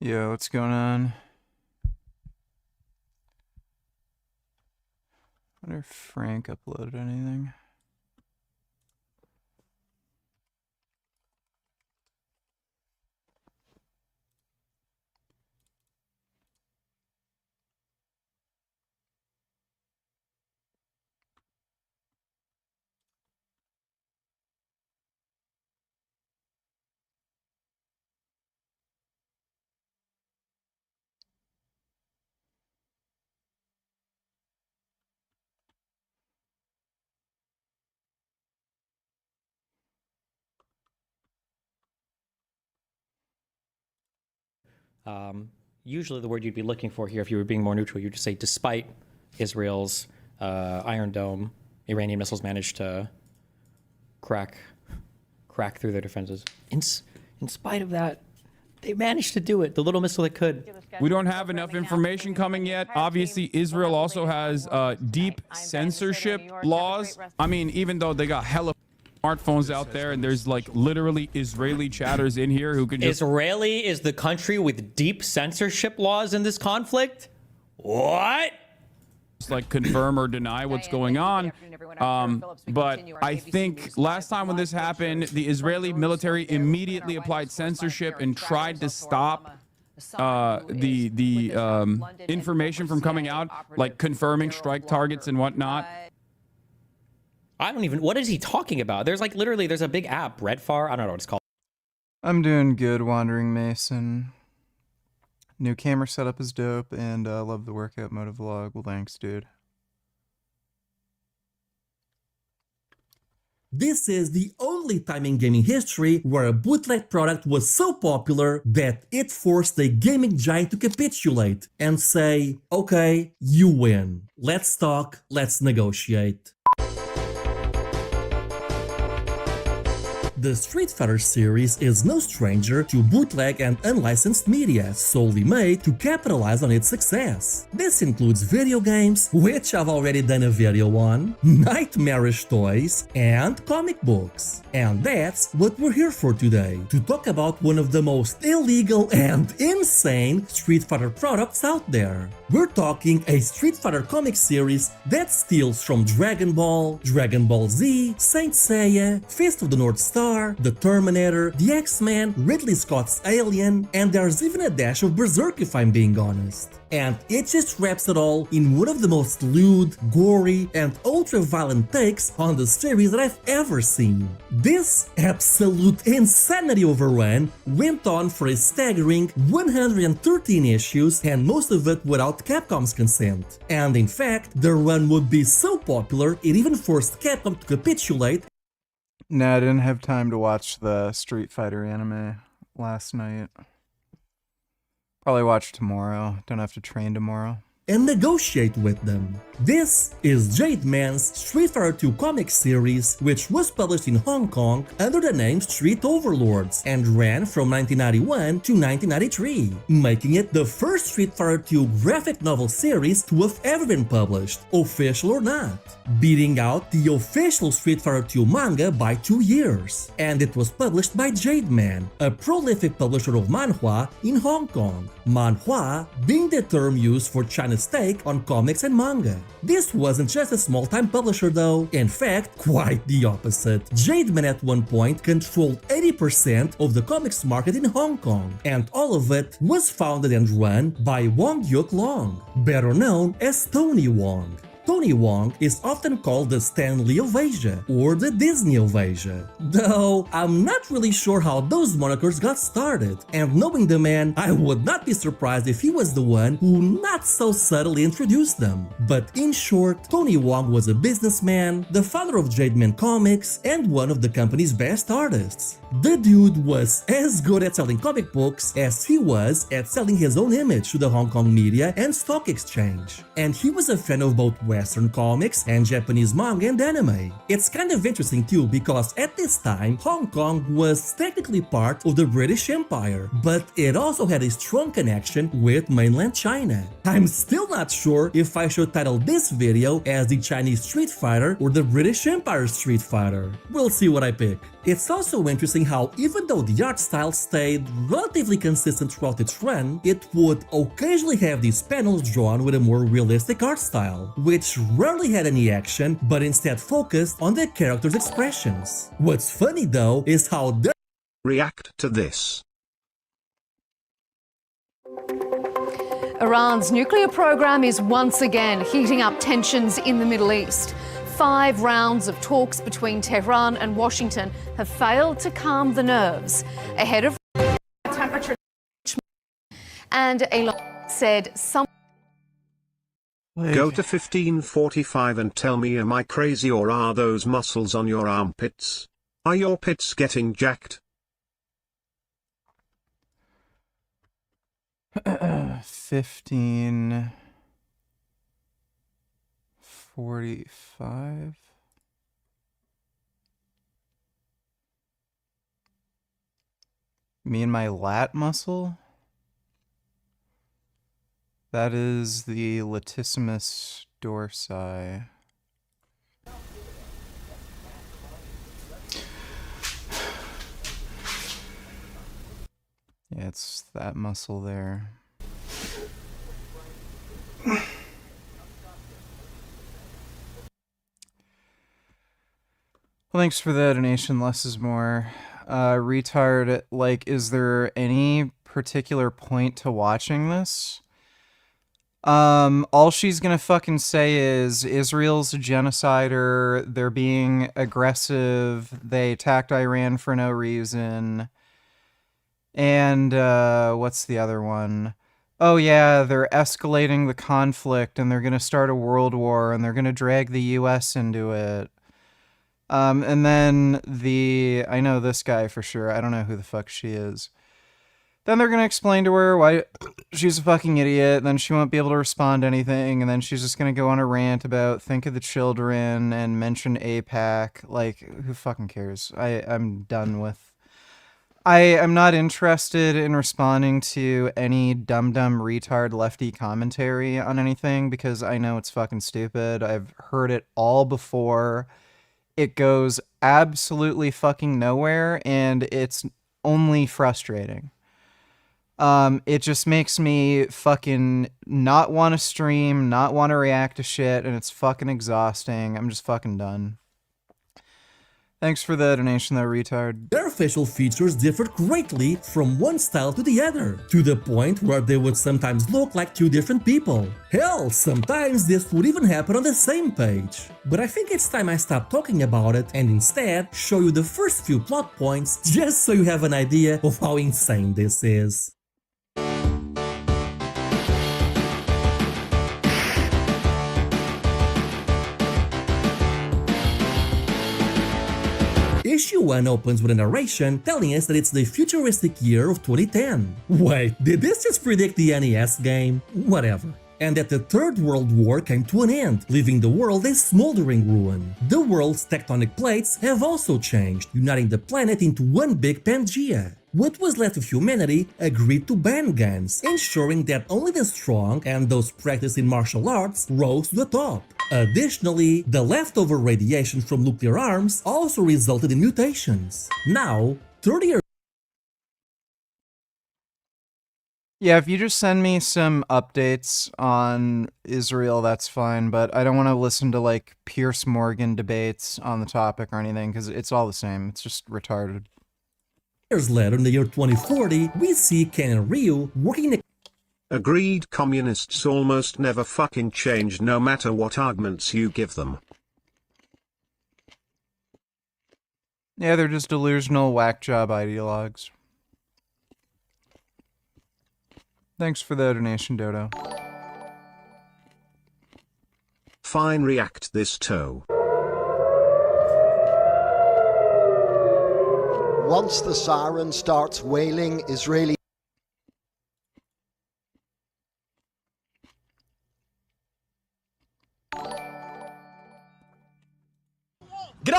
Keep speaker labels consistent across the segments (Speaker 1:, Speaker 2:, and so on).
Speaker 1: Yo, what's going on? I wonder if Frank uploaded anything.
Speaker 2: Usually the word you'd be looking for here, if you were being more neutral, you'd just say, despite Israel's Iron Dome, Iranian missiles managed to crack through their defenses. In spite of that, they managed to do it. The little missile that could.
Speaker 3: We don't have enough information coming yet. Obviously, Israel also has deep censorship laws. I mean, even though they got hella smartphones out there and there's like literally Israeli chatters in here who can just...
Speaker 2: Israeli is the country with deep censorship laws in this conflict? What?
Speaker 3: like confirm or deny what's going on. But I think last time when this happened, the Israeli military immediately applied censorship and tried to stop the information from coming out, like confirming strike targets and whatnot.
Speaker 2: I don't even, what is he talking about? There's like literally, there's a big app, Redfar, I don't know what it's called.
Speaker 1: I'm doing good, Wandering Mason. New camera setup is dope, and love the workout mode of vlog. Well, thanks, dude.
Speaker 4: This is the only time in gaming history where a bootleg product was so popular that it forced a gaming giant to capitulate and say, okay, you win. Let's talk, let's negotiate. The Street Fighter series is no stranger to bootleg and unlicensed media solely made to capitalize on its success. This includes video games, which I've already done a video on, nightmarish toys, and comic books. And that's what we're here for today, to talk about one of the most illegal and insane Street Fighter products out there. We're talking a Street Fighter comic series that steals from Dragon Ball, Dragon Ball Z, Saint Seiya, Fist of the North Star, the Terminator, the X-Men, Ridley Scott's Alien, and there's even a dash of Berserk if I'm being honest. And it just wraps it all in one of the most lewd, gory, and ultra-violent takes on the series that I've ever seen. This absolute insanity overrun went on for a staggering 113 issues, and most of it without Capcom's consent. And in fact, the run would be so popular it even forced Capcom to capitulate.
Speaker 1: Nah, I didn't have time to watch the Street Fighter anime last night. Probably watch tomorrow. Don't have to train tomorrow.
Speaker 4: And negotiate with them. This is Jade Man's Street Fighter 2 comic series, which was published in Hong Kong under the name Street Overlords and ran from 1991 to 1993, making it the first Street Fighter 2 graphic novel series to have ever been published, official or not, beating out the official Street Fighter 2 manga by 2 years. And it was published by Jade Man, a prolific publisher of manhwa in Hong Kong, manhwa being the term used for China's take on comics and manga. This wasn't just a small-time publisher though, in fact, quite the opposite. Jade Man at one point controlled 80% of the comics market in Hong Kong, and all of it was founded and run by Wong Yuk Long, better known as Tony Wong. Tony Wong is often called the Stan Lee of Asia or the Disney of Asia, though I'm not really sure how those monikers got started, and knowing the man, I would not be surprised if he was the one who not so subtly introduced them. But in short, Tony Wong was a businessman, the founder of Jade Man Comics, and one of the company's best artists. The dude was as good at selling comic books as he was at selling his own image to the Hong Kong media and stock exchange, and he was a fan of both Western comics and Japanese manga and anime. It's kind of interesting too because at this time, Hong Kong was technically part of the British Empire, but it also had a strong connection with mainland China. I'm still not sure if I should title this video as the Chinese Street Fighter or the British Empire Street Fighter. We'll see what I pick. It's also interesting how even though the art style stayed relatively consistent throughout its run, it would occasionally have these panels drawn with a more realistic art style, which rarely had any action but instead focused on the character's expressions. What's funny though is how
Speaker 5: React to this.
Speaker 6: Iran's nuclear program is once again heating up tensions in the Middle East. 5 rounds of talks between Tehran and Washington have failed to calm the nerves ahead of temperature. And Elon said some.
Speaker 5: Go to 1545 and tell me, am I crazy or are those muscles on your armpits? Are your pits getting jacked?
Speaker 1: 1545. Me and my lat muscle? That is the latissimus dorsi. Yeah, it's that muscle there. Well, thanks for the donation. Less is more. Retard, like, is there any particular point to watching this? All she's gonna fucking say is Israel's a genocider, they're being aggressive, they attacked Iran for no reason. And, what's the other one? Oh yeah, they're escalating the conflict and they're gonna start a world war and they're gonna drag the US into it. And then I know this guy for sure, I don't know who the fuck she is. Then they're gonna explain to her why she's a fucking idiot, then she won't be able to respond to anything, and then she's just gonna go on a rant about think of the children and mention APAC. Like, who fucking cares? I'm done with... I am not interested in responding to any dumb retard lefty commentary on anything because I know it's fucking stupid. I've heard it all before. It goes absolutely fucking nowhere, and it's only frustrating. It just makes me fucking not want to stream, not want to react to shit, and it's fucking exhausting. I'm just fucking done. Thanks for the donation, though, retard.
Speaker 4: their facial features differed greatly from one style to the other, to the point where they would sometimes look like 2 different people. Hell, sometimes this would even happen on the same page. But I think it's time I stop talking about it and instead show you the first few plot points just so you have an idea of how insane this is. Issue 1 opens with a narration telling us that it's the futuristic year of 2010. Wait, did this just predict the NES game? Whatever. And that the Third World War came to an end, leaving the world a smoldering ruin. The world's tectonic plates have also changed, uniting the planet into one big Pangea. What was left of humanity agreed to ban guns, ensuring that only the strong and those practicing martial arts rose to the top. Additionally, the leftover radiation from nuclear arms also resulted in mutations. Now, 30 years
Speaker 1: Yeah, if you just send me some updates on Israel, that's fine, but I don't want to listen to, like, Pierce Morgan debates on the topic or anything, because it's all the same. It's just retarded.
Speaker 4: later, in the year 2040, we see Ken and Ryu working in
Speaker 5: Agreed, communists almost never fucking change no matter what arguments you give them.
Speaker 1: Yeah, they're just delusional whack job ideologues. Thanks for the donation, Dodo.
Speaker 5: Fine, react this toe.
Speaker 7: Once the siren starts wailing, Israeli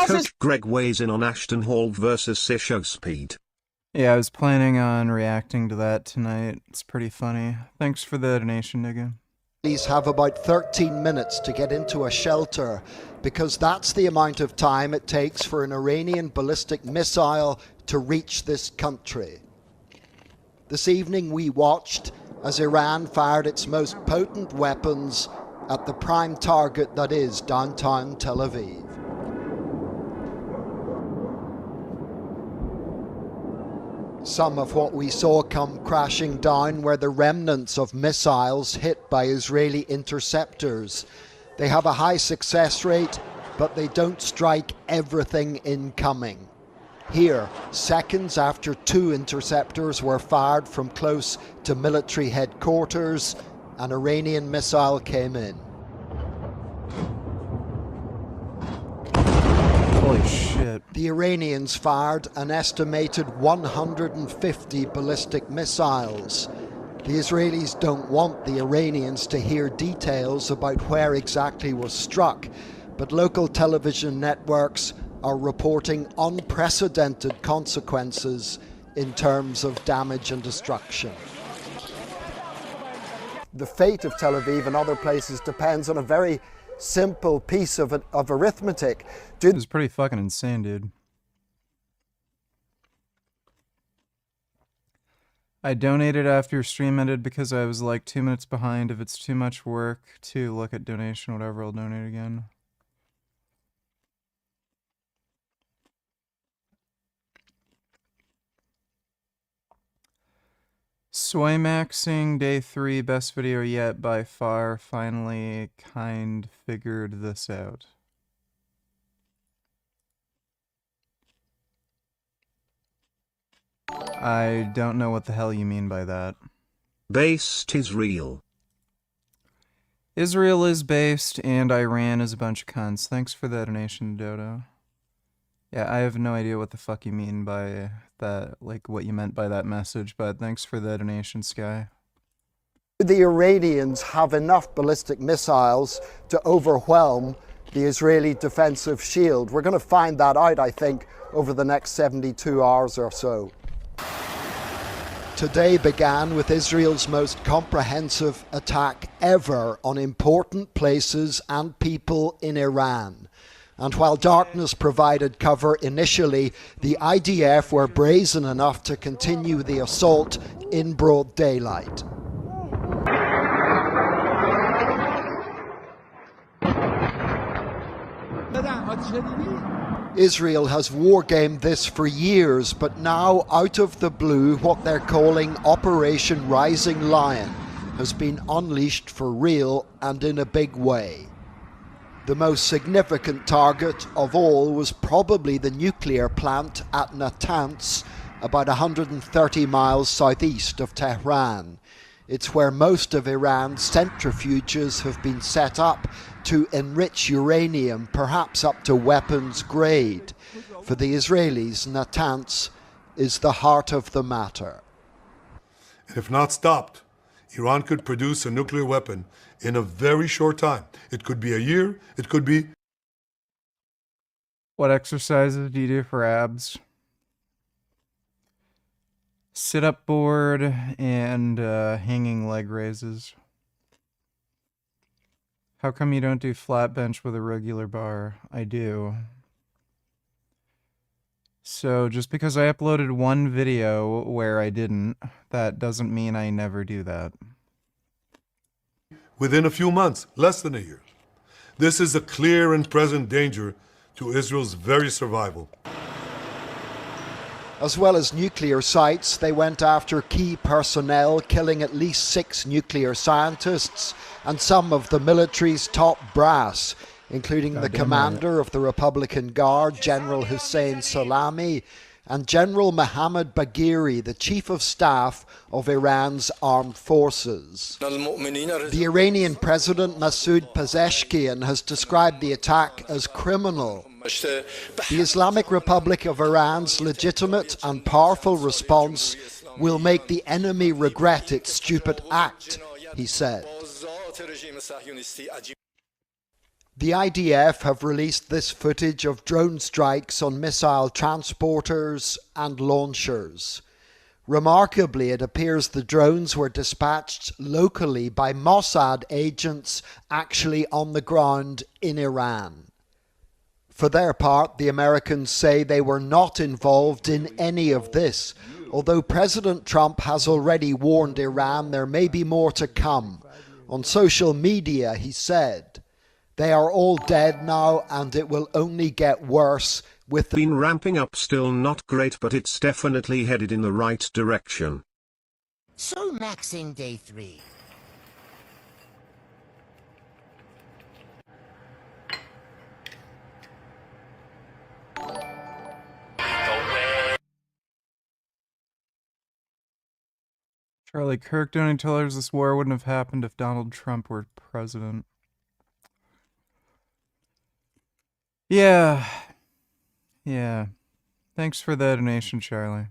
Speaker 5: Coach Greg weighs in on Ashton Hall versus Sisho Speed.
Speaker 1: Yeah, I was planning on reacting to that tonight. It's pretty funny. Thanks for the donation, nigga.
Speaker 7: These have about 13 minutes to get into a shelter because that's the amount of time it takes for an Iranian ballistic missile to reach this country. This evening we watched as Iran fired its most potent weapons at the prime target that is downtown Tel Aviv. Some of what we saw come crashing down were the remnants of missiles hit by Israeli interceptors. They have a high success rate, but they don't strike everything incoming. Here, seconds after 2 interceptors were fired from close to military headquarters, an Iranian missile came in.
Speaker 1: Holy shit.
Speaker 7: The Iranians fired an estimated 150 ballistic missiles. The Israelis don't want the Iranians to hear details about where exactly was struck, but local television networks are reporting unprecedented consequences in terms of damage and destruction. The fate of Tel Aviv and other places depends on a very simple piece of arithmetic.
Speaker 1: It's pretty fucking insane, dude. I donated after your stream ended because I was like 2 minutes behind. If it's too much work to look at donation, whatever, I'll donate again. Swaymaxing day 3, best video yet by far. Finally kind figured this out. I don't know what the hell you mean by that.
Speaker 5: Based Israel.
Speaker 1: Israel is based and Iran is a bunch of cunts. Thanks for the donation, Dodo. Yeah, I have no idea what the fuck you mean by that, like what you meant by that message, but thanks for the donation, Sky.
Speaker 7: The Iranians have enough ballistic missiles to overwhelm the Israeli defensive shield. We're going to find that out, I think, over the next 72 hours or so. Today began with Israel's most comprehensive attack ever on important places and people in Iran. And while darkness provided cover initially, the IDF were brazen enough to continue the assault in broad daylight. Israel has wargamed this for years, but now, out of the blue, what they're calling Operation Rising Lion has been unleashed for real and in a big way. The most significant target of all was probably the nuclear plant at Natanz, about 130 miles southeast of Tehran. It's where most of Iran's centrifuges have been set up to enrich uranium, perhaps up to weapons grade. For the Israelis, Natanz is the heart of the matter.
Speaker 8: If not stopped, Iran could produce a nuclear weapon in a very short time. It could be a year, it could be...
Speaker 1: What exercises do you do for abs? Sit-up board and hanging leg raises. How come you don't do flat bench with a regular bar? I do. So just because I uploaded one video where I didn't, that doesn't mean I never do that.
Speaker 8: Within a few months, less than a year. This is a clear and present danger to Israel's very survival.
Speaker 7: As well as nuclear sites, they went after key personnel, killing at least 6 nuclear scientists and some of the military's top brass, including the commander of the Republican Guard, General Hussein Salami, and General Mohammad Bagheri, the chief of staff of Iran's armed forces. The Iranian president Masoud Pezeshkian has described the attack as criminal. The Islamic Republic of Iran's legitimate and powerful response will make the enemy regret its stupid act, he said. The IDF have released this footage of drone strikes on missile transporters and launchers. Remarkably, it appears the drones were dispatched locally by Mossad agents actually on the ground in Iran. For their part, the Americans say they were not involved in any of this, although President Trump has already warned Iran there may be more to come. On social media, he said, "They are all dead now and it will only get worse with the..."
Speaker 5: Been ramping up, still not great, but it's definitely headed in the right direction.
Speaker 9: So maxing day 3.
Speaker 1: Charlie Kirk donating $2. This war wouldn't have happened if Donald Trump were president. Yeah. Yeah. Thanks for the donation, Charlie.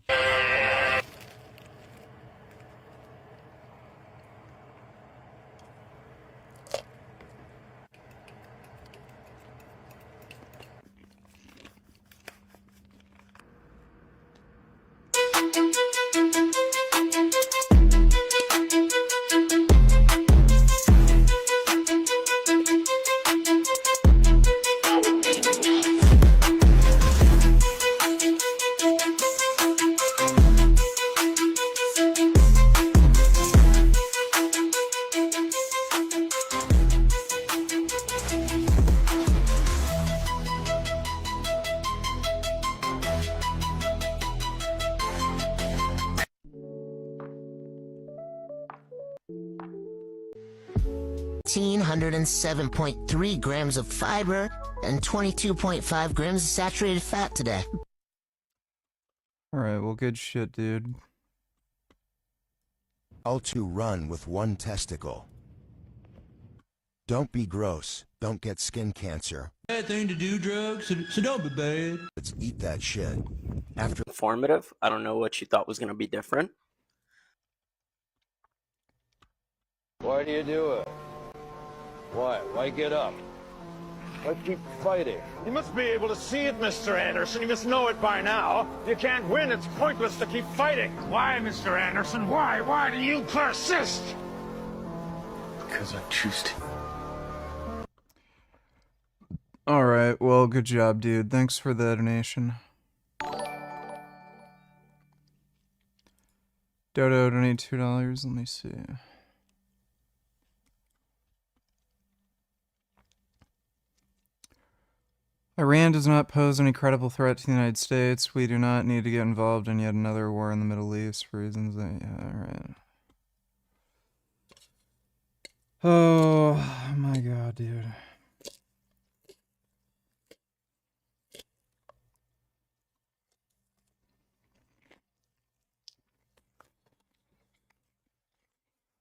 Speaker 9: One 107.3 grams of fiber and 22.5 grams of saturated fat today.
Speaker 1: Alright, well, good shit, dude.
Speaker 10: How to run with one testicle. Don't be gross. Don't get skin cancer.
Speaker 11: Bad thing to do drugs, so don't be bad.
Speaker 10: Let's eat that shit. After
Speaker 12: Informative. I don't know what you thought was going to be different.
Speaker 13: Why do you do it? Why? Why get up? Why keep fighting?
Speaker 14: You must be able to see it, Mr. Anderson. You must know it by now. You can't win. It's pointless to keep fighting. Why, Mr. Anderson? Why? Why do you persist?
Speaker 13: Because I choose to.
Speaker 1: Alright, well, good job, dude. Thanks for the donation. Dodo, donate $2. Let me see. Iran does not pose any credible threat to the United States. We do not need to get involved in yet another war in the Middle East for reasons that... Yeah, alright. Oh my god, dude.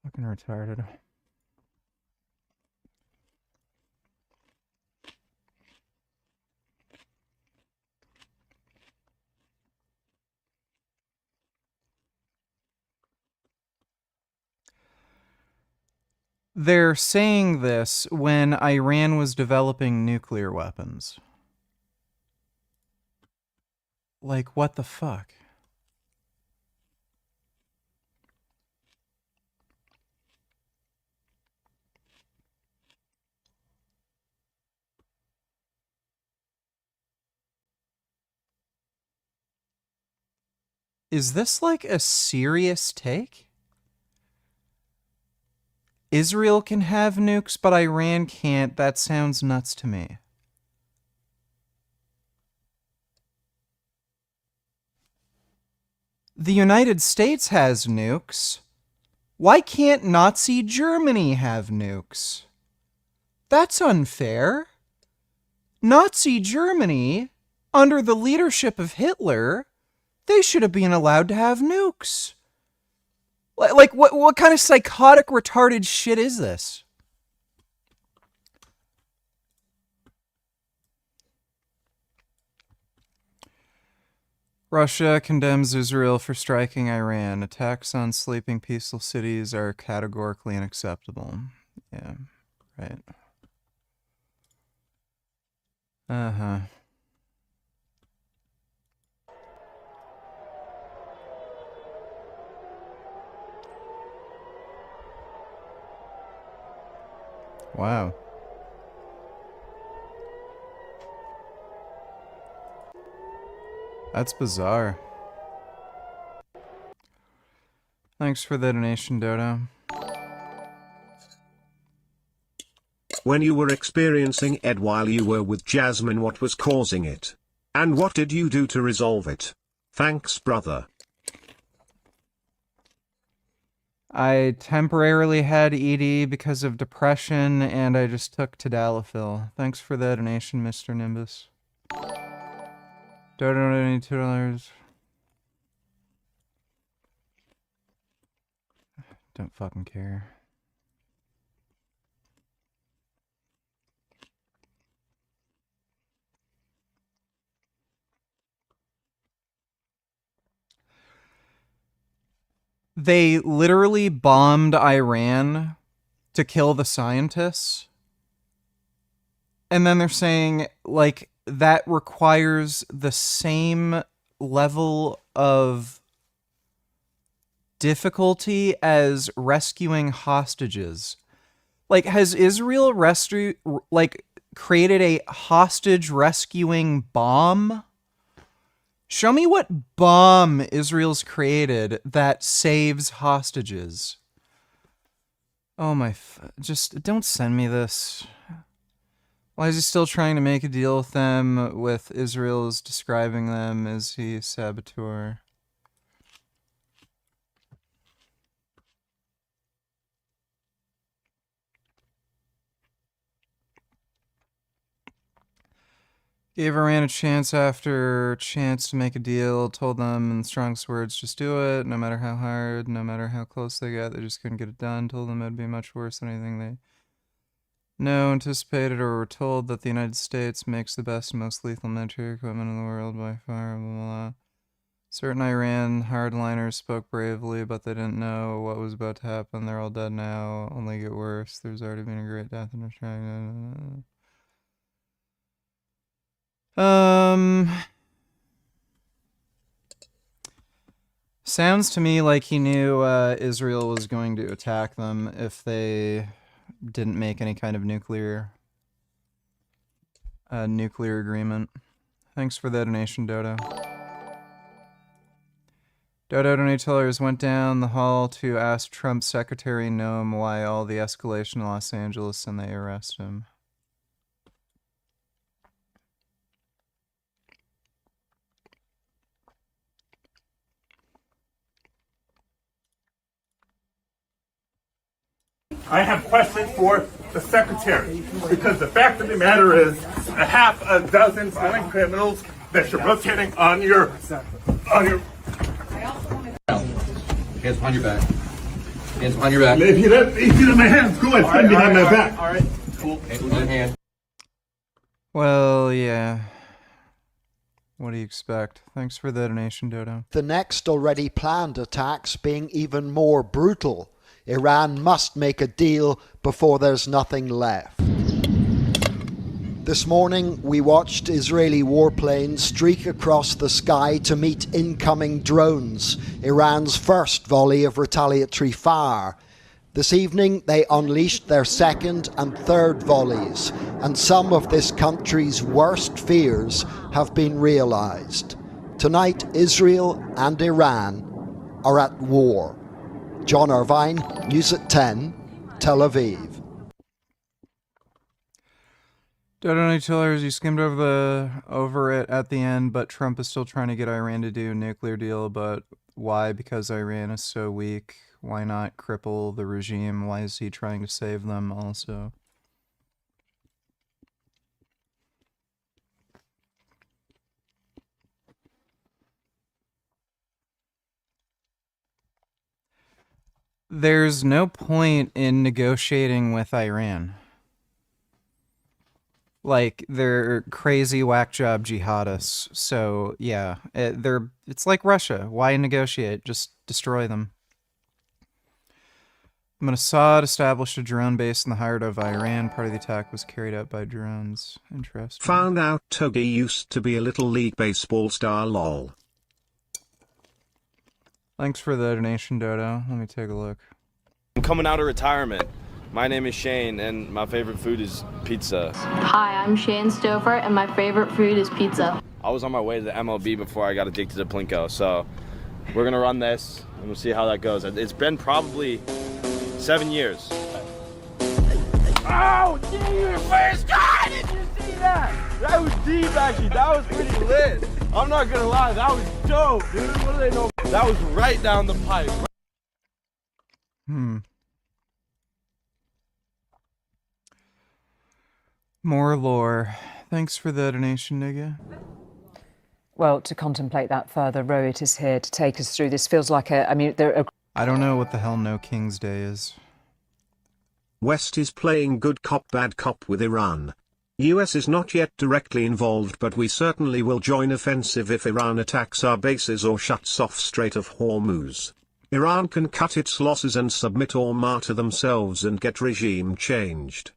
Speaker 1: Fucking retarded. They're saying this when Iran was developing nuclear weapons. Like, what the fuck? Is this like a serious take? Israel can have nukes, but Iran can't. That sounds nuts to me. The United States has nukes. Why can't Nazi Germany have nukes? That's unfair. Nazi Germany, under the leadership of Hitler, they should have been allowed to have nukes. Like, what kind of psychotic, retarded shit is this? Russia condemns Israel for striking Iran. Attacks on sleeping peaceful cities are categorically unacceptable. Yeah, right. Uh-huh. Wow. That's bizarre. Thanks for the donation, Dodo.
Speaker 5: When you were experiencing Ed while you were with Jasmine, what was causing it? And what did you do to resolve it? Thanks, brother.
Speaker 1: I temporarily had ED because of depression, and I just took tadalafil. Thanks for the donation, Mr. Nimbus. Dodo donating $2. Don't fucking care. They literally bombed Iran to kill the scientists. And then they're saying, like, that requires the same level of difficulty as rescuing hostages. Like, has Israel created a hostage rescuing bomb? Show me what bomb Israel's created that saves hostages. Oh my, just don't send me this. Why is he still trying to make a deal with them with Israel's describing them as a saboteur? Gave Iran a chance after chance to make a deal, told them in the strongest words, just do it, no matter how hard, no matter how close they got, they just couldn't get it done, told them it'd be much worse than anything they anticipated or were told, that the United States makes the best and most lethal military equipment in the world by far, blah, blah, blah. Certain Iran hardliners spoke bravely, but they didn't know what was about to happen. They're all dead now, only get worse. There's already been a great death in Australia. Sounds to me like he knew Israel was going to attack them if they didn't make any kind of nuclear agreement. Thanks for the donation, Dodo. Dodo donators went down the hall to ask Trump's Secretary Noam why all the escalation in Los Angeles, and they arrest him.
Speaker 15: I have questions for the secretary, because the fact of the matter is a half a dozen violent criminals that you're rotating on your
Speaker 16: Hands behind your back. Hands behind your back.
Speaker 15: If you let my hands go, I'd stand behind my back.
Speaker 16: All right, cool. Hands with your hand.
Speaker 1: Well, yeah. What do you expect? Thanks for the donation, Dodo.
Speaker 7: The next already planned attacks being even more brutal. Iran must make a deal before there's nothing left. This morning, we watched Israeli warplanes streak across the sky to meet incoming drones, Iran's first volley of retaliatory fire. This evening, they unleashed their second and third volleys, and some of this country's worst fears have been realized. Tonight, Israel and Iran are at war. John Irvine, News at 10, Tel Aviv.
Speaker 1: Dodo Tillers, you skimmed over it at the end, but Trump is still trying to get Iran to do a nuclear deal. But why? Because Iran is so weak. Why not cripple the regime? Why is he trying to save them also? There's no point in negotiating with Iran. Like, they're crazy whack job jihadists. So yeah, it's like Russia. Why negotiate? Just destroy them. Mossad established a drone base in the heart of Iran. Part of the attack was carried out by drones. Interesting.
Speaker 5: Found out Togi used to be a Little League Baseball star, lol.
Speaker 1: Thanks for the donation, Dodo. Let me take a look.
Speaker 17: I'm coming out of retirement. My name is Shane, and my favorite food is pizza.
Speaker 18: Hi, I'm Shane Stover, and my favorite food is pizza.
Speaker 17: I was on my way to the MLB before I got addicted to Plinko, so we're gonna run this, and we'll see how that goes. It's been probably 7 years.
Speaker 13: Oh, dang your face! God, did you see that? That was deep, actually. That was pretty lit. I'm not gonna lie, that was dope, dude. What do they know? That was right down the pipe.
Speaker 1: More lore. Thanks for the donation, nigga.
Speaker 19: Well, to contemplate that further, Rohit is here to take us through. This feels like
Speaker 1: I don't know what the hell No King's Day is.
Speaker 5: West is playing good cop bad cop with Iran. US is not yet directly involved, but we certainly will join offensive if Iran attacks our bases or shuts off Strait of Hormuz. Iran can cut its losses and submit or martyr themselves and get regime changed.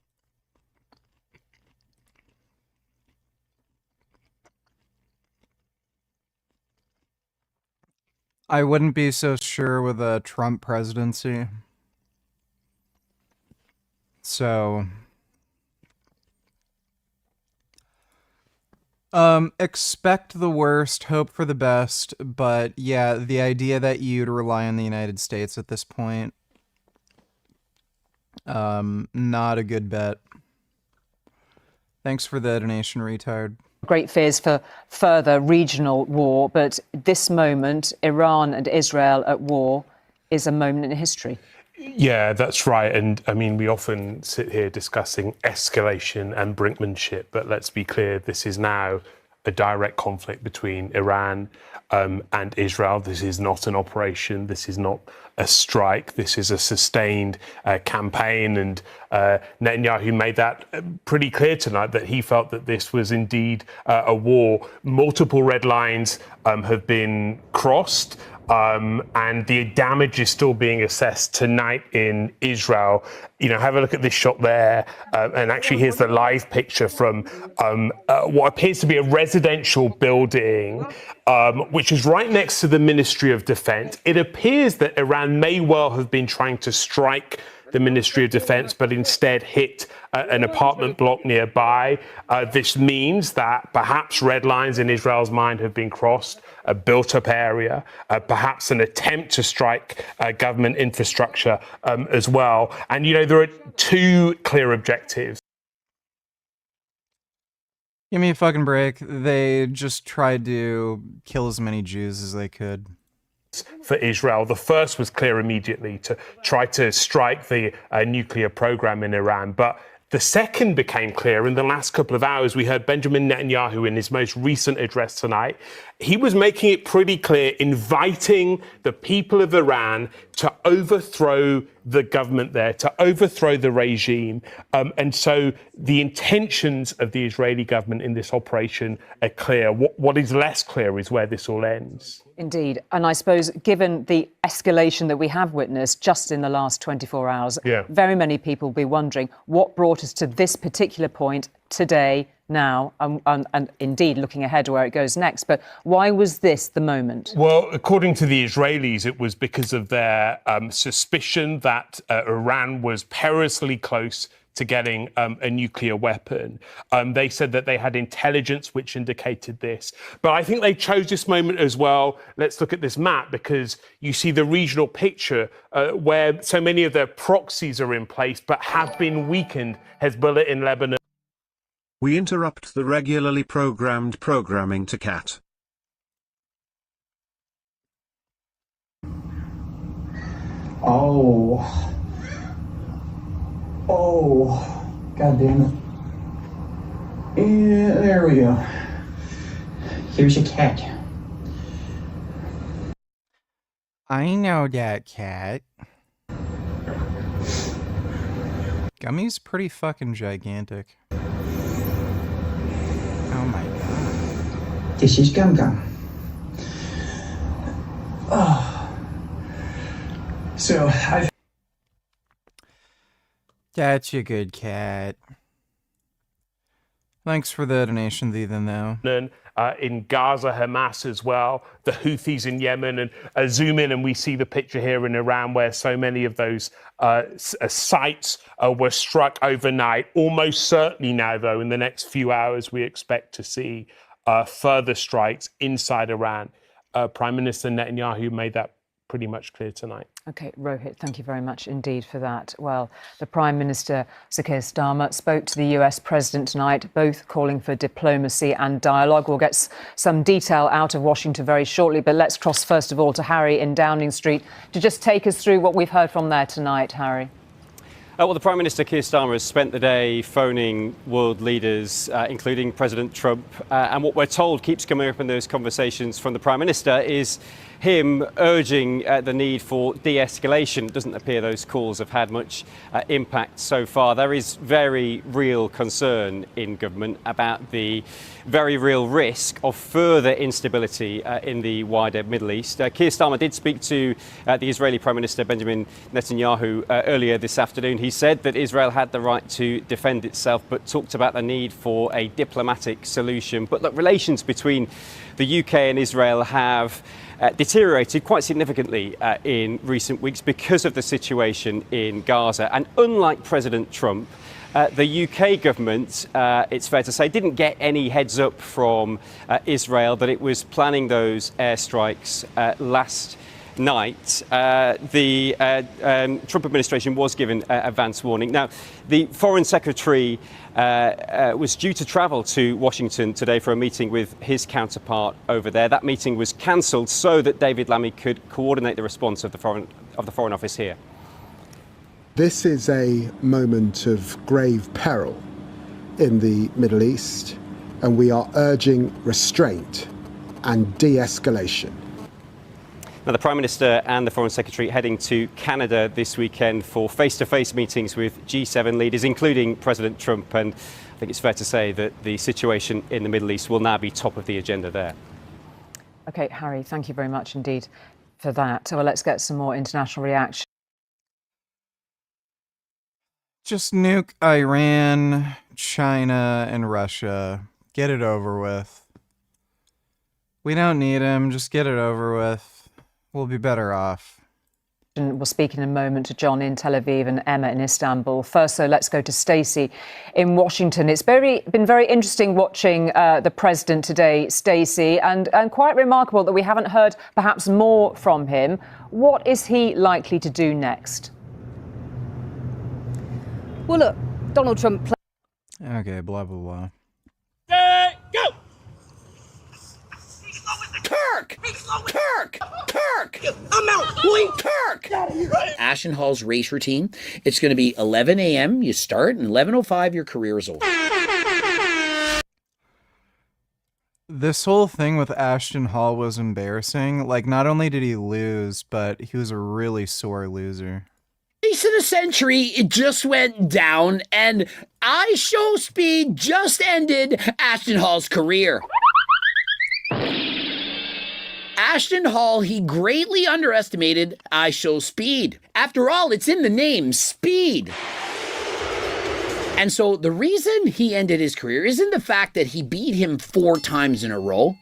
Speaker 1: I wouldn't be so sure with a Trump presidency. So, expect the worst, hope for the best, but yeah, the idea that you'd rely on the United States at this point, not a good bet. Thanks for the donation, retard.
Speaker 19: great fears for further regional war, but this moment, Iran and Israel at war, is a moment in history.
Speaker 20: Yeah, that's right. And I mean, we often sit here discussing escalation and brinkmanship, but let's be clear, this is now a direct conflict between Iran and Israel. This is not an operation. This is not a strike. This is a sustained campaign. And Netanyahu made that pretty clear tonight, that he felt that this was indeed a war. Multiple red lines have been crossed. And the damage is still being assessed tonight in Israel. You know, have a look at this shot there. And actually, here's the live picture from what appears to be a residential building, which is right next to the Ministry of Defense. It appears that Iran may well have been trying to strike the Ministry of Defense, but instead hit an apartment block nearby. This means that perhaps red lines in Israel's mind have been crossed, a built-up area, perhaps an attempt to strike government infrastructure as well. And, you know, there are two clear objectives.
Speaker 1: Give me a fucking break. They just tried to kill as many Jews as they could.
Speaker 20: For Israel. The first was clear immediately, to try to strike the nuclear program in Iran. But the second became clear in the last couple of hours. We heard Benjamin Netanyahu in his most recent address tonight. He was making it pretty clear, inviting the people of Iran to overthrow the government there, to overthrow the regime. And so the intentions of the Israeli government in this operation are clear. What is less clear is where this all ends.
Speaker 19: Indeed. And I suppose, given the escalation that we have witnessed just in the last 24 hours, very many people will be wondering what brought us to this particular point today, now, and indeed looking ahead to where it goes next. But why was this the moment?
Speaker 20: Well, according to the Israelis, it was because of their suspicion that Iran was perilously close to getting a nuclear weapon. They said that they had intelligence which indicated this. But I think they chose this moment as well. Let's look at this map, because you see the regional picture where so many of their proxies are in place but have been weakened. Hezbollah in Lebanon.
Speaker 5: We interrupt the regularly programmed programming to cat.
Speaker 21: Oh, God damn it. Yeah, there we go. Here's your cat.
Speaker 1: I know that cat. Gummy's pretty fucking gigantic. Oh my god.
Speaker 21: This is Gum Gum. Oh. So,
Speaker 1: That's a good cat. Thanks for the donation, Ethan, though.
Speaker 20: In Gaza, Hamas as well, the Houthis in Yemen, and zoom in and we see the picture here in Iran where so many of those sites were struck overnight. Almost certainly now, though, in the next few hours, we expect to see further strikes inside Iran. Prime Minister Netanyahu made that pretty much clear tonight.
Speaker 19: OK, Rohit, thank you very much indeed for that. Well, the Prime Minister, Sir Keir Starmer, spoke to the US President tonight, both calling for diplomacy and dialogue. We'll get some detail out of Washington very shortly, but let's cross first of all to Harry in Downing Street to just take us through what we've heard from there tonight, Harry.
Speaker 3: Well, the Prime Minister, Keir Starmer, has spent the day phoning world leaders, including President Trump. And what we're told keeps coming up in those conversations from the Prime Minister is him urging the need for de-escalation. It doesn't appear those calls have had much impact so far. There is very real concern in government about the very real risk of further instability in the wider Middle East. Keir Starmer did speak to the Israeli Prime Minister Benjamin Netanyahu earlier this afternoon. He said that Israel had the right to defend itself, but talked about the need for a diplomatic solution. But look, relations between the UK and Israel have deteriorated quite significantly in recent weeks because of the situation in Gaza. And unlike President Trump, the UK government, it's fair to say, didn't get any heads up from Israel that it was planning those airstrikes last night. The Trump administration was given advance warning. Now, the Foreign Secretary was due to travel to Washington today for a meeting with his counterpart over there. That meeting was cancelled so that David Lammy could coordinate the response of the Foreign Office here.
Speaker 22: This is a moment of grave peril in the Middle East, and we are urging restraint and de-escalation.
Speaker 3: Now, the Prime Minister and the Foreign Secretary heading to Canada this weekend for face-to-face meetings with G7 leaders, including President Trump. And I think it's fair to say that the situation in the Middle East will now be top of the agenda there.
Speaker 19: OK, Harry, thank you very much indeed for that. Well, let's get some more international reaction.
Speaker 1: Just nuke Iran, China, and Russia. Get it over with. We don't need them. Just get it over with. We'll be better off.
Speaker 19: We'll speak in a moment to John in Tel Aviv and Emma in Istanbul. First, though, let's go to Stacey in Washington. It's been very interesting watching the president today, Stacey, and quite remarkable that we haven't heard perhaps more from him. What is he likely to do next?
Speaker 23: Well, look, Donald Trump...
Speaker 1: Okay, blah, blah, blah.
Speaker 23: Go!
Speaker 24: Kirk! Kirk! Kirk! I'm out, boy! Kirk! Ashton Hall's race routine. It's going to be 11 a.m. You start, and 11:05 your career is over.
Speaker 1: This whole thing with Ashton Hall was embarrassing. Like, not only did he lose, but he was a really sore loser.
Speaker 24: Race of the century, it just went down, and I Show Speed just ended Ashton Hall's career. Ashton Hall, he greatly underestimated I Show Speed. After all, it's in the name, Speed. And so the reason he ended his career isn't the fact that he beat him 4 times in a row.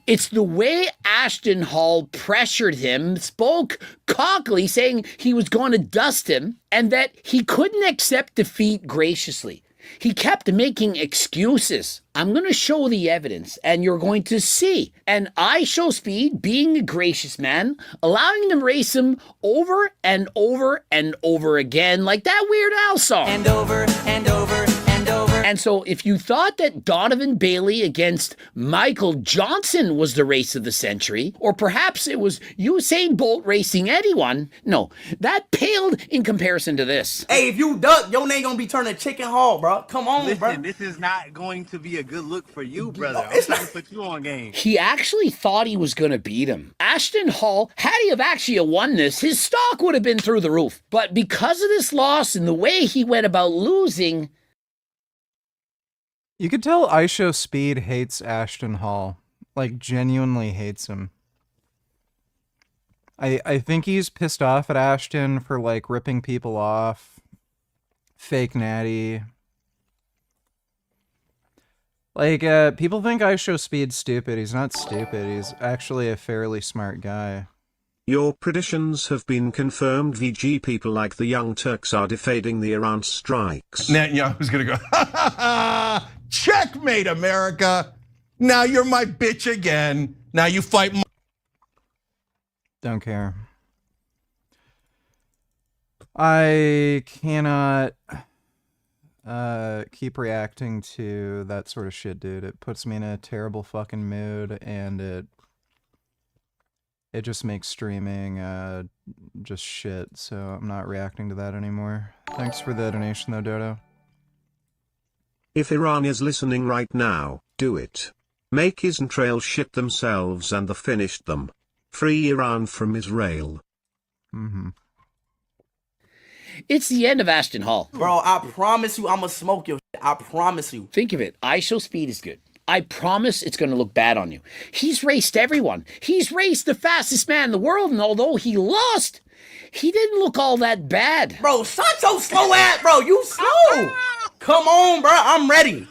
Speaker 24: It's the way Ashton Hall pressured him, spoke cockily, saying he was going to dust him, and that he couldn't accept defeat graciously. He kept making excuses. I'm going to show the evidence, and you're going to see. And I Show Speed, being a gracious man, allowing them race him over and over and over again, like that Weird Al song.
Speaker 23: And over and over and over.
Speaker 24: And so if you thought that Donovan Bailey against Michael Johnson was the race of the century, or perhaps it was Usain Bolt racing anyone, no, that paled in comparison to this.
Speaker 25: Hey, if you duck, your name gonna be turning Chicken Hall, bro. Come on,
Speaker 26: Listen,
Speaker 25: bro.
Speaker 26: this is not going to be a good look for you, brother. I'm trying to put you on game.
Speaker 24: He actually thought he was going to beat him. Ashton Hall, had he have actually won this, his stock would have been through the roof. But because of this loss and the way he went about losing...
Speaker 1: You could tell I Show Speed hates Ashton Hall. Like, genuinely hates him. I think he's pissed off at Ashton for, like, ripping people off. Fake Natty. Like, people think I show Speed stupid. He's not stupid. He's actually a fairly smart guy.
Speaker 5: Your predictions have been confirmed. VG people like the Young Turks are defending the Iran strikes.
Speaker 2: Netanyahu's gonna go, ha ha ha! Checkmate, America! Now you're my bitch again. Now you fight.
Speaker 1: Don't care. I cannot keep reacting to that sort of shit, dude. It puts me in a terrible fucking mood, and it just makes streaming just shit, so I'm not reacting to that anymore. Thanks for the donation though, Dodo.
Speaker 5: If Iran is listening right now, do it. Make Israel shit themselves and the finished them. Free Iran from Israel.
Speaker 1: Mm-hmm.
Speaker 24: It's the end of Ashton Hall.
Speaker 25: Bro, I promise you I'ma smoke your shit. I promise you.
Speaker 24: Think of it. I Show Speed is good. I promise it's going to look bad on you. He's raced everyone. He's raced the fastest man in the world, and although he lost, he didn't look all that bad.
Speaker 25: Bro, shut your slow ass, bro. You slow. Come on, bro. I'm ready.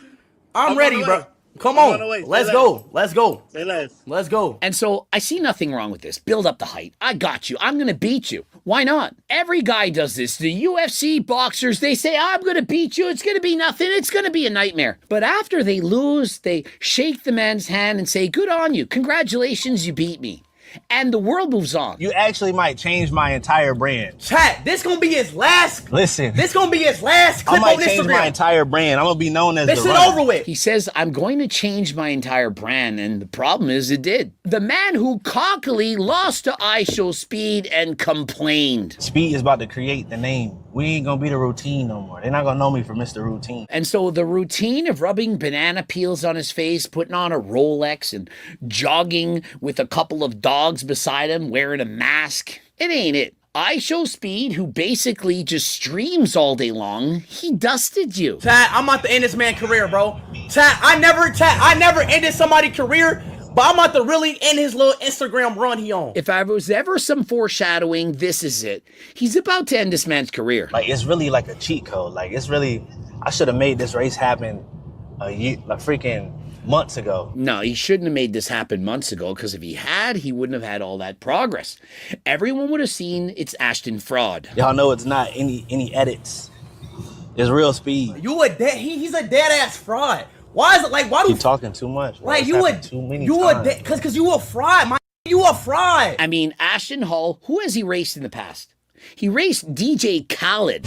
Speaker 25: I'm ready, bro. Come on. Let's go. Let's go.
Speaker 26: Say less.
Speaker 25: Let's go.
Speaker 24: And so I see nothing wrong with this. Build up the height. I got you. I'm going to beat you. Why not? Every guy does this. The UFC boxers, they say, I'm going to beat you. It's going to be nothing. It's going to be a nightmare. But after they lose, they shake the man's hand and say, good on you. Congratulations, you beat me. And the world moves on.
Speaker 26: You actually might change my entire brand.
Speaker 25: Chat, this gonna be his last.
Speaker 26: Listen.
Speaker 25: This gonna be his last clip
Speaker 26: I might
Speaker 25: on
Speaker 26: change
Speaker 25: Instagram.
Speaker 26: my entire brand. I'm gonna be known as
Speaker 25: this
Speaker 26: the
Speaker 25: shit
Speaker 26: runner.
Speaker 25: over with.
Speaker 24: He says, I'm going to change my entire brand. And the problem is it did. The man who cockily lost to I Show Speed and complained.
Speaker 26: Speed is about to create the name. We ain't gonna be the routine no more. They're not gonna know me for Mr. Routine.
Speaker 24: And so the routine of rubbing banana peels on his face, putting on a Rolex, and jogging with a couple of dogs beside him, wearing a mask, it ain't it. I Show Speed, who basically just streams all day long, he dusted you.
Speaker 25: Chat, I'm about to end this man's career, bro. Chat, I never ended somebody's career, but I'm about to really end his little Instagram run he on.
Speaker 24: If I was ever some foreshadowing, this is it. He's about to end this man's career.
Speaker 26: Like, it's really like a cheat code. Like, it's really, I should have made this race happen a year, like freaking months ago.
Speaker 24: No, he shouldn't have made this happen months ago, because if he had, he wouldn't have had all that progress. Everyone would have seen it's Ashton fraud.
Speaker 26: Y'all know it's not any edits. It's real speed.
Speaker 25: You a dead, he's a dead ass fraud. Why is it like, why do
Speaker 26: you talking too much? Bro.
Speaker 25: Like
Speaker 26: It's
Speaker 25: you a,
Speaker 26: happened too many
Speaker 25: you
Speaker 26: times.
Speaker 25: a, cause you a fraud, my, you a fraud.
Speaker 24: I mean, Ashton Hall, who has he raced in the past? He raced DJ Khaled.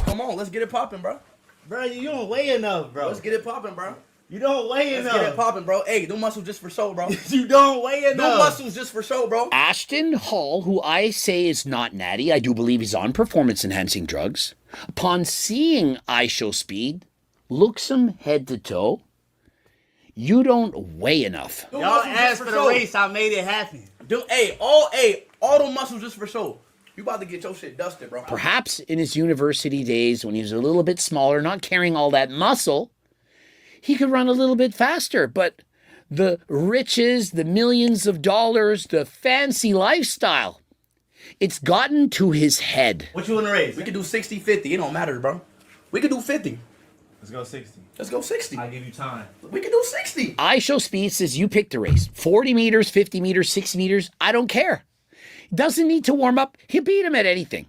Speaker 25: Come on, let's get it popping, bro.
Speaker 26: Bro, you don't weigh enough, bro.
Speaker 25: Let's get it popping, bro.
Speaker 26: You don't weigh enough.
Speaker 25: Let's get it popping, bro. Hey, do muscles just for show, bro.
Speaker 26: You don't weigh enough.
Speaker 25: Do muscles just for show, bro.
Speaker 24: Ashton Hall, who I say is not natty, I do believe he's on performance-enhancing drugs, upon seeing I Show Speed, looks him head to toe. You don't weigh enough.
Speaker 25: Do
Speaker 26: Y'all
Speaker 25: muscles just
Speaker 26: asked for the
Speaker 25: show.
Speaker 26: race, I made it happen.
Speaker 25: All the muscles just for show. You about to get your shit dusted, bro.
Speaker 24: Perhaps in his university days, when he was a little bit smaller, not carrying all that muscle, he could run a little bit faster, but the riches, the millions of dollars, the fancy lifestyle, it's gotten to his head.
Speaker 26: What you in the race?
Speaker 25: We could do 60-50. It don't matter, bro. We could do 50.
Speaker 26: Let's go 60.
Speaker 25: Let's go 60.
Speaker 26: I'll give you time.
Speaker 25: We could do 60.
Speaker 24: I Show Speed says you pick the race. 40 meters, 50 meters, 60 meters, I don't care. Doesn't need to warm up. He'll beat him at anything.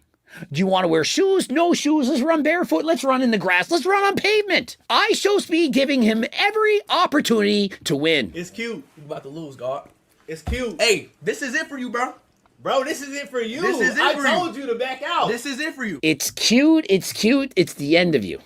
Speaker 24: Do you want to wear shoes? No shoes. Let's run barefoot. Let's run in the grass. Let's run on pavement. I Show Speed giving him every opportunity to win.
Speaker 26: It's cute.
Speaker 25: You about to lose, God.
Speaker 26: It's cute.
Speaker 25: Hey, this is it for you, bro.
Speaker 26: Bro, this is it for you.
Speaker 25: This is it
Speaker 26: I
Speaker 25: for you.
Speaker 26: told you to back out.
Speaker 25: This is it for you.
Speaker 24: It's cute. It's cute. It's the end of you.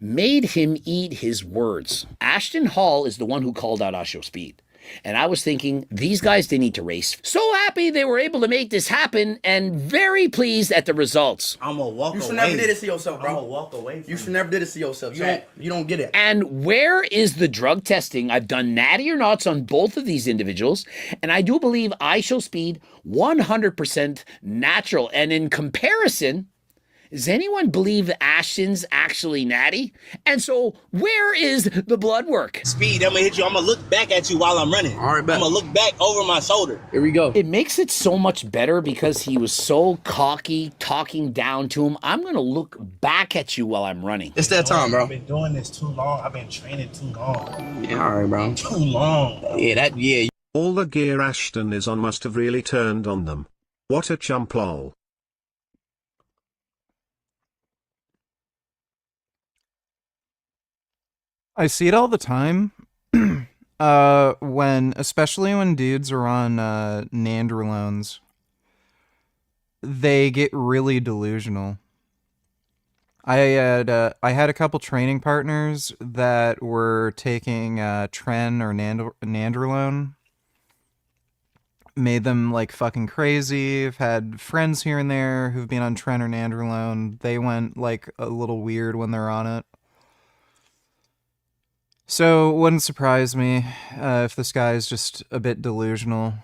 Speaker 24: Made him eat his words. Ashton Hall is the one who called out I Show Speed. And I was thinking, these guys, they need to race. So happy they were able to make this happen and very pleased at the results.
Speaker 26: I'm gonna walk away.
Speaker 25: You should never did it to yourself, bro.
Speaker 26: I'm gonna walk away.
Speaker 25: You should never did it to yourself. You don't get it.
Speaker 24: And where is the drug testing? I've done natty or nots on both of these individuals, and I do believe I Show Speed 100% natural. And in comparison, Does anyone believe Ashton's actually natty? And so, where is the blood work?
Speaker 26: Speed, I'm gonna hit you. I'm gonna look back at you while I'm running. All right, I'm gonna look back over my shoulder.
Speaker 25: Here we go.
Speaker 24: It makes it so much better because he was so cocky, talking down to him. I'm gonna look back at you while I'm running.
Speaker 26: It's that time, bro. I've been doing this too long. I've been training too long.
Speaker 25: Yeah, all right, bro.
Speaker 26: Too long. Bro.
Speaker 25: Yeah.
Speaker 5: All the gear Ashton is on must have really turned on them. What a chump lol.
Speaker 1: I see it all the time. Especially when dudes are on nandrolones, they get really delusional. I had a couple training partners that were taking tren or nandrolone. Made them like fucking crazy. I've had friends here and there who've been on tren or nandrolone. They went like a little weird when they're on it. So it wouldn't surprise me if this guy is just a bit delusional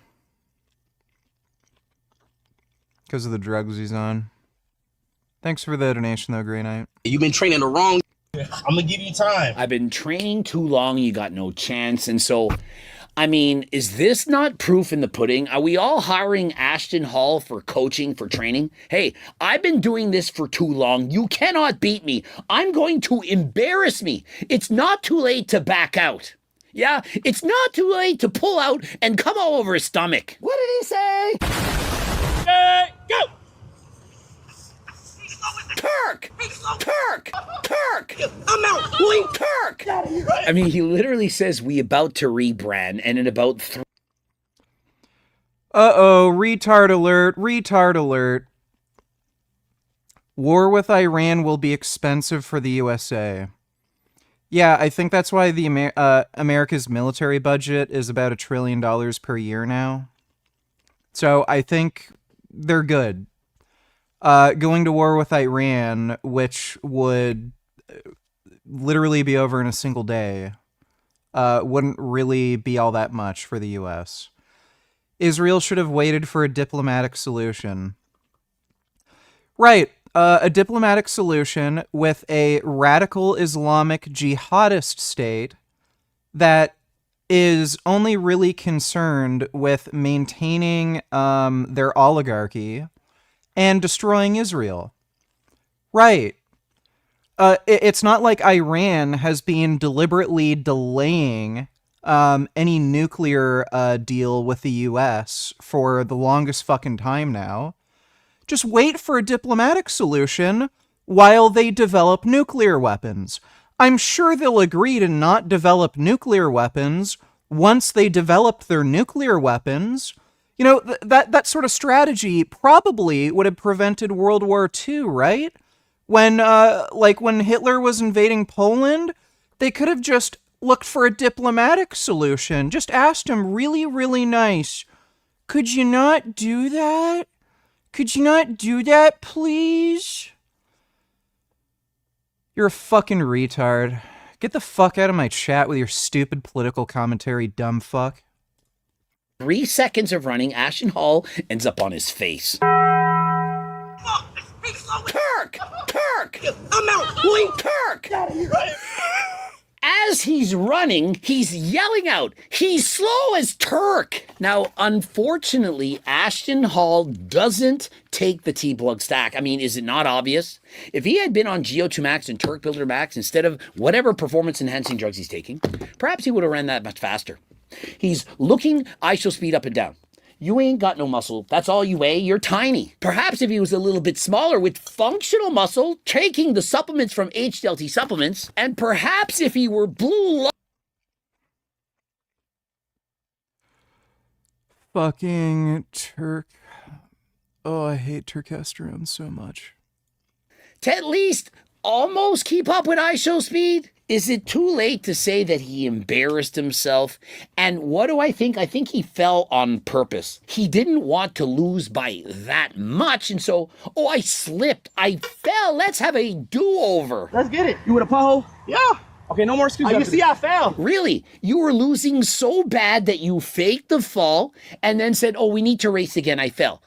Speaker 1: because of the drugs he's on. Thanks for the donation, though, Grey Knight.
Speaker 25: You've been training the wrong.
Speaker 26: I'm gonna give you time.
Speaker 24: I've been training too long, you got no chance. And so, I mean, is this not proof in the pudding? Are we all hiring Ashton Hall for coaching, for training? Hey, I've been doing this for too long. You cannot beat me. I'm going to embarrass me. It's not too late to back out. Yeah, it's not too late to pull out and come all over his stomach. What did he say?
Speaker 23: Go!
Speaker 24: Turk! Turk! Turk!
Speaker 25: I'm out, boy.
Speaker 24: Turk! I mean, he literally says we about to rebrand, and in about
Speaker 1: Uh-oh, retard alert, retard alert. War with Iran will be expensive for the USA. Yeah, I think that's why the America's military budget is about $1 trillion per year now. So I think they're good. Going to war with Iran, which would literally be over in a single day, wouldn't really be all that much for the US. Israel should have waited for a diplomatic solution. Right, a diplomatic solution with a radical Islamic jihadist state that is only really concerned with maintaining their oligarchy and destroying Israel. Right. It's not like Iran has been deliberately delaying any nuclear deal with the US for the longest fucking time now. Just wait for a diplomatic solution while they develop nuclear weapons. I'm sure they'll agree to not develop nuclear weapons once they develop their nuclear weapons. You know, that sort of strategy probably would have prevented World War II, right? When Hitler was invading Poland, they could have just looked for a diplomatic solution. Just asked him really, really nice, could you not do that? Could you not do that, please? You're a fucking retard. Get the fuck out of my chat with your stupid political commentary, dumb fuck.
Speaker 24: 3 seconds of running, Ashton Hall ends up on his face. Turk! Turk!
Speaker 25: I'm out, boy.
Speaker 24: Turk! As he's running, he's yelling out, he's slow as Turk. Now, unfortunately, Ashton Hall doesn't take the T-Plug stack. I mean, is it not obvious? If he had been on GO2 Max and Turk Builder Max instead of whatever performance-enhancing drugs he's taking, perhaps he would have ran that much faster. He's looking ISO speed up and down. You ain't got no muscle. That's all you weigh. You're tiny. Perhaps if he was a little bit smaller with functional muscle, taking the supplements from HDLT supplements, and perhaps if he were blue...
Speaker 1: Fucking Turk. Oh, I hate turkesterone so much.
Speaker 24: To at least almost keep up with ISO speed? Is it too late to say that he embarrassed himself? And what do I think? I think he fell on purpose. He didn't want to lose by that much, and so, oh, I slipped. I fell. Let's have a do-over.
Speaker 25: Let's get it. You with a pothole? Yeah. Okay, no more excuses. You see I fell.
Speaker 24: Really? You were losing so bad that you faked the fall and then said, oh, we need to race again. I fell.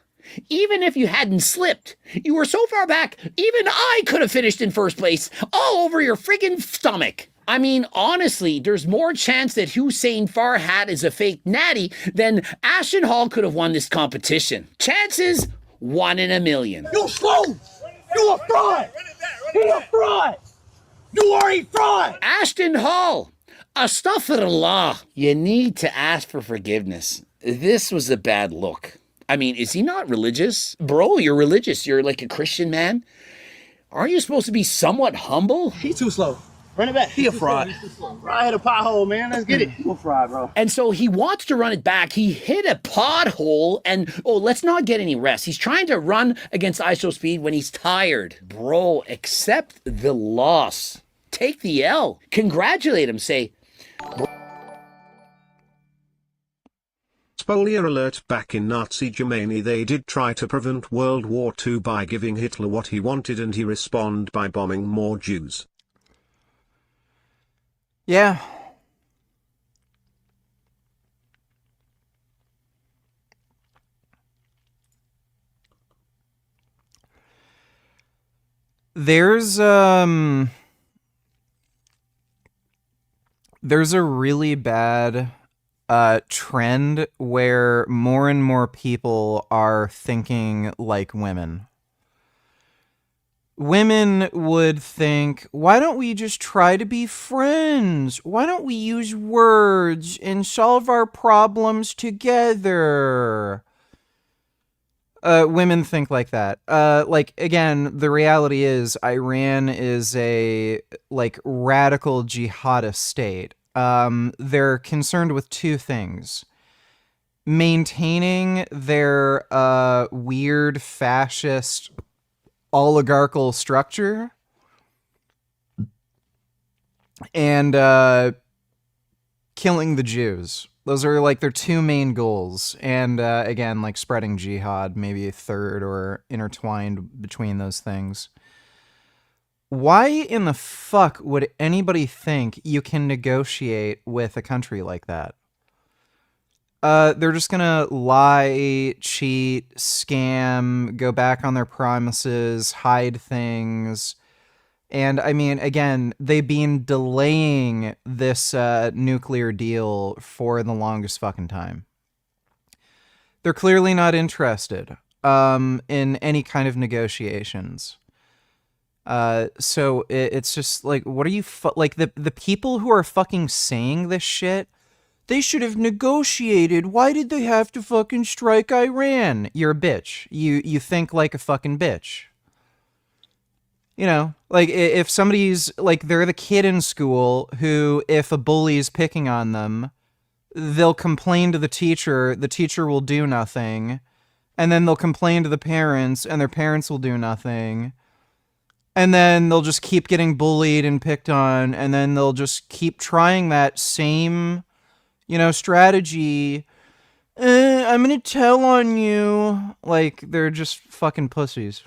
Speaker 24: Even if you hadn't slipped, you were so far back, even I could have finished in first place, all over your friggin' stomach. I mean, honestly, there's more chance that Hussein Farhat is a fake natty than Ashton Hall could have won this competition. Chances, 1 in a million.
Speaker 13: You slow! You a fraud! He a fraud! You are a fraud!
Speaker 24: Ashton Hall, astaghfirullah. You need to ask for forgiveness. This was a bad look. I mean, is he not religious? Bro, you're religious. You're like a Christian man. Aren't you supposed to be somewhat humble?
Speaker 13: He's too slow. Run it back. He a fraud. I hit a pothole, man. Let's get it. You a fraud, bro.
Speaker 24: And so he wants to run it back. He hit a pothole and, oh, let's not get any rest. He's trying to run against ISO speed when he's tired. Bro, accept the loss. Take the L. Congratulate him. Say,
Speaker 5: Spoiler alert: back in Nazi Germany they did try to prevent World War II by giving Hitler what he wanted, and he responded by bombing more Jews.
Speaker 1: Yeah. There's a really bad trend where more and more people are thinking like women. Women would think, why don't we just try to be friends? Why don't we use words and solve our problems together? Women think like that. Like, again, the reality is Iran is a, like, radical jihadist state. They're concerned with two things: maintaining their weird fascist oligarchical structure, and killing the Jews. Those are like their two main goals. And again, like spreading jihad, maybe a third or intertwined between those things. Why in the fuck would anybody think you can negotiate with a country like that? They're just gonna lie, cheat, scam, go back on their promises, hide things. And I mean, again, they've been delaying this nuclear deal for the longest fucking time. They're clearly not interested in any kind of negotiations. So it's just like, what are you like the people who are fucking saying this shit? They should have negotiated. Why did they have to fucking strike Iran? You're a bitch. You think like a fucking bitch. You know, like if somebody's like, they're the kid in school who, if a bully's picking on them, they'll complain to the teacher will do nothing, and then they'll complain to the parents, and their parents will do nothing, and then they'll just keep getting bullied and picked on, and then they'll just keep trying that same, you know, strategy. I'm gonna tell on you. Like, they're just fucking pussies.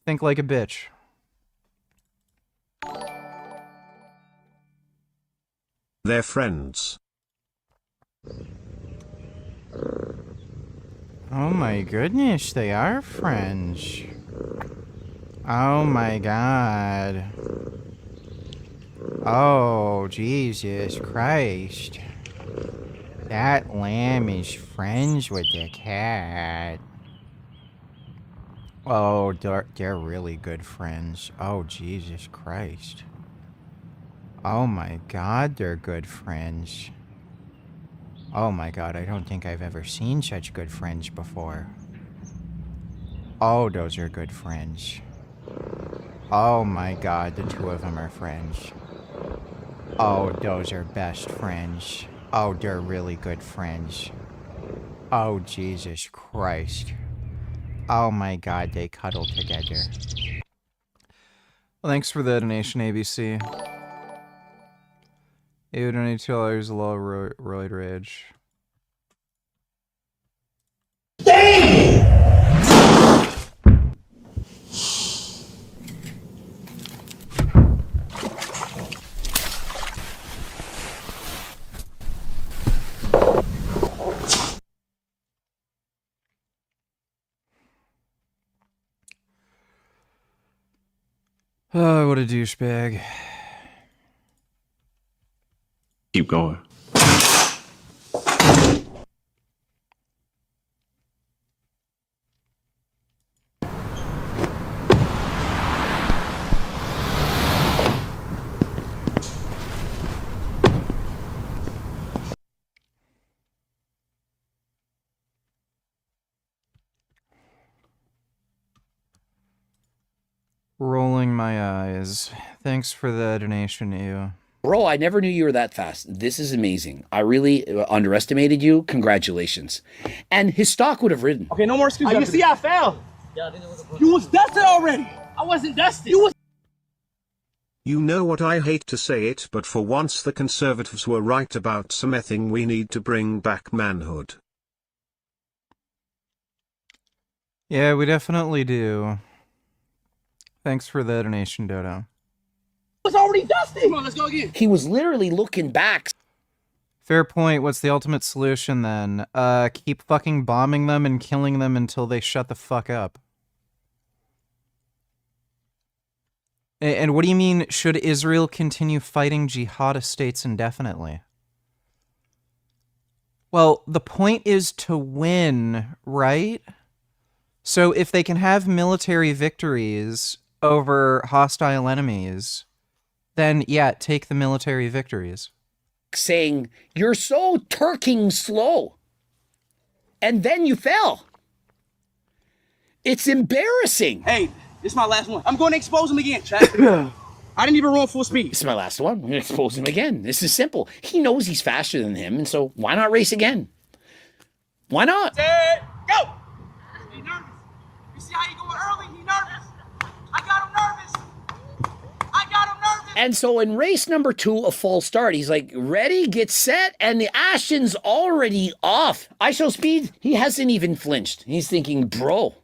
Speaker 1: Think like a bitch.
Speaker 5: They're friends.
Speaker 1: Oh my goodness, they are friends. Oh my god. Oh, Jesus Christ. That lamb is friends with the cat. Oh, they're really good friends. Oh, Jesus Christ. Oh my god, they're good friends. Oh my god, I don't think I've ever seen such good friends before. Oh, those are good friends. Oh my god, the two of them are friends. Oh, those are best friends. Oh, they're really good friends. Oh, Jesus Christ. Oh my god, they cuddle together. Well, thanks for the donation, ABC. You donate $2 low roid rage. Oh, what a douchebag.
Speaker 4: Keep going.
Speaker 1: Rolling my eyes. Thanks for the donation, you.
Speaker 24: Bro, I never knew you were that fast. This is amazing. I really underestimated you. Congratulations. And his stock would have ridden.
Speaker 25: Okay, no more excuses.
Speaker 13: You see I fell. You was dusted already. I wasn't dusted. You was.
Speaker 5: You know what, I hate to say it, but for once the Conservatives were right about something. We need to bring back manhood.
Speaker 1: Yeah, we definitely do. Thanks for the donation, Dodo.
Speaker 25: Was already dusted.
Speaker 13: Come on, let's go again.
Speaker 24: He was literally looking back.
Speaker 1: Fair point. What's the ultimate solution then? Keep fucking bombing them and killing them until they shut the fuck up. And what do you mean, should Israel continue fighting jihadist states indefinitely? Well, the point is to win, right? So if they can have military victories over hostile enemies, then yeah, take the military victories.
Speaker 24: Saying, you're so turking slow. And then you fell. It's embarrassing.
Speaker 13: Hey, this is my last one. I'm going to expose him again, chat. I didn't even run full speed.
Speaker 24: This is my last one. I'm going to expose him again. This is simple. He knows he's faster than him, and so why not race again? Why not?
Speaker 13: Set, go! He nervous. You see how he going early? He nervous. I got him nervous. I got him nervous.
Speaker 24: And so in race number 2, a false start, he's like, ready, get set, and the Ashton's already off. I show speed, he hasn't even flinched. He's thinking, bro,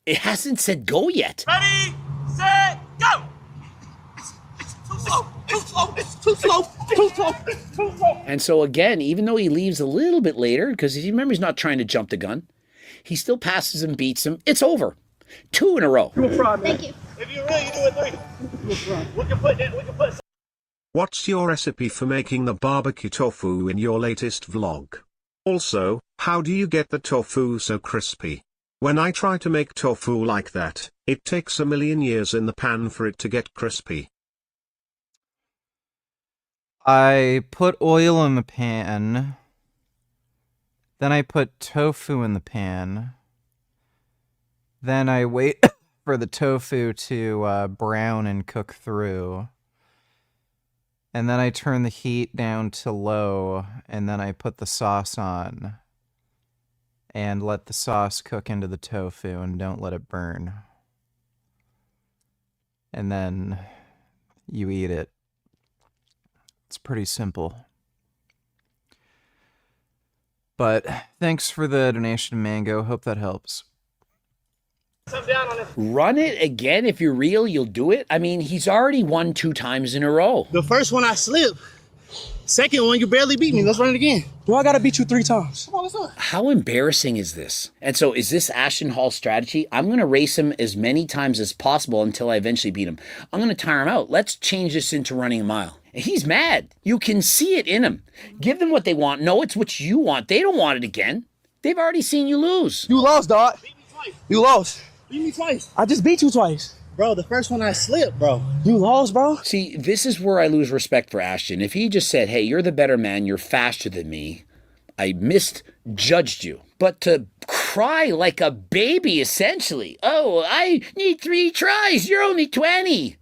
Speaker 24: it hasn't said go yet.
Speaker 13: Ready, set, go! It's too slow. Too slow. It's too slow. Too slow. Too slow.
Speaker 24: And so again, even though he leaves a little bit later, because if you remember, he's not trying to jump the gun, he still passes him, beats him. It's over. 2 in a row.
Speaker 13: You're a fraud, man. Thank you. If you really do it, 3. You're a fraud. We can put that. We can put.
Speaker 5: What's your recipe for making the barbecue tofu in your latest vlog? Also, how do you get the tofu so crispy? When I try to make tofu like that, it takes a million years in the pan for it to get crispy.
Speaker 1: I put oil in the pan. Then I put tofu in the pan. Then I wait for the tofu to brown and cook through. And then I turn the heat down to low, and then I put the sauce on. And let the sauce cook into the tofu and don't let it burn. And then you eat it. It's pretty simple. But thanks for the donation, Mango. Hope that helps.
Speaker 24: Run it again. If you're real, you'll do it. I mean, he's already won 2 times in a row.
Speaker 13: The first one I slipped. Second one, you barely beat me. Let's run it again. Do I gotta beat you 3 times? Come on, let's go.
Speaker 24: How embarrassing is this? And so is this Ashton Hall's strategy? I'm going to race him as many times as possible until I eventually beat him. I'm going to tire him out. Let's change this into running a mile. He's mad. You can see it in him. Give them what they want. No, it's what you want. They don't want it again. They've already seen you lose.
Speaker 13: You lost, dog. Beat me twice. You lost. Beat me twice. I just beat you twice. Bro, the first one I slipped, bro. You lost, bro.
Speaker 24: See, this is where I lose respect for Ashton. If he just said, hey, you're the better man, you're faster than me, I misjudged you. But to cry like a baby, essentially, oh, I need 3 tries, you're only 20.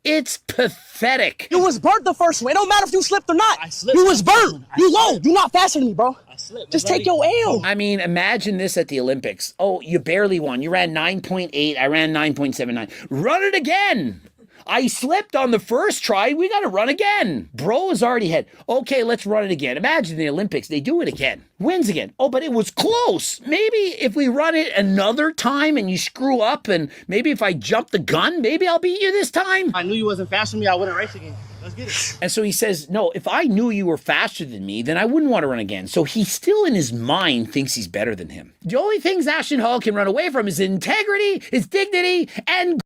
Speaker 24: It's pathetic.
Speaker 13: You was burnt the first one. It don't matter if you slipped or not. I slipped. You was burnt. You low. You not faster than me, bro. I slipped. Just take your L.
Speaker 24: I mean, imagine this at the Olympics. Oh, you barely won. You ran 9.8. I ran 9.79. Run it again. I slipped on the first try. We got to run again. Bro is already ahead. Okay, let's run it again. Imagine the Olympics. They do it again. Wins again. Oh, but it was close. Maybe if we run it another time and you screw up, and maybe if I jump the gun, maybe I'll beat you this time.
Speaker 13: I knew you wasn't faster than me. I wouldn't race again. Let's get it.
Speaker 24: And so he says, no, if I knew you were faster than me, then I wouldn't want to run again. So he still in his mind thinks he's better than him. The only things Ashton Hall can run away from is integrity, his dignity, and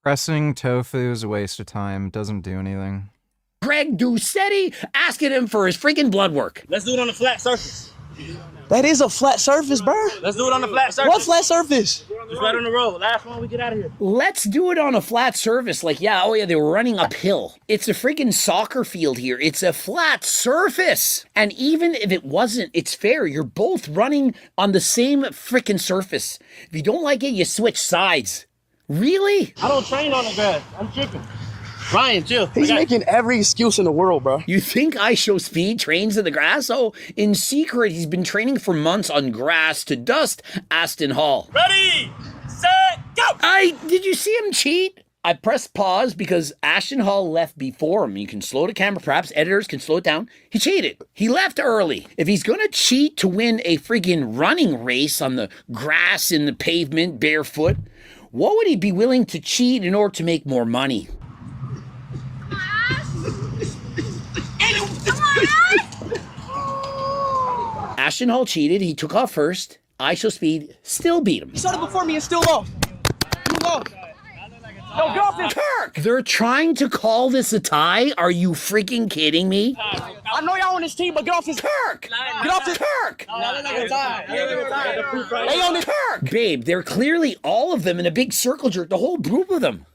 Speaker 1: Pressing tofu is a waste of time. Doesn't do anything.
Speaker 24: Greg Doucetti asking him for his freaking blood work.
Speaker 26: Let's do it on a flat surface.
Speaker 25: That is a flat surface, bro.
Speaker 26: Let's do it on a flat surface.
Speaker 25: What flat surface?
Speaker 26: Just right on the road. Last one, we get out of here.
Speaker 24: Let's do it on a flat surface. Like, yeah, oh yeah, they were running uphill. It's a freaking soccer field here. It's a flat surface. And even if it wasn't, it's fair. You're both running on the same freaking surface. If you don't like it, you switch sides. Really?
Speaker 26: I don't train on the grass. I'm tripping. Ryan, chill.
Speaker 25: He's making every excuse in the world, bro.
Speaker 24: You think I Show Speed trains in the grass? Oh, in secret, he's been training for months on grass to dust Aston Hall.
Speaker 23: Ready, set, go!
Speaker 24: Did you see him cheat? I pressed pause because Ashton Hall left before him. You can slow the camera, perhaps editors can slow it down. He cheated. He left early. If he's gonna cheat to win a friggin' running race on the grass in the pavement, barefoot, what would he be willing to cheat in order to make more money? Ashton Hall cheated. He took off first. I Show Speed still beat him.
Speaker 25: He started before me and still lost. You lost.
Speaker 24: No, get off this Turk! They're trying to call this a tie? Are you freaking kidding me?
Speaker 25: I know y'all on this team, but get off this Turk! Get off this Turk!
Speaker 24: Hey, on the Turk! Babe, they're clearly all of them in a big circle jerk, the whole group of them.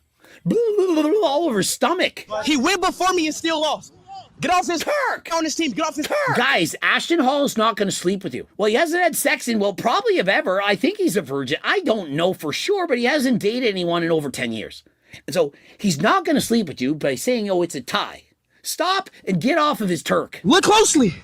Speaker 24: All over his stomach.
Speaker 25: He went before me and still lost. Get off his Turk! On this team, get off his Turk!
Speaker 24: Guys, Ashton Hall is not going to sleep with you. Well, he hasn't had sex in, well, probably if ever. I think he's a virgin. I don't know for sure, but he hasn't dated anyone in over 10 years. And so he's not going to sleep with you by saying, oh, it's a tie. Stop and get off of his Turk.
Speaker 25: Look closely.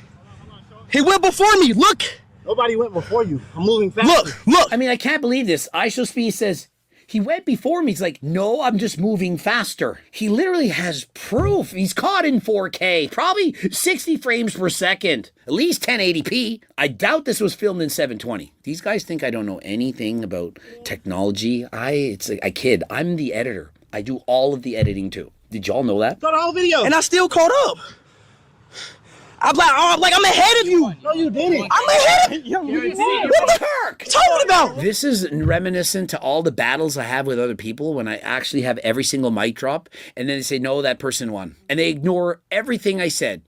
Speaker 25: He went before me. Look.
Speaker 26: Nobody went before you. I'm moving fast.
Speaker 25: Look.
Speaker 24: I mean, I can't believe this. I Show Speed says, he went before me. He's like, no, I'm just moving faster. He literally has proof. He's caught in 4K, probably 60 frames per second, at least 1080p. I doubt this was filmed in 720. These guys think I don't know anything about technology. I kid. I'm the editor. I do all of the editing too. Did y'all know that?
Speaker 26: Got all video.
Speaker 25: And I still caught up. I'm ahead of you.
Speaker 26: No, you didn't.
Speaker 25: I'm ahead of you. What the heck? Talking about?
Speaker 24: This is reminiscent to all the battles I have with other people when I actually have every single mic drop and then they say, no, that person won. And they ignore everything I said.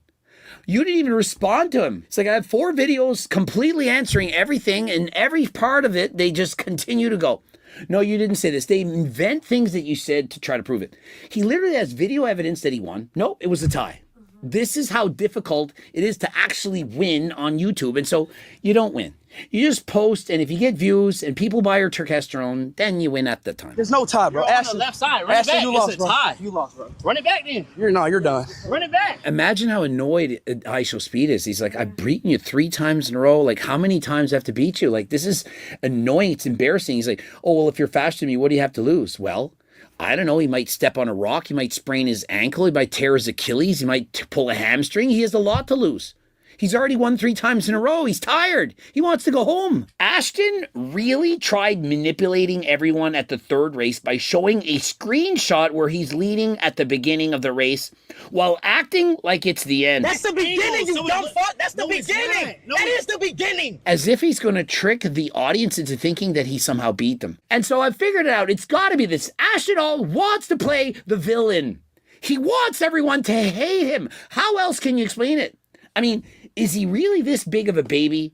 Speaker 24: You didn't even respond to him. It's like I have 4 videos completely answering everything, and every part of it, they just continue to go, no, you didn't say this. They invent things that you said to try to prove it. He literally has video evidence that he won. No, it was a tie. This is how difficult it is to actually win on YouTube. And so you don't win. You just post, and if you get views and people buy your turkesterone, then you win at the time.
Speaker 25: There's no tie, bro.
Speaker 26: You're on the left side. Run it back.
Speaker 25: You lost,
Speaker 26: it's a tie.
Speaker 25: You lost, bro.
Speaker 26: Run it back then.
Speaker 25: You're done.
Speaker 26: Run it back.
Speaker 24: Imagine how annoyed I Show Speed is. He's like, I've beaten you 3 times in a row. Like, how many times do I have to beat you? Like, this is annoying. It's embarrassing. He's like, oh, well, if you're faster than me, what do you have to lose? Well, I don't know. He might step on a rock. He might sprain his ankle. He might tear his Achilles. He might pull a hamstring. He has a lot to lose. He's already won 3 times in a row. He's tired. He wants to go home. Ashton really tried manipulating everyone at the 3rd race by showing a screenshot where he's leading at the beginning of the race while acting like it's the end.
Speaker 25: That's the beginning, you dumb fuck. That's the beginning. That is the beginning.
Speaker 24: As if he's going to trick the audience into thinking that he somehow beat them. And so I figured it out. It's got to be this. Ashton Hall wants to play the villain. He wants everyone to hate him. How else can you explain it? I mean, is he really this big of a baby?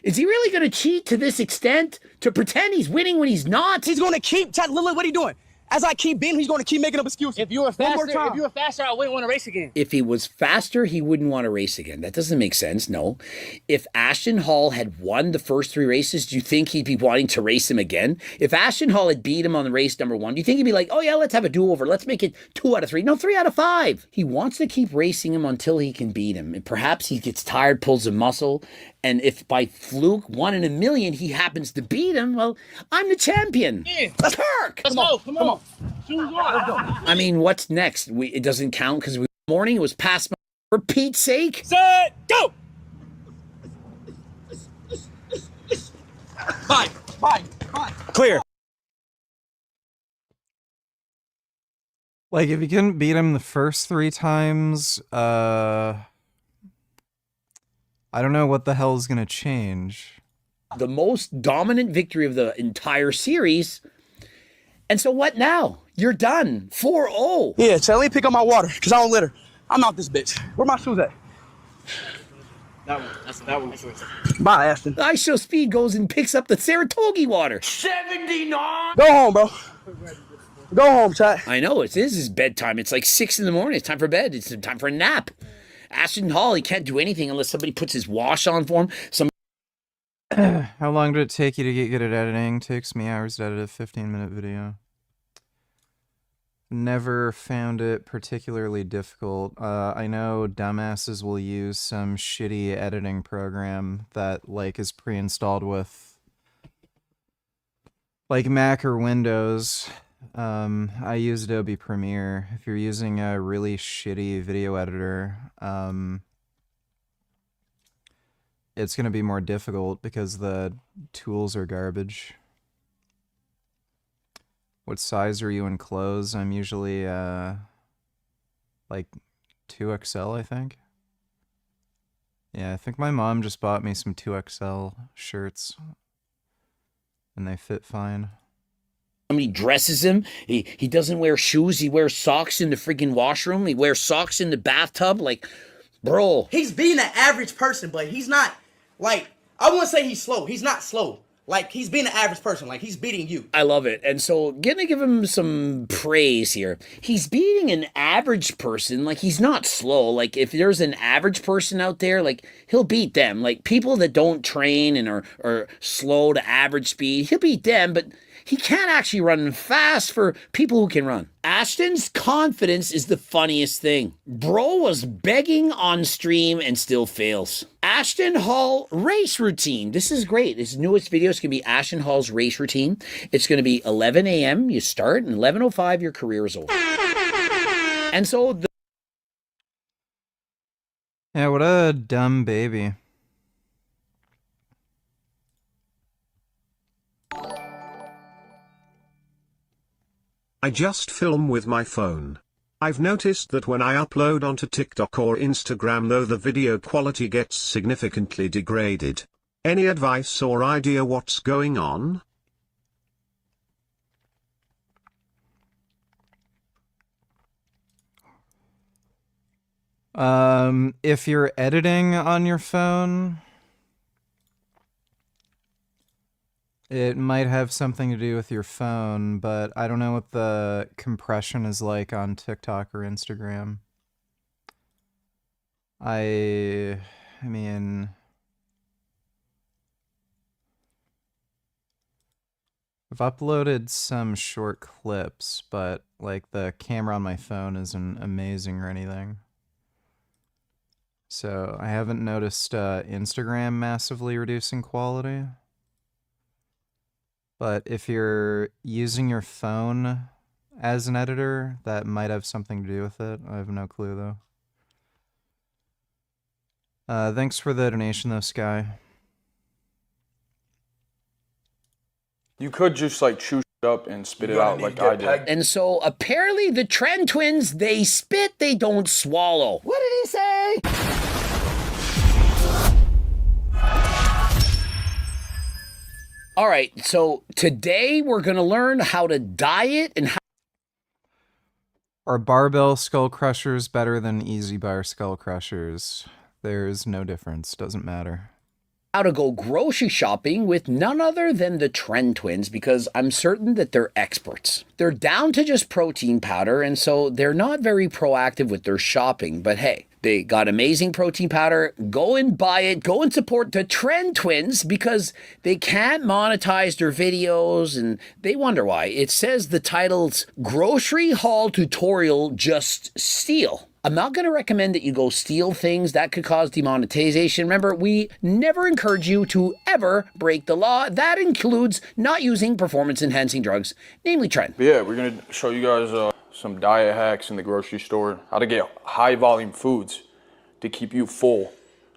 Speaker 24: Is he really going to cheat to this extent? To pretend he's winning when he's not?
Speaker 25: He's going to keep... Lily, what are you doing? As I keep beating, he's going to keep making up excuses.
Speaker 26: If you were faster, I wouldn't want to race again.
Speaker 24: If he was faster, he wouldn't want to race again. That doesn't make sense, no. If Ashton Hall had won the first 3 races, do you think he'd be wanting to race him again? If Ashton Hall had beat him on the race number 1, do you think he'd be like, oh yeah, let's have a do-over. Let's make it 2 out of 3. No, 3 out of 5. He wants to keep racing him until he can beat him. And perhaps he gets tired, pulls a muscle, and if by fluke, 1 in a million, he happens to beat him, well, I'm the champion.
Speaker 26: Yeah.
Speaker 24: Let's work.
Speaker 26: Let's go. Come on. Shoes on.
Speaker 24: I mean, what's next? It doesn't count because morning it was past my... For Pete's sake.
Speaker 23: Set, go!
Speaker 25: Bye.
Speaker 24: Clear.
Speaker 1: Like, if you couldn't beat him the first 3 times, I don't know what the hell is going to change.
Speaker 24: The most dominant victory of the entire series, And so what now? You're done. 4-0.
Speaker 25: Yeah, tell me pick up my water, because I don't litter. I'm out this bitch. Where my shoes at?
Speaker 26: That one.
Speaker 25: Bye, Ashton.
Speaker 24: I Show Speed goes and picks up the Saratoga water.
Speaker 23: 79!
Speaker 25: Go home, bro. Go home, chat.
Speaker 24: I know, it is his bedtime. It's like 6 in the morning. It's time for bed. It's time for a nap. Ashton Hall, he can't do anything unless somebody puts his wash on for him.
Speaker 1: How long did it take you to get good at editing? Takes me hours to edit a 15-minute video. Never found it particularly difficult. I know dumbasses will use some shitty editing program that like is pre-installed with like Mac or Windows. I use Adobe Premiere. If you're using a really shitty video editor, it's going to be more difficult because the tools are garbage. What size are you in clothes? I'm usually like 2XL, I think. Yeah, I think my mom just bought me some 2XL shirts and they fit fine.
Speaker 24: Somebody dresses him. He doesn't wear shoes. He wears socks in the freaking washroom. He wears socks in the bathtub. Like, bro.
Speaker 25: He's being an average person, but he's not, like, I wouldn't say he's slow. He's not slow. Like, he's being an average person. Like, he's beating you.
Speaker 24: I love it. And so, gonna give him some praise here. He's beating an average person. Like, he's not slow. Like, if there's an average person out there, like, he'll beat them. Like, people that don't train and are slow to average speed, he'll beat them, but he can't actually run fast for people who can run. Ashton's confidence is the funniest thing. Bro was begging on stream and still fails. Ashton Hall race routine. This is great. His newest video is going to be Ashton Hall's race routine. It's going to be 11 a.m. You start, and 11:05 your career is over. And so...
Speaker 1: Yeah, what a dumb baby.
Speaker 5: I just film with my phone. I've noticed that when I upload onto TikTok or Instagram though the video quality gets significantly degraded. Any advice or idea what's going on?
Speaker 1: If you're editing on your phone, it might have something to do with your phone, but I don't know what the compression is like on TikTok or Instagram. I mean, I've uploaded some short clips, but like the camera on my phone isn't amazing or anything. So I haven't noticed Instagram massively reducing quality. But if you're using your phone as an editor, that might have something to do with it. I have no clue, though. Thanks for the donation, though, Sky.
Speaker 6: You could just like chew it up and spit it out like I did.
Speaker 24: And so apparently the Trend twins, they spit, they don't swallow. What did he say? All right, so today we're going to learn how to diet and how...
Speaker 1: Are barbell skull crushers better than easy bar skull crushers? There's no difference. Doesn't matter.
Speaker 24: How to go grocery shopping with none other than the Trend twins, because I'm certain that they're experts. They're down to just protein powder, and so they're not very proactive with their shopping. But hey, they got amazing protein powder. Go and buy it. Go and support the Trend twins because they can't monetize their videos, and they wonder why. It says the title's Grocery Haul Tutorial Just Steal. I'm not going to recommend that you go steal things. That could cause demonetization. Remember, we never encourage you to ever break the law. That includes not using performance-enhancing drugs, namely Trend.
Speaker 6: But yeah, we're going to show you guys some diet hacks in the grocery store. How to get high-volume foods to keep you full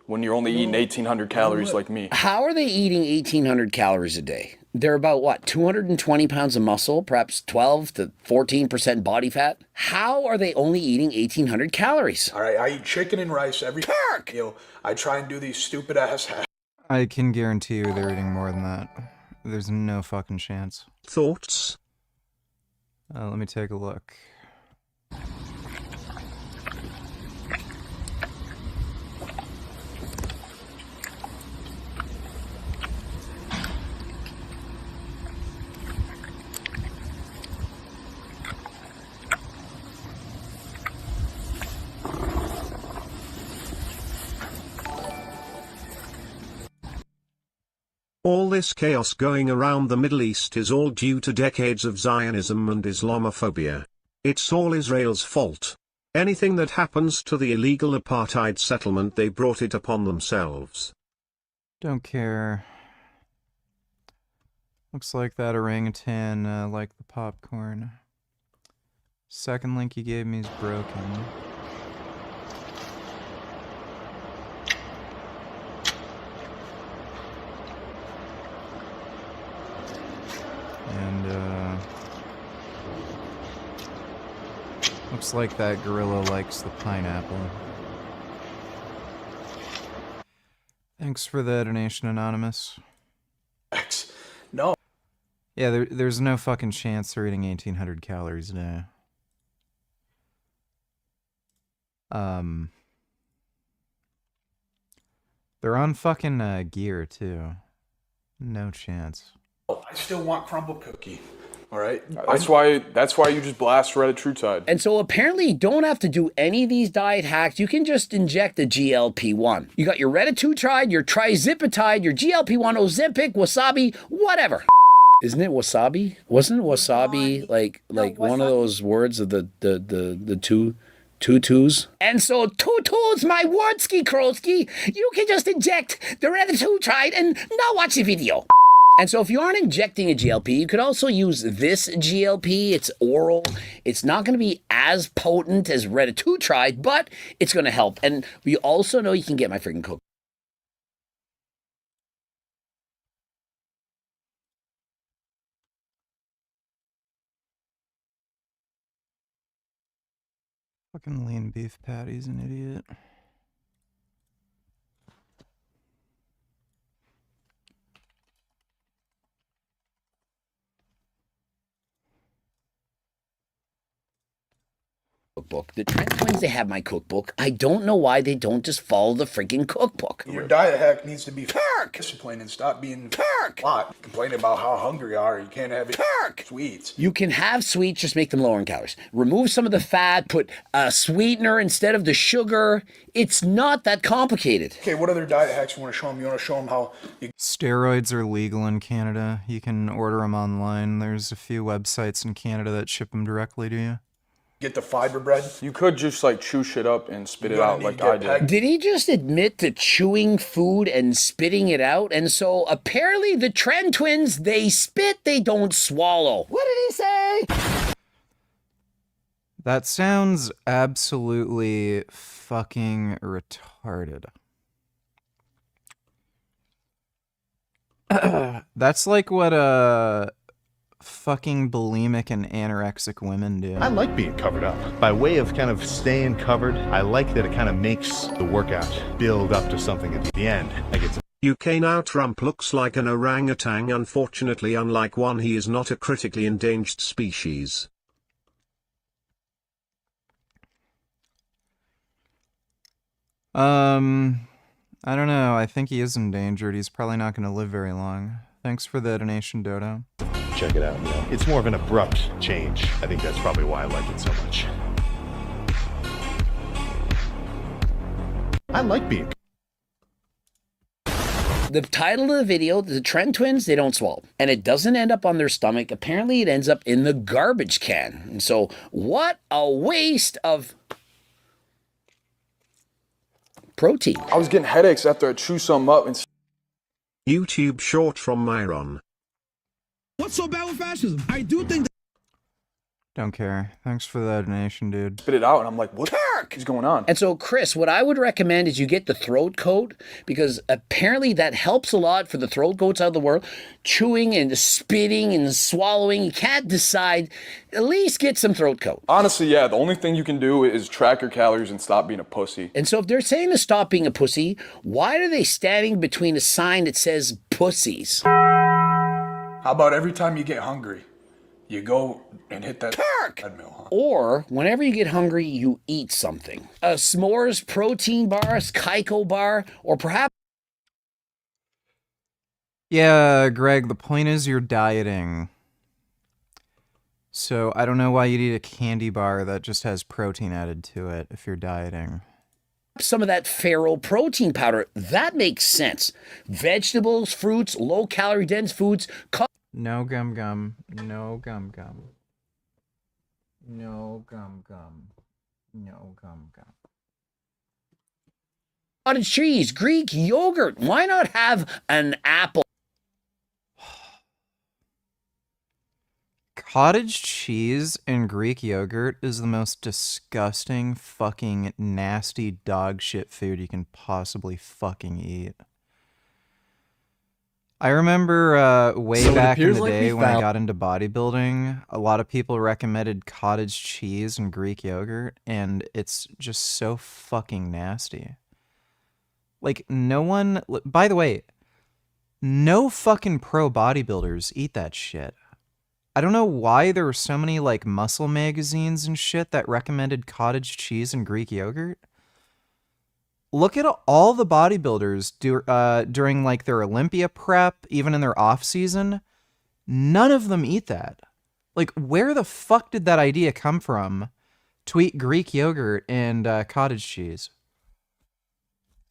Speaker 6: when you're only eating 1,800 calories like me.
Speaker 24: How are they eating 1,800 calories a day? They're about, what, 220 pounds of muscle, perhaps 12 to 14% body fat? How are they only eating 1,800 calories?
Speaker 8: All right, I eat chicken and rice every meal. I try and do these stupid ass hacks.
Speaker 1: I can guarantee you they're eating more than that. There's no fucking chance.
Speaker 5: Thoughts?
Speaker 1: Let me take a look.
Speaker 5: All this chaos going around the Middle East is all due to decades of Zionism and Islamophobia. It's all Israel's fault. Anything that happens to the illegal apartheid settlement, they brought it upon themselves.
Speaker 1: Don't care. Looks like that orangutan liked the popcorn. Second link you gave me is broken. And, looks like that gorilla likes the pineapple. Thanks for the donation, Anonymous.
Speaker 8: No.
Speaker 1: Yeah, there's no fucking chance they're eating 1,800 calories a day. They're on fucking gear, too. No chance.
Speaker 8: I still want crumble cookie. All right.
Speaker 6: That's why you just blast retatrutide.
Speaker 24: And so apparently you don't have to do any of these diet hacks. You can just inject a GLP-1. You got your retatrutide, your trizipatide, your GLP-1, Ozempic, wasabi, whatever. Isn't it wasabi? Wasn't wasabi like one of those words of the two twos? And so twos, my wordski Krolski, you can just inject the retatrutide and not watch the video. And so if you aren't injecting a GLP, you could also use this GLP. It's oral. It's not going to be as potent as retatrutide, but it's going to help. And we also know you can get my freaking cook.
Speaker 1: Fucking lean beef patty's an idiot.
Speaker 24: Cookbook. The Trent twins, they have my cookbook. I don't know why they don't just follow the freaking cookbook.
Speaker 8: Your diet hack needs to be disciplined and stop being complaining about how hungry you are. You can't have sweets.
Speaker 24: You can have sweets, just make them lower in calories. Remove some of the fat, put a sweetener instead of the sugar. It's not that complicated.
Speaker 8: Okay, what other diet hacks you want to show them? You want to show them how you
Speaker 1: Steroids are legal in Canada. You can order them online. There's a few websites in Canada that ship them directly to you.
Speaker 8: get the fiber bread?
Speaker 6: You could just like chew shit up and spit it out like I did.
Speaker 24: Did he just admit to chewing food and spitting it out? And so apparently the Trend twins, they spit, they don't swallow. What did he say?
Speaker 1: That sounds absolutely fucking retarded. That's like what fucking bulimic and anorexic women do.
Speaker 9: I like being covered up. By way of kind of staying covered, I like that it kind of makes the workout build up to something at the end. Like it's
Speaker 5: UK now Trump looks like an orangutan. Unfortunately, unlike one, he is not a critically endangered species.
Speaker 1: I don't know. I think he is endangered. He's probably not going to live very long. Thanks for the donation, Dodo.
Speaker 9: check it out. You know, it's more of an abrupt change. I think that's probably why I like it so much. I like being.
Speaker 24: The title of the video, the Trend twins, they don't swallow. And it doesn't end up on their stomach. Apparently it ends up in the garbage can. And so what a waste of protein.
Speaker 6: I was getting headaches after I chew something up. And
Speaker 5: YouTube short from Myron.
Speaker 10: What's so bad with fascism? I do think that.
Speaker 1: Don't care. Thanks for the donation, dude.
Speaker 6: spit it out, and I'm like, what the heck is going on?
Speaker 24: And so, Chris, what I would recommend is you get the throat coat, because apparently that helps a lot for the throat goats out of the world. Chewing and spitting and swallowing, you can't decide. At least get some throat coat.
Speaker 6: Honestly, yeah, the only thing you can do is track your calories and stop being a pussy.
Speaker 24: And so if they're saying to stop being a pussy, why are they standing between a sign that says pussies?
Speaker 8: How about every time you get hungry, You go and hit that treadmill, huh?
Speaker 24: Or whenever you get hungry, you eat something. A s'mores protein bar, a Kaiko bar, or perhaps...
Speaker 1: Yeah, Greg, the point is you're dieting. So I don't know why you'd eat a candy bar that just has protein added to it if you're dieting.
Speaker 24: some of that farrow protein powder. That makes sense. Vegetables, fruits, low-calorie dense foods...
Speaker 1: No gum gum. No gum gum. No gum gum. No gum gum.
Speaker 24: Cottage cheese, Greek yogurt. Why not have an apple?
Speaker 1: Cottage cheese and Greek yogurt is the most disgusting, fucking nasty dog shit food you can possibly fucking eat. I remember way back in the day when I got into bodybuilding, a lot of people recommended cottage cheese and Greek yogurt, and it's just so fucking nasty. Like, no one... By the way, no fucking pro bodybuilders eat that shit. I don't know why there were so many, like, muscle magazines and shit that recommended cottage cheese and Greek yogurt. Look at all the bodybuilders during, like, their Olympia prep, even in their off-season. None of them eat that. Like, where the fuck did that idea come from to eat Greek yogurt and cottage cheese?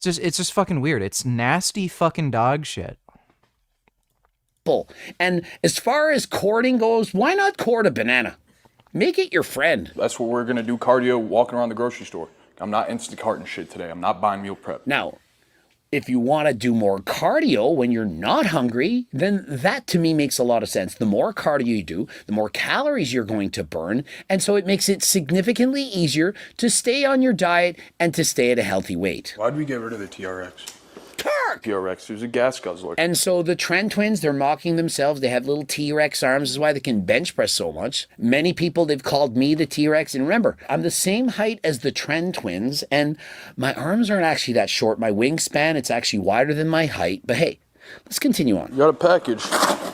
Speaker 1: It's just fucking weird. It's nasty fucking dog shit.
Speaker 24: And as far as courting goes, why not court a banana? Make it your friend.
Speaker 6: That's what we're gonna do, cardio, walking around the grocery store. I'm not Instacarting shit today. I'm not buying meal prep.
Speaker 24: Now, if you want to do more cardio when you're not hungry, then that to me makes a lot of sense. The more cardio you do, the more calories you're going to burn. And so it makes it significantly easier to stay on your diet and to stay at a healthy weight.
Speaker 8: Why'd we get rid of the TRX?
Speaker 6: TRX, there's a gas guzzler.
Speaker 24: And so the Trend Twins, they're mocking themselves. They have little T-Rex arms. This is why they can bench press so much. Many people, they've called me the T-Rex. And remember, I'm the same height as the Trend Twins. And my arms aren't actually that short. My wingspan, it's actually wider than my height. But hey, let's continue on.
Speaker 6: You got a package.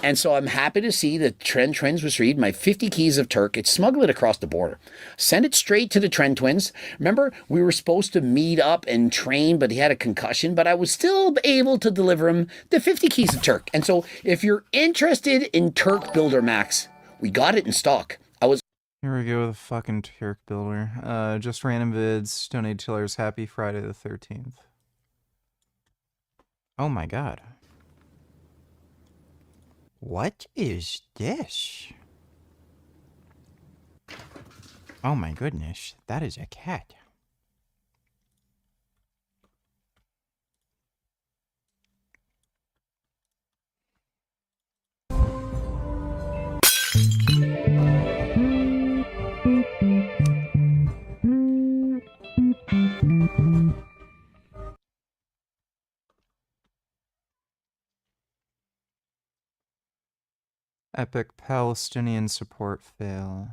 Speaker 24: And so I'm happy to see that Trend Twins received my 50 keys of Turk. It's smuggled it across the border. Send it straight to the Trend Twins. Remember, we were supposed to meet up and train, but he had a concussion, but I was still able to deliver him the 50 keys of Turk. And so if you're interested in Turk Builder Max, we got it in stock.
Speaker 1: Here we go with a fucking Turk Builder. Just random vids. Donate Chillers. Happy Friday the 13th. Oh my god. What is this? Oh my goodness, that is a cat. Epic Palestinian support fail.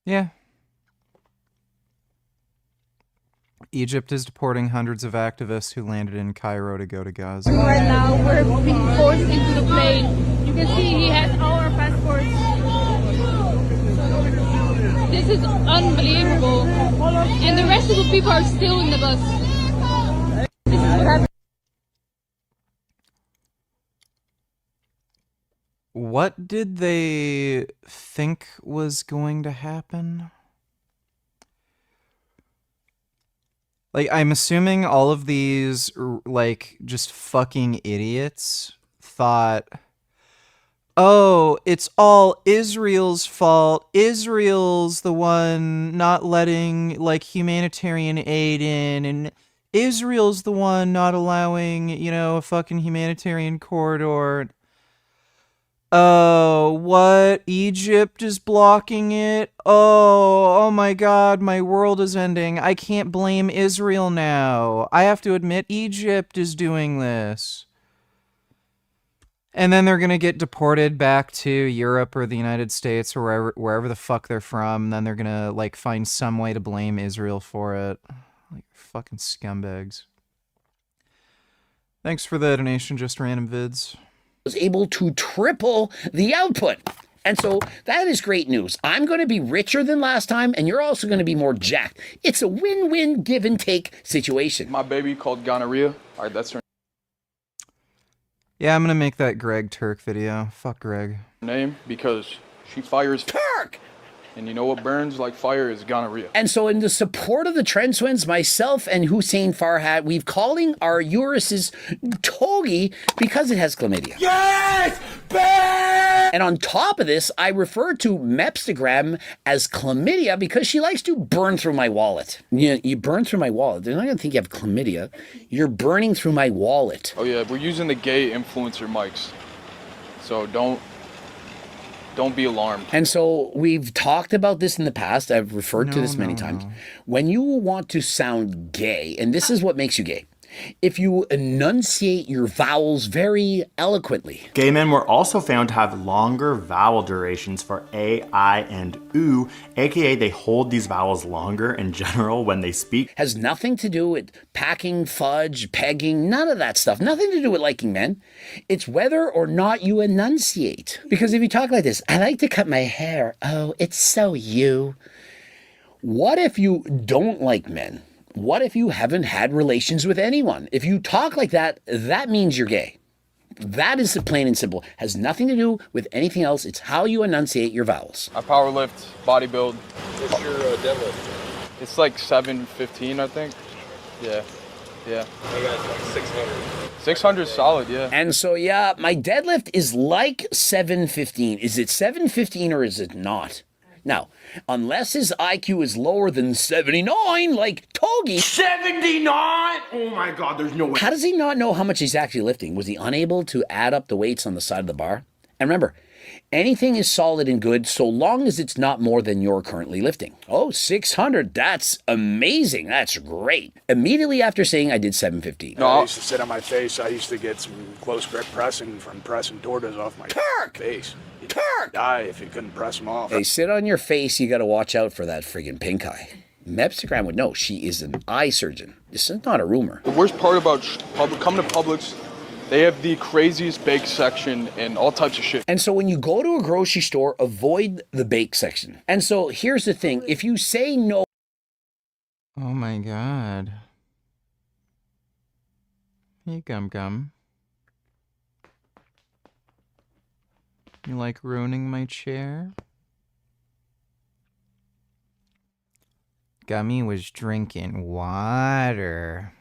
Speaker 1: Yeah. Egypt is deporting hundreds of activists who landed in Cairo to go to Gaza.
Speaker 7: Right now, we're being forced into the plane. You can see he has our passports. This is unbelievable. And the rest of the people are still in the bus. This is what happened.
Speaker 1: What did they think was going to happen? Like, I'm assuming all of these, like, just fucking idiots thought, oh, it's all Israel's fault. Israel's the one not letting, like, humanitarian aid in, and Israel's the one not allowing, you know, a fucking humanitarian corridor. Oh, what? Egypt is blocking it? Oh my god, my world is ending. I can't blame Israel now. I have to admit Egypt is doing this. And then they're gonna get deported back to Europe or the United States or wherever the fuck they're from. And then they're gonna, like, find some way to blame Israel for it. Like, fucking scumbags. Thanks for the donation, just random vids.
Speaker 24: Was able to triple the output. And so that is great news. I'm going to be richer than last time, and you're also going to be more jacked. It's a win-win give and take situation.
Speaker 6: My baby called gonorrhea. All right, that's her
Speaker 1: Yeah, I'm gonna make that Greg Turk video. Fuck Greg.
Speaker 6: name because she fires Turk. And you know what burns like fire is gonorrhea.
Speaker 24: And so in the support of the Trend Twins, myself and Hussein Farhat, we've calling our uteruses togi because it has chlamydia.
Speaker 13: Yes! Bang!
Speaker 24: And on top of this, I refer to Mepstagram as chlamydia because she likes to burn through my wallet. You burn through my wallet. They're not going to think you have chlamydia. You're burning through my wallet.
Speaker 6: Oh yeah, we're using the gay influencer mics. So don't be alarmed.
Speaker 24: And so we've talked about this in the past. I've referred to this many times. When you want to sound gay, and this is what makes you gay, if you enunciate your vowels very eloquently.
Speaker 11: Gay men were also found to have longer vowel durations for A, I, and U, aka they hold these vowels longer in general when they speak.
Speaker 24: Has nothing to do with packing, fudge, pegging, none of that stuff. Nothing to do with liking men. It's whether or not you enunciate. Because if you talk like this, I like to cut my hair. Oh, it's so you. What if you don't like men? What if you haven't had relations with anyone? If you talk like that, that means you're gay. That is plain and simple. Has nothing to do with anything else. It's how you enunciate your vowels.
Speaker 6: I power lift, bodybuild.
Speaker 13: What's your deadlift?
Speaker 6: It's like 715, I think. Yeah.
Speaker 13: I got like 600.
Speaker 6: 600 solid, yeah.
Speaker 24: And so, yeah, my deadlift is like 715. Is it 715 or is it not? Now, unless his IQ is lower than 79, like Togi.
Speaker 13: 79? Oh my God, there's no way.
Speaker 24: How does he not know how much he's actually lifting? Was he unable to add up the weights on the side of the bar? And remember, anything is solid and good so long as it's not more than you're currently lifting. Oh, 600, that's amazing. That's great. Immediately after saying I did 750.
Speaker 8: I used to sit on my face. I used to get some close grip pressing from pressing tortas off my face. You'd die if you couldn't press them off.
Speaker 24: Hey, sit on your face. You got to watch out for that friggin' pink eye. Mepstagram would know. She is an eye surgeon. This is not a rumor.
Speaker 6: The worst part about coming to Publix, they have the craziest bake section and all types of shit.
Speaker 24: And so when you go to a grocery store, avoid the bake section. And so here's the thing. If you say no.
Speaker 1: Oh my God. Hey, Gum Gum. You like ruining my chair? Gummy was drinking water.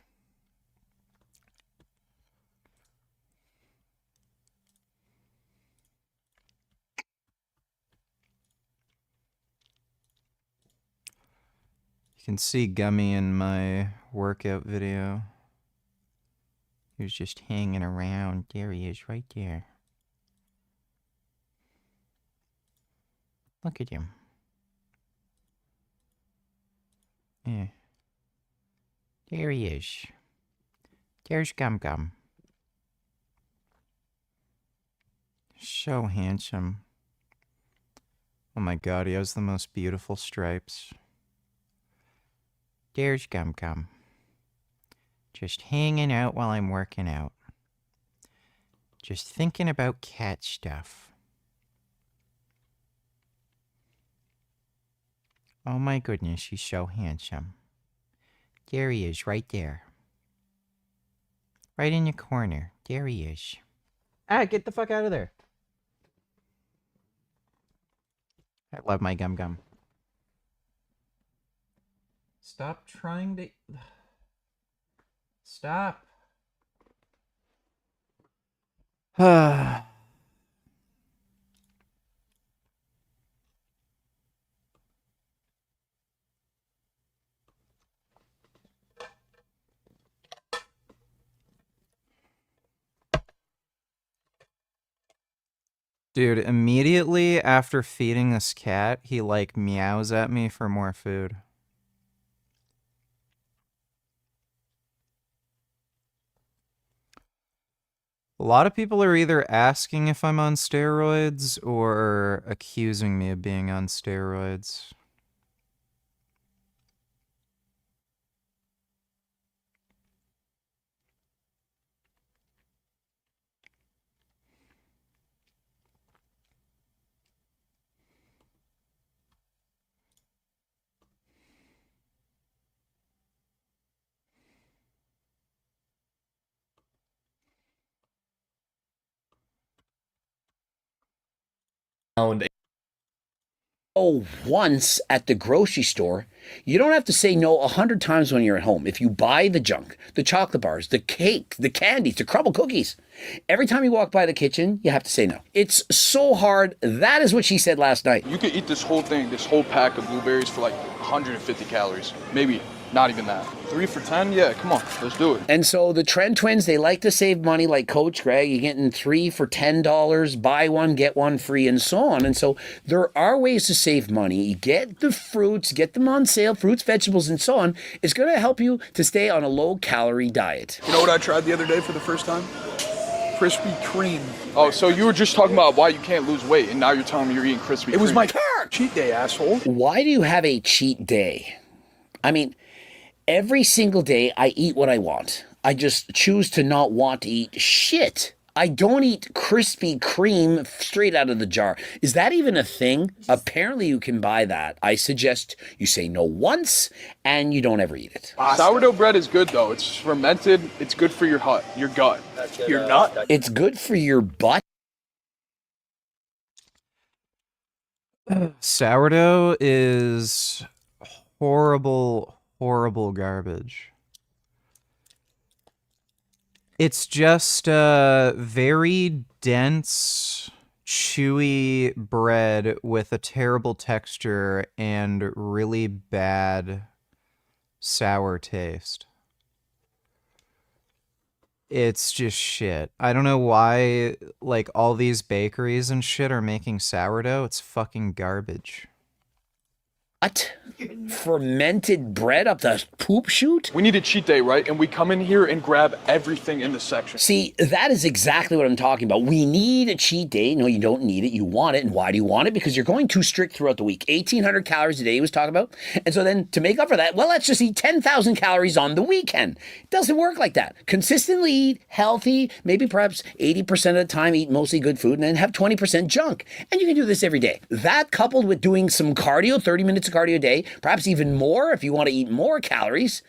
Speaker 1: You can see Gummy in my workout video. He was just hanging around. There he is, right there. Look at him. Yeah. There he is. There's Gum Gum. So handsome. Oh my God, he has the most beautiful stripes. There's Gum Gum. Just hanging out while I'm working out. Just thinking about cat stuff. Oh my goodness, he's so handsome. There he is, right there. Right in the corner. There he is. Ah, get the fuck out of there. I love my Gum Gum. Stop trying to... Stop. Dude, immediately after feeding this cat, he like meows at me for more food. A lot of people are either asking if I'm on steroids or accusing me of being on steroids.
Speaker 24: Oh, once at the grocery store, you don't have to say no 100 times when you're at home. If you buy the junk, the chocolate bars, the cake, the candies, the crumble cookies, every time you walk by the kitchen, you have to say no. It's so hard. That is what she said last night.
Speaker 6: You could eat this whole thing, this whole pack of blueberries for like 150 calories. Maybe not even that. 3 for 10? Yeah, come on, let's do it.
Speaker 24: And so the Trend Twins, they like to save money like Coach Greg. You're getting 3 for $10, buy one, get one free, and so on. And so there are ways to save money. You get the fruits, get them on sale, fruits, vegetables, and so on. It's going to help you to stay on a low-calorie diet.
Speaker 8: You know what I tried the other day for the first time? Krispy Kreme.
Speaker 6: Oh, so you were just talking about why you can't lose weight, and now you're telling me you're eating Krispy Kreme.
Speaker 8: It was my cheat day, asshole.
Speaker 24: Why do you have a cheat day? I mean, every single day I eat what I want. I just choose to not want to eat shit. I don't eat Krispy Kreme straight out of the jar. Is that even a thing? Apparently you can buy that. I suggest you say no once and you don't ever eat it.
Speaker 6: Sourdough bread is good though. It's fermented. It's good for your gut. Your nut.
Speaker 24: It's good for your butt.
Speaker 1: Sourdough is horrible garbage. It's just very dense, chewy bread with a terrible texture and really bad sour taste. It's just shit. I don't know why, like, all these bakeries and shit are making sourdough. It's fucking garbage.
Speaker 24: What? Fermented bread up the poop chute?
Speaker 6: We need a cheat day, right? And we come in here and grab everything in the section.
Speaker 24: See, that is exactly what I'm talking about. We need a cheat day. No, you don't need it. You want it. And why do you want it? Because you're going too strict throughout the week. 1,800 calories a day he was talking about. And so then to make up for that, well, let's just eat 10,000 calories on the weekend. It doesn't work like that. Consistently eat healthy, maybe perhaps 80% of the time eat mostly good food, and then have 20% junk. And you can do this every day. That coupled with doing some cardio, 30 minutes of cardio a day, perhaps even more if you want to eat more calories,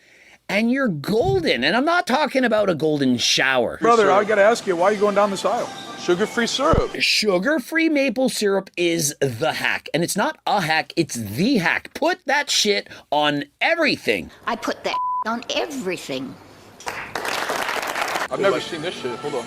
Speaker 24: and you're golden. And I'm not talking about a golden shower.
Speaker 8: Brother, I gotta ask you, why are you going down this aisle?
Speaker 6: Sugar-free syrup.
Speaker 24: Sugar-free maple syrup is the hack. And it's not a hack, it's the hack. Put that shit on everything.
Speaker 12: I put that on everything.
Speaker 6: I've never seen this shit. Hold on.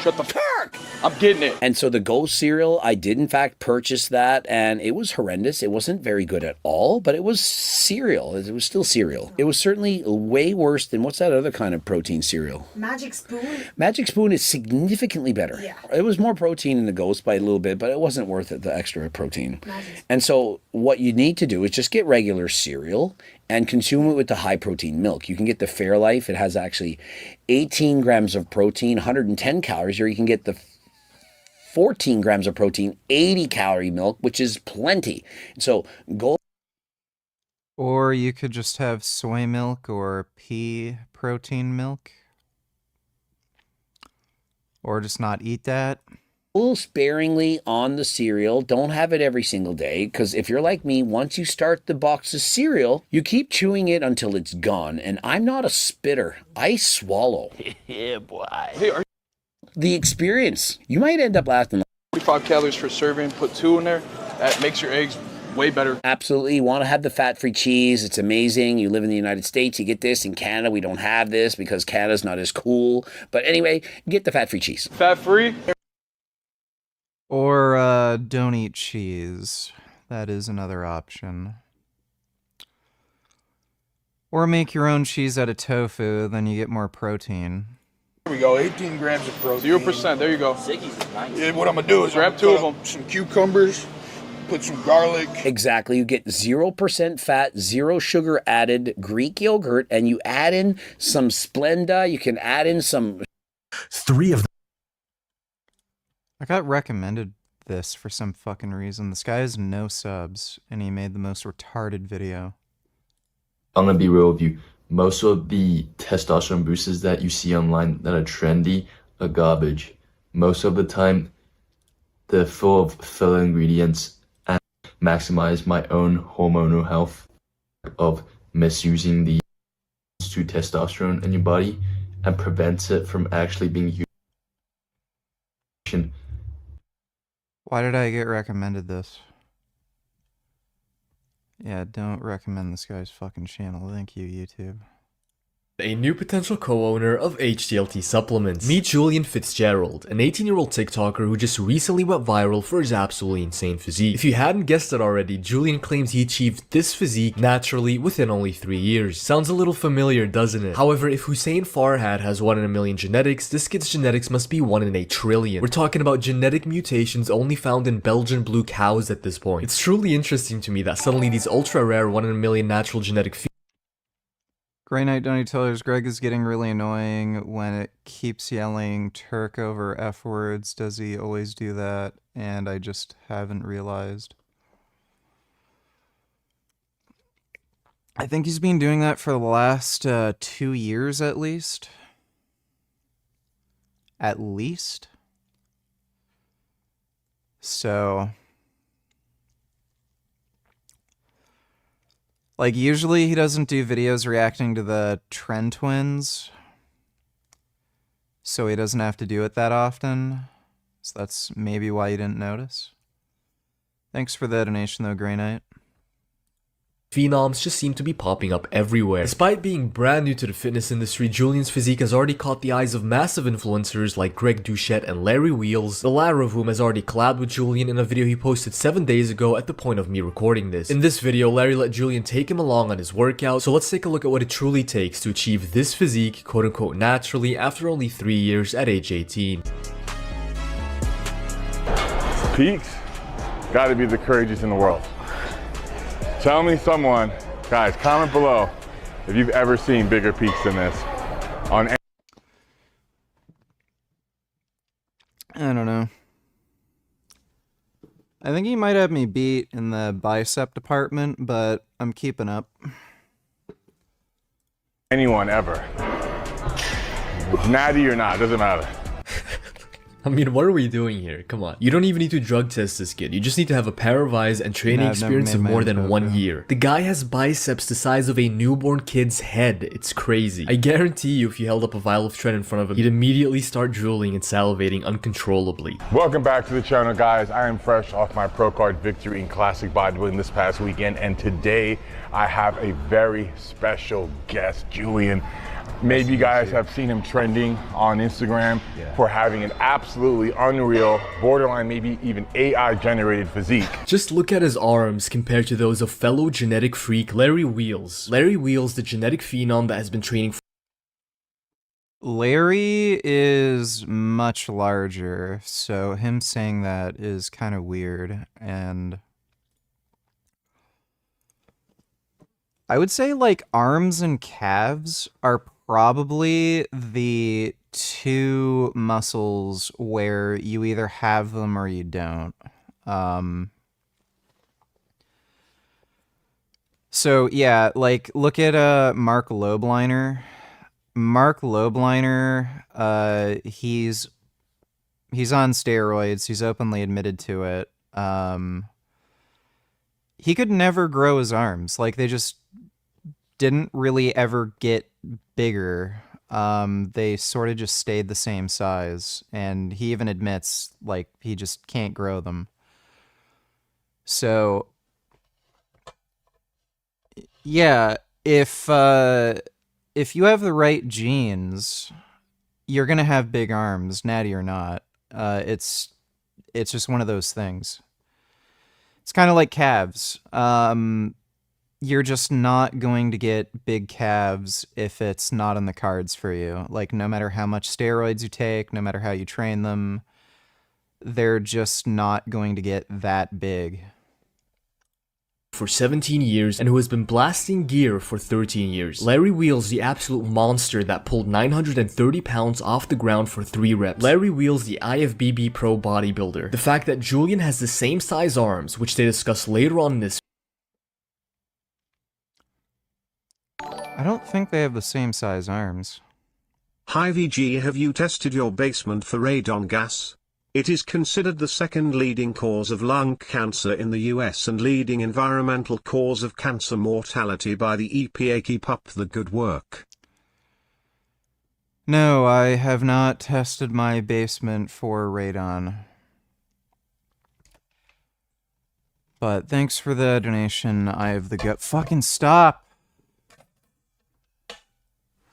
Speaker 6: Shut the fuck! I'm getting it.
Speaker 24: And so the Ghost cereal, I did in fact purchase that, and it was horrendous. It wasn't very good at all, but it was cereal. It was still cereal. It was certainly way worse than, what's that other kind of protein cereal?
Speaker 14: Magic Spoon?
Speaker 24: Magic Spoon is significantly better.
Speaker 14: Yeah.
Speaker 24: It was more protein in the Ghost by a little bit, but it wasn't worth it, the extra protein. And so what you need to do is just get regular cereal and consume it with the high protein milk. You can get the Fairlife. It has actually 18 grams of protein, 110 calories, or you can get the 14 grams of protein, 80 calorie milk, which is plenty. So go.
Speaker 1: Or you could just have soy milk or pea protein milk. Or just not eat that.
Speaker 24: Sparingly on the cereal. Don't have it every single day, because if you're like me, once you start the box of cereal, you keep chewing it until it's gone. And I'm not a spitter. I swallow.
Speaker 25: Yeah, boy.
Speaker 6: Hey,
Speaker 24: the experience. You might end up lasting
Speaker 6: 45 calories per serving. Put 2 in there. That makes your eggs way better.
Speaker 24: Absolutely. You want to have the fat-free cheese. It's amazing. You live in the United States, you get this. In Canada, we don't have this because Canada's not as cool. But anyway, get the fat-free cheese.
Speaker 6: Fat-free?
Speaker 1: Or don't eat cheese. That is another option. Or make your own cheese out of tofu, then you get more protein.
Speaker 8: Here we go, 18 grams of protein.
Speaker 6: 0%, there you go.
Speaker 8: Yeah, what I'm gonna do is
Speaker 6: grab 2 of them.
Speaker 8: Some cucumbers, put some garlic.
Speaker 24: Exactly. You get 0% fat, 0 sugar added Greek yogurt, and you add in some Splenda. You can add in some
Speaker 10: 3 of them.
Speaker 1: I got recommended this for some fucking reason. This guy has no subs, and he made the most retarded video.
Speaker 4: I'm gonna be real with you. Most of the testosterone boosters that you see online that are trendy are garbage. Most of the time, they're full of filler ingredients and maximize my own hormonal health of misusing the to testosterone in your body and prevents it from actually being used.
Speaker 1: Why did I get recommended this? Yeah, don't recommend this guy's fucking channel. Thank you, YouTube.
Speaker 14: A new potential co-owner of HDLT supplements. Meet Julian Fitzgerald, an 18-year-old TikToker who just recently went viral for his absolutely insane physique. If you hadn't guessed it already, Julian claims he achieved this physique naturally within only 3 years. Sounds a little familiar, doesn't it? However, if Hussein Farhad has 1 in a million genetics, this kid's genetics must be 1 in a trillion. We're talking about genetic mutations only found in Belgian blue cows at this point. It's truly interesting to me that suddenly these ultra-rare 1 in a million natural genetic
Speaker 1: Grey Knight Donatellas, Greg is getting really annoying when it keeps yelling Turk over F words. Does he always do that? And I just haven't realized. I think he's been doing that for the last 2 years at least. At least. So... like, usually he doesn't do videos reacting to the Trend Twins, so he doesn't have to do it that often. So that's maybe why you didn't notice. Thanks for the donation, though, Grey Knight.
Speaker 14: phenoms just seem to be popping up everywhere. Despite being brand new to the fitness industry, Julian's physique has already caught the eyes of massive influencers like Greg Doucette and Larry Wheels, the latter of whom has already collabed with Julian in a video he posted 7 days ago at the point of me recording this. In this video, Larry let Julian take him along on his workout, so let's take a look at what it truly takes to achieve this physique quote-unquote naturally after only 3 years at age 18.
Speaker 15: Peaks gotta be the courageous in the world. Tell me someone, guys, comment below if you've ever seen bigger peaks than this. I
Speaker 1: don't know. I think he might have me beat in the bicep department, but I'm keeping up.
Speaker 15: Anyone ever. Natty or not, doesn't matter.
Speaker 14: I mean, what are we doing here? Come on. You don't even need to drug test this kid. You just need to have a pair of eyes and training experience of more than 1 year. The guy has biceps the size of a newborn kid's head. It's crazy. I guarantee you if you held up a vial of Tren in front of him, he'd immediately start drooling and salivating uncontrollably.
Speaker 15: Welcome back to the channel, guys. I am fresh off my pro card victory in classic bodybuilding this past weekend, and today I have a very special guest, Julian. Maybe you guys have seen him trending on Instagram for having an absolutely unreal, borderline maybe even AI generated physique.
Speaker 14: Just look at his arms compared to those of fellow genetic freak Larry Wheels. Larry Wheels, the genetic phenom that has been training for
Speaker 1: Larry is much larger, so him saying that is kind of weird, and I would say like arms and calves are probably the two muscles where you either have them or you don't. So yeah, like look at Mark Lobliner. Mark Lobliner, he's on steroids. He's openly admitted to it. He could never grow his arms. Like they just didn't really ever get bigger. They sort of just stayed the same size, and he even admits like he just can't grow them. So yeah, if you have the right genes, you're gonna have big arms, natty or not. It's just one of those things. It's kind of like calves. You're just not going to get big calves if it's not on the cards for you. Like, no matter how much steroids you take, no matter how you train them, they're just not going to get that big.
Speaker 14: For 17 years and who has been blasting gear for 13 years. Larry Wheels, the absolute monster that pulled 930 pounds off the ground for 3 reps. Larry Wheels, the IFBB pro bodybuilder. The fact that Julian has the same size arms, which they discuss later on in this.
Speaker 1: I don't think they have the same size arms.
Speaker 5: Hi VG, have you tested your basement for radon gas? It is considered the second leading cause of lung cancer in the US and leading environmental cause of cancer mortality by the EPA. Keep up the good work.
Speaker 1: No, I have not tested my basement for radon. But thanks for the donation. I have the gut. Fucking stop.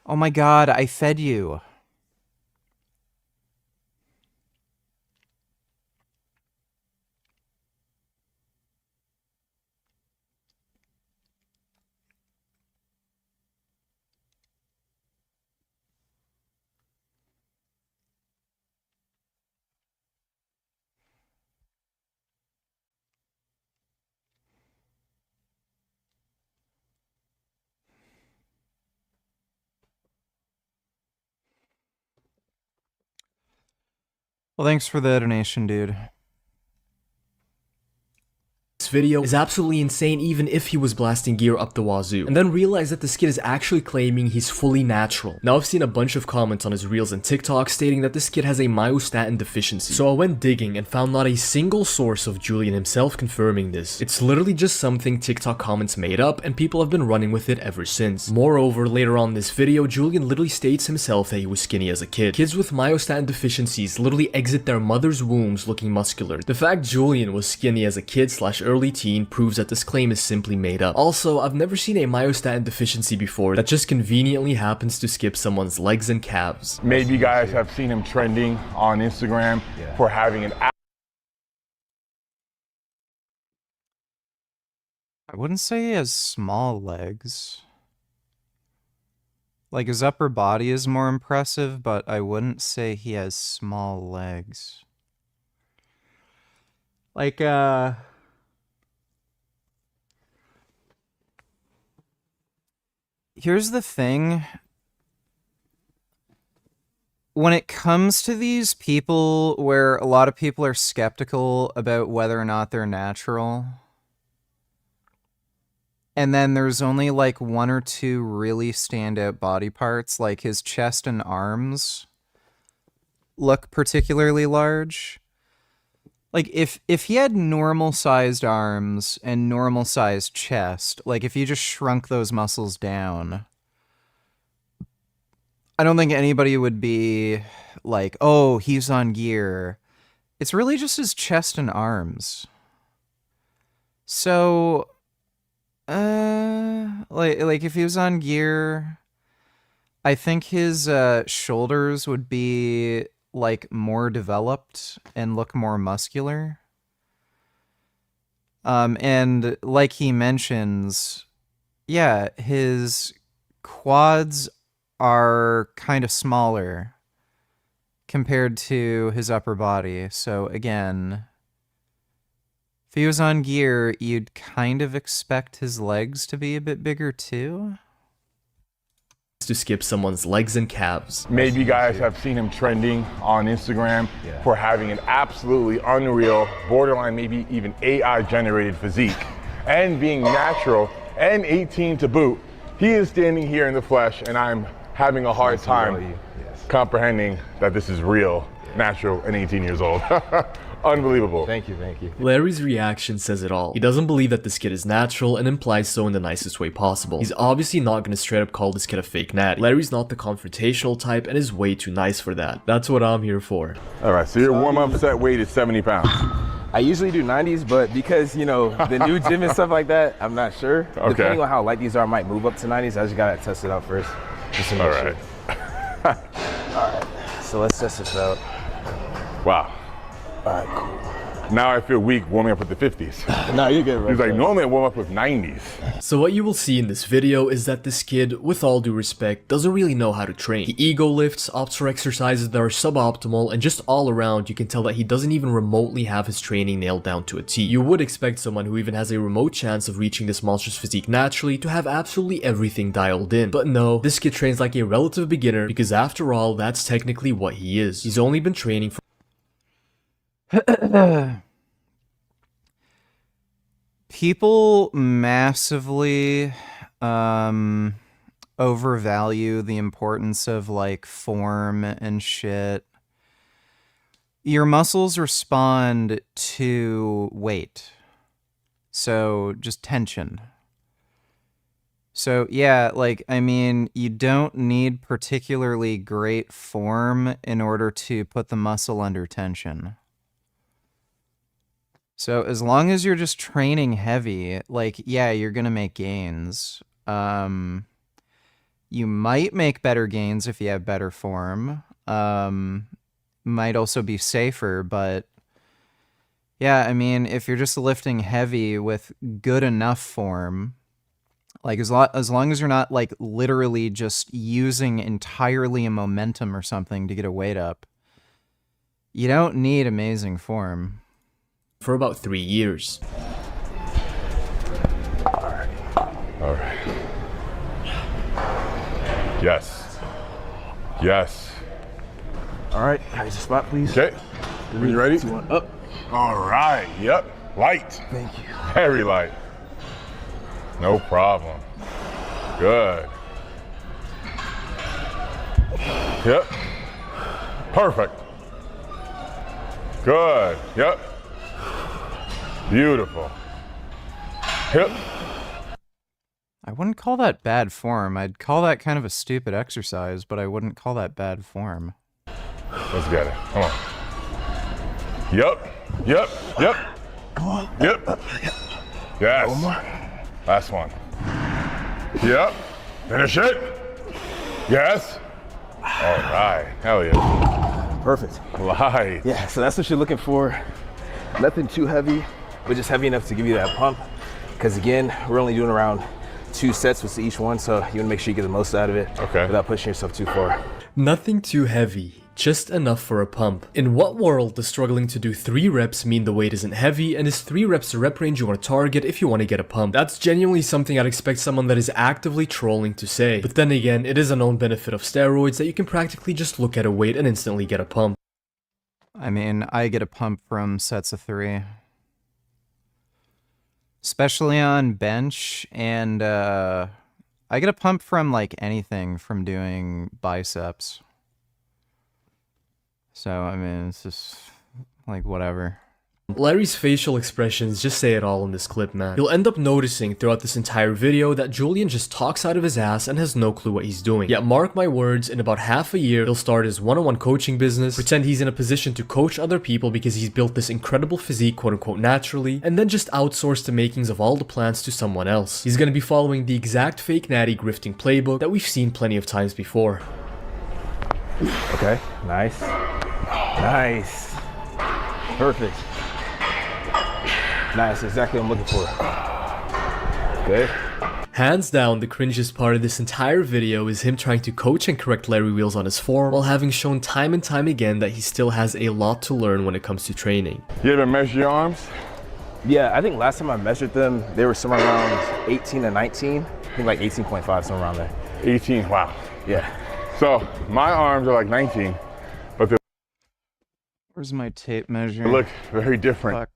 Speaker 1: Oh my god, I fed you. Well, thanks for the donation, dude.
Speaker 14: This video is absolutely insane even if he was blasting gear up the wazoo, and then realize that this kid is actually claiming he's fully natural. Now I've seen a bunch of comments on his reels and TikTok stating that this kid has a myostatin deficiency, so I went digging and found not a single source of Julian himself confirming this. It's literally just something TikTok comments made up and people have been running with it ever since. Moreover, later on in this video, Julian literally states himself that he was skinny as a kid. Kids with myostatin deficiencies literally exit their mother's wombs looking muscular. The fact Julian was skinny as a kid / early teen proves that this claim is simply made up. Also, I've never seen a myostatin deficiency before that just conveniently happens to skip someone's legs and calves.
Speaker 15: Maybe you guys have seen him trending on Instagram for having an
Speaker 1: I wouldn't say he has small legs. Like, his upper body is more impressive, but I wouldn't say he has small legs. Like, here's the thing. When it comes to these people where a lot of people are skeptical about whether or not they're natural, and then there's only like 1 or 2 really standout body parts, like his chest and arms look particularly large. Like, if he had normal-sized arms and normal-sized chest, like, if you just shrunk those muscles down, I don't think anybody would be like, oh, he's on gear. It's really just his chest and arms. So, like if he was on gear, I think his shoulders would be like more developed and look more muscular. And like he mentions, yeah, his quads are kind of smaller compared to his upper body. So again, if he was on gear, you'd kind of expect his legs to be a bit bigger too.
Speaker 14: To skip someone's legs and calves.
Speaker 15: Maybe you guys have seen him trending on Instagram for having an absolutely unreal, borderline maybe even AI generated physique and being natural and 18 to boot. He is standing here in the flesh and I'm having a hard time comprehending that this is real, natural, and 18 years old. Unbelievable.
Speaker 9: Thank you, thank you.
Speaker 14: Larry's reaction says it all. He doesn't believe that this kid is natural and implies so in the nicest way possible. He's obviously not going to straight up call this kid a fake natty. Larry's not the confrontational type and is way too nice for that. That's what I'm here for.
Speaker 15: All right, so your warm-up set weight is 70 pounds.
Speaker 16: I usually do 90s, but because, you know, the new gym and stuff like that, I'm not sure.
Speaker 15: Okay.
Speaker 16: Depending on how light these are, I might move up to 90s. I just got to test it out first. Just to make sure. All right, so let's test this out.
Speaker 15: Wow.
Speaker 16: All right, cool.
Speaker 15: Now I feel weak warming up with the 50s.
Speaker 16: No, you're good, bro.
Speaker 15: He's like, normally I warm up with 90s.
Speaker 14: So what you will see in this video is that this kid, with all due respect, doesn't really know how to train. He ego lifts, opts for exercises that are suboptimal, and just all around you can tell that he doesn't even remotely have his training nailed down to a T. You would expect someone who even has a remote chance of reaching this monstrous physique naturally to have absolutely everything dialed in. But no, this kid trains like a relative beginner because after all, that's technically what he is. He's only been training for
Speaker 1: people massively overvalue the importance of like form and shit. Your muscles respond to weight. So just tension. So yeah, like, I mean, you don't need particularly great form in order to put the muscle under tension. So as long as you're just training heavy, like, yeah, you're gonna make gains. You might make better gains if you have better form. Might also be safer, but yeah, I mean, if you're just lifting heavy with good enough form, like as long as you're not like literally just using entirely a momentum or something to get a weight up, you don't need amazing form.
Speaker 14: For about 3 years.
Speaker 15: All right. Yes. Yes.
Speaker 16: All right, here's the spot, please.
Speaker 15: Okay. Are you ready?
Speaker 16: 2, 1, up.
Speaker 15: All right. Yep. Light.
Speaker 16: Thank you.
Speaker 15: Very light. No problem. Good. Yep. Perfect. Good. Yep. Beautiful. Yep.
Speaker 1: I wouldn't call that bad form. I'd call that kind of a stupid exercise, but I wouldn't call that bad form.
Speaker 15: Let's get it. Come on. Yep. Yep. Yep.
Speaker 16: Come on.
Speaker 15: Yep. Yes.
Speaker 16: One more.
Speaker 15: Last one. Yep. Finish it. Yes. All right. Hell yeah.
Speaker 16: Perfect.
Speaker 15: Light.
Speaker 16: Yeah, so that's what you're looking for. Nothing too heavy, but just heavy enough to give you that pump. Because again, we're only doing around 2 sets with each one, so you want to make sure you get the most out of it without pushing yourself too far.
Speaker 14: Nothing too heavy, just enough for a pump. In what world does struggling to do 3 reps mean the weight isn't heavy, and is 3 reps the rep range you want to target if you want to get a pump? That's genuinely something I'd expect someone that is actively trolling to say. But then again, it is a known benefit of steroids that you can practically just look at a weight and instantly get a pump.
Speaker 1: I mean, I get a pump from sets of 3. Especially on bench, and I get a pump from like anything from doing biceps. So, I mean, it's just like whatever.
Speaker 14: Larry's facial expressions just say it all in this clip, man. You'll end up noticing throughout this entire video that Julian just talks out of his ass and has no clue what he's doing. Yet mark my words, in about half a year, he'll start his one-on-one coaching business, pretend he's in a position to coach other people because he's built this incredible physique quote-unquote naturally, and then just outsource the makings of all the plans to someone else. He's gonna be following the exact fake natty grifting playbook that we've seen plenty of times before.
Speaker 16: Okay, nice. Nice. Perfect. Nice, exactly what I'm looking for. Good.
Speaker 14: Hands down, the cringiest part of this entire video is him trying to coach and correct Larry Wheels on his form, while having shown time and time again that he still has a lot to learn when it comes to training.
Speaker 15: You ever measure your arms?
Speaker 16: Yeah, I think last time I measured them, they were somewhere around 18 and 19. I think like 18.5, somewhere around there.
Speaker 15: 18, wow.
Speaker 16: Yeah.
Speaker 15: So my arms are like 19, but they
Speaker 1: Where's my tape measure?
Speaker 15: look very different.
Speaker 1: Fuck.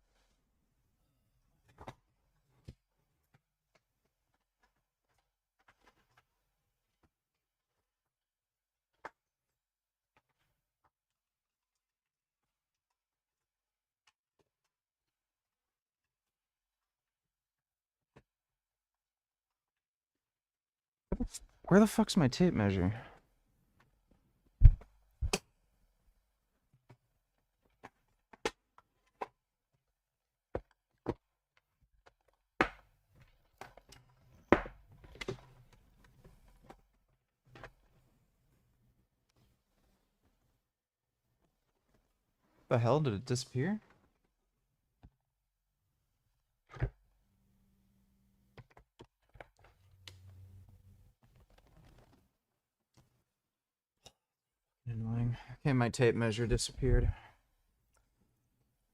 Speaker 1: Where the fuck's my tape measure? The hell, did it disappear? Annoying. Okay, my tape measure disappeared.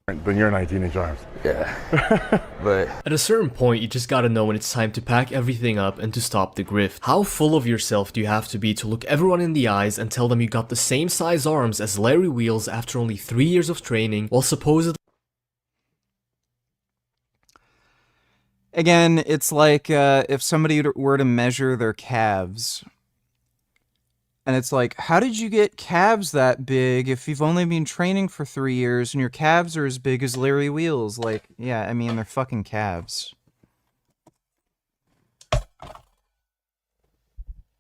Speaker 15: Than your 19-inch arms.
Speaker 16: Yeah. But
Speaker 14: at a certain point, you just gotta know when it's time to pack everything up and to stop the grift. How full of yourself do you have to be to look everyone in the eyes and tell them you got the same size arms as Larry Wheels after only 3 years of training, while supposedly...
Speaker 1: Again, it's like if somebody were to measure their calves, and it's like, how did you get calves that big if you've only been training for 3 years and your calves are as big as Larry Wheels? Like, yeah, I mean, they're fucking calves.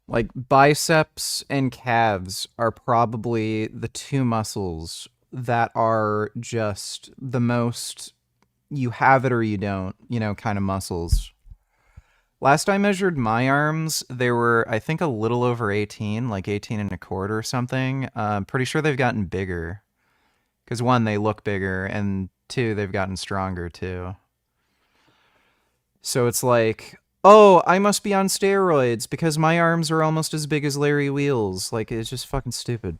Speaker 1: Like, biceps and calves are probably the 2 muscles that are just the most you have it or you don't, you know, kind of muscles. Last I measured my arms, they were, I think, a little over 18, like 18 and a quarter or something. Pretty sure they've gotten bigger. Because one, they look bigger, and two, they've gotten stronger too. So it's like, oh, I must be on steroids because my arms are almost as big as Larry Wheels. Like, it's just fucking stupid.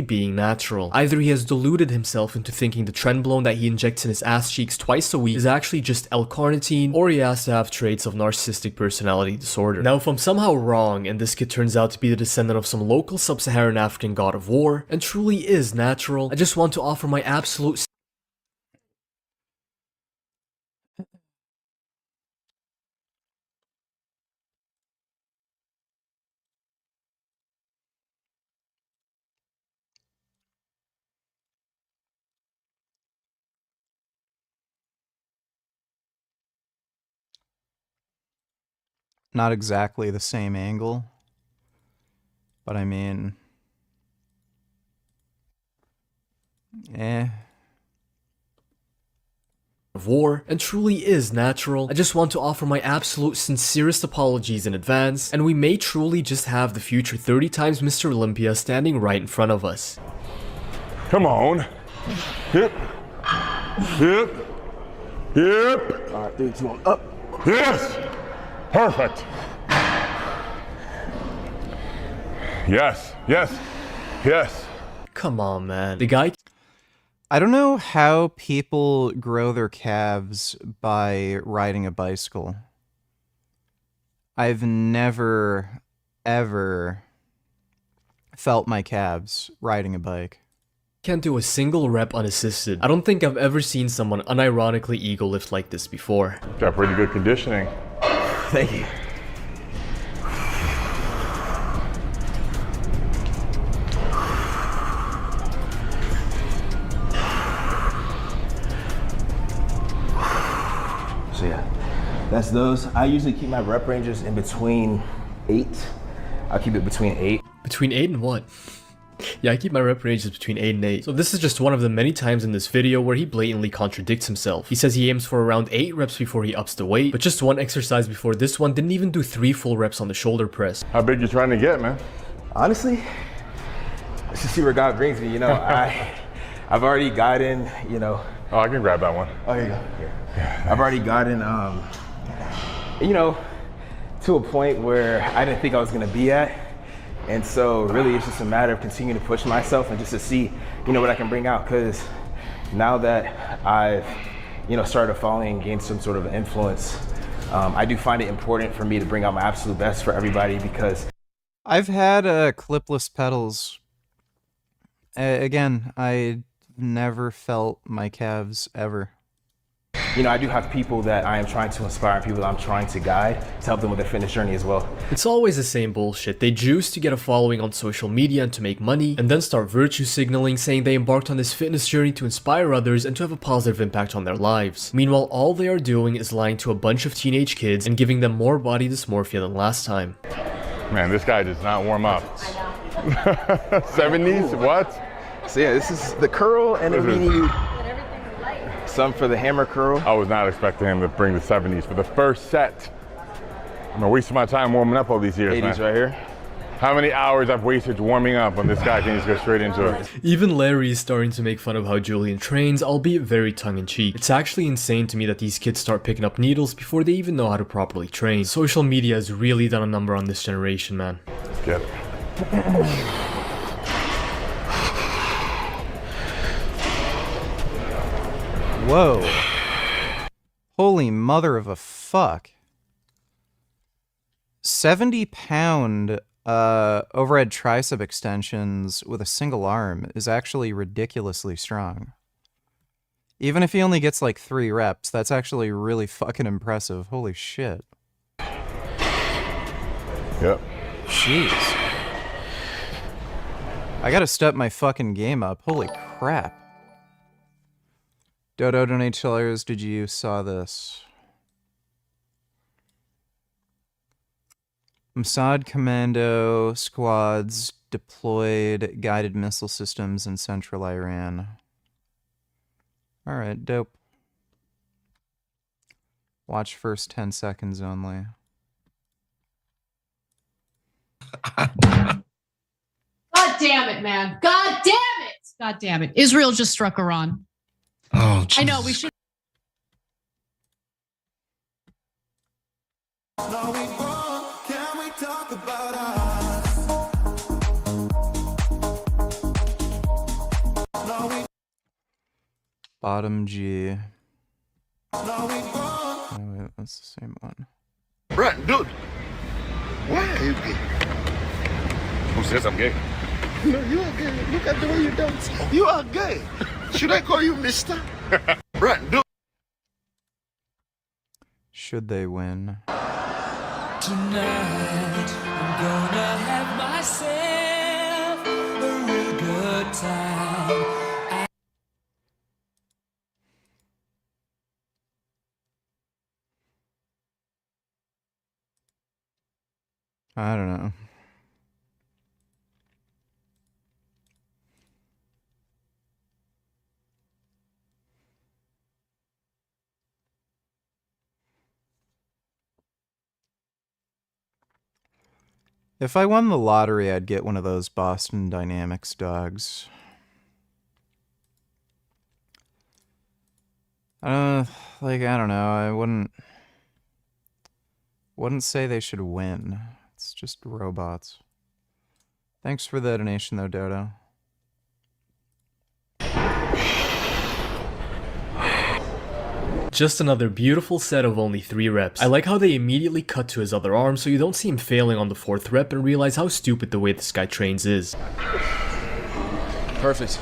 Speaker 14: Being natural. Either he has deluded himself into thinking the trenbolone that he injects in his ass cheeks twice a week is actually just L-carnitine, or he has to have traits of narcissistic personality disorder. Now, if I'm somehow wrong and this kid turns out to be the descendant of some local sub-Saharan African god of war and truly is natural, I just want to offer my absolute
Speaker 1: Not exactly the same angle, but I mean,
Speaker 14: of war and truly is natural. I just want to offer my absolute sincerest apologies in advance, and we may truly just have the future 30 times Mr. Olympia standing right in front of us.
Speaker 15: Come on. Hip. Hip. Hip.
Speaker 16: All right, 3, 2, 1, up.
Speaker 15: Yes. Perfect. Yes. Yes. Yes.
Speaker 14: Come on, man. The guy...
Speaker 1: I don't know how people grow their calves by riding a bicycle. I've never, ever felt my calves riding a bike.
Speaker 14: Can't do a single rep unassisted. I don't think I've ever seen someone unironically ego lift like this before.
Speaker 15: Got pretty good conditioning.
Speaker 16: Thank you. So yeah, that's those. I usually keep my rep ranges in between 8. I'll keep it between 8.
Speaker 14: Between 8 and what? Yeah, I keep my rep ranges between 8 and 8. So this is just one of the many times in this video where he blatantly contradicts himself. He says he aims for around 8 reps before he ups the weight, but just one exercise before this one didn't even do 3 full reps on the shoulder press.
Speaker 15: How big you trying to get, man?
Speaker 16: Honestly, let's just see where God brings me. You know, I've already gotten, you know.
Speaker 15: Oh, I can grab that one.
Speaker 16: Oh, here you go. Here. I've already gotten, you know, to a point where I didn't think I was gonna be at. And so really it's just a matter of continuing to push myself and just to see, you know, what I can bring out. Because now that I've, you know, started following and gained some sort of influence, I do find it important for me to bring out my absolute best for everybody because
Speaker 1: I've had clipless pedals. Again, I never felt my calves ever.
Speaker 16: You know, I do have people that I am trying to inspire, people that I'm trying to guide to help them with their fitness journey as well.
Speaker 14: It's always the same bullshit. They juice to get a following on social media and to make money, and then start virtue signaling, saying they embarked on this fitness journey to inspire others and to have a positive impact on their lives. Meanwhile, all they are doing is lying to a bunch of teenage kids and giving them more body dysmorphia than last time.
Speaker 15: Man, this guy does not warm up. 70s, what?
Speaker 16: So yeah, this is the curl and then we need some for the hammer curl.
Speaker 15: I was not expecting him to bring the 70s for the first set. I'm wasting my time warming up all these years,
Speaker 16: 80s
Speaker 15: man.
Speaker 16: right here.
Speaker 15: How many hours I've wasted warming up when this guy can just go straight into it.
Speaker 14: Even Larry is starting to make fun of how Julian trains, albeit very tongue-in-cheek. It's actually insane to me that these kids start picking up needles before they even know how to properly train. Social media has really done a number on this generation, man.
Speaker 15: Let's get it.
Speaker 1: Whoa. Holy mother of a fuck. 70-pound overhead tricep extensions with a single arm is actually ridiculously strong. Even if he only gets like 3 reps, that's actually really fucking impressive. Holy shit.
Speaker 15: Yep.
Speaker 1: Jeez. I gotta step my fucking game up. Holy crap. Dodo Donate Chillers, did you saw this? Mossad Commando squads deployed guided missile systems in central Iran. Alright, dope. Watch first 10 seconds only.
Speaker 3: God damn it, man. God damn it. God damn it. Israel just struck Iran.
Speaker 2: Oh,
Speaker 3: I know, we should.
Speaker 1: Bottom G. Oh, wait, that's the same one.
Speaker 17: Right, dude. Why are you gay?
Speaker 15: Who says I'm gay?
Speaker 17: No, you are gay. Look at the way you dance. You are gay. Should I call you mister? Right, dude.
Speaker 1: Should they win?
Speaker 18: Tonight, I'm gonna have myself a real good time.
Speaker 1: I don't know. If I won the lottery, I'd get one of those Boston Dynamics dogs. I don't know. I wouldn't say they should win. It's just robots. Thanks for the donation, though, Dodo.
Speaker 14: Just another beautiful set of only 3 reps. I like how they immediately cut to his other arm so you don't see him failing on the 4th rep and realize how stupid the way this guy trains is.
Speaker 16: Perfect.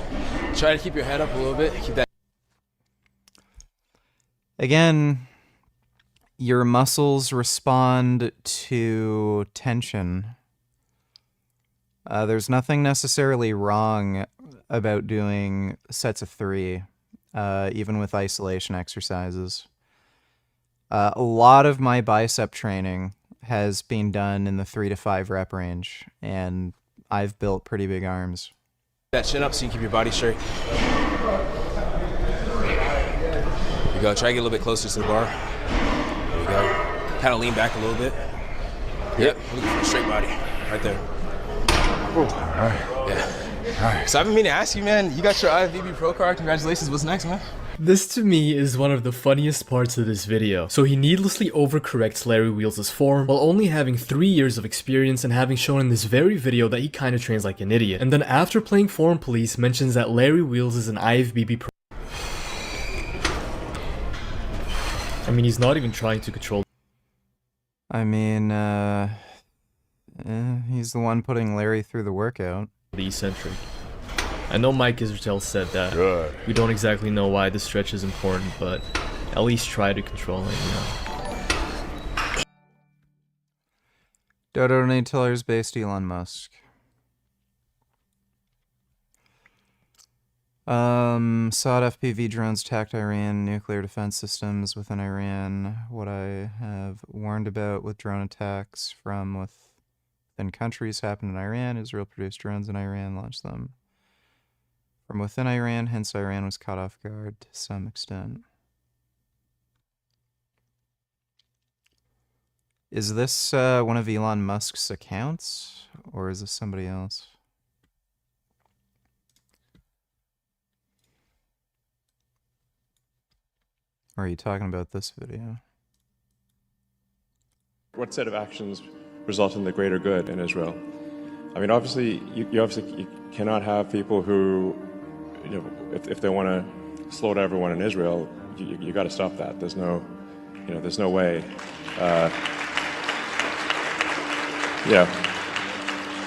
Speaker 16: Try to keep your head up a little bit. Keep that.
Speaker 1: Again, your muscles respond to tension. There's nothing necessarily wrong about doing sets of 3, even with isolation exercises. A lot of my bicep training has been done in the 3 to 5 rep range, and I've built pretty big arms.
Speaker 16: That chin up so you can keep your body straight. There you go. Try to get a little bit closer to the bar. There you go. Kind of lean back a little bit. Yep. Looking for a straight body. Right there.
Speaker 15: All right.
Speaker 16: Yeah. All right. So I've been meaning to ask you, man. You got your IFBB Pro card. Congratulations. What's next, man?
Speaker 14: This to me is one of the funniest parts of this video. So he needlessly overcorrects Larry Wheels' form while only having 3 years of experience and having shown in this very video that he kinda trains like an idiot. And then after playing Foreign Police mentions that Larry Wheels is an IFBB Pro. I mean, he's not even trying to control.
Speaker 1: I mean, he's the one putting Larry through the workout.
Speaker 14: The eccentric. I know Mike Israel said that. Good. We don't exactly know why this stretch is important, but at least try to control it, you know.
Speaker 1: Dodo donate tellers based Elon Musk. Sought FPV drones attacked Iran, nuclear defense systems within Iran. What I have warned about with drone attacks from within countries happened in Iran. Israel produced drones in Iran, launched them from within Iran, hence Iran was caught off guard to some extent. Is this one of Elon Musk's accounts, or is this somebody else? Or are you talking about this video?
Speaker 20: What set of actions result in the greater good in Israel? I mean, obviously, you cannot have people who, you know, if they want to slaughter everyone in Israel, you got to stop that. There's no, you know, there's no way. Yeah,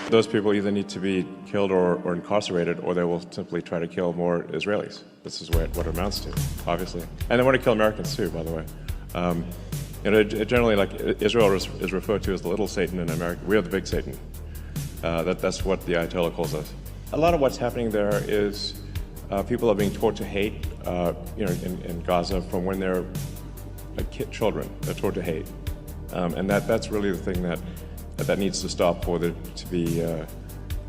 Speaker 20: those people either need to be killed or incarcerated, or they will simply try to kill more Israelis. This is what it amounts to, obviously. And they want to kill Americans too, by the way. You know, generally, like, Israel is referred to as the little Satan in America. We are the big Satan. That's what the Ayatollah calls us. A lot of what's happening there is people are being taught to hate, you know, in Gaza from when they're like children. They're taught to hate, and that's really the thing that needs to stop for there to be,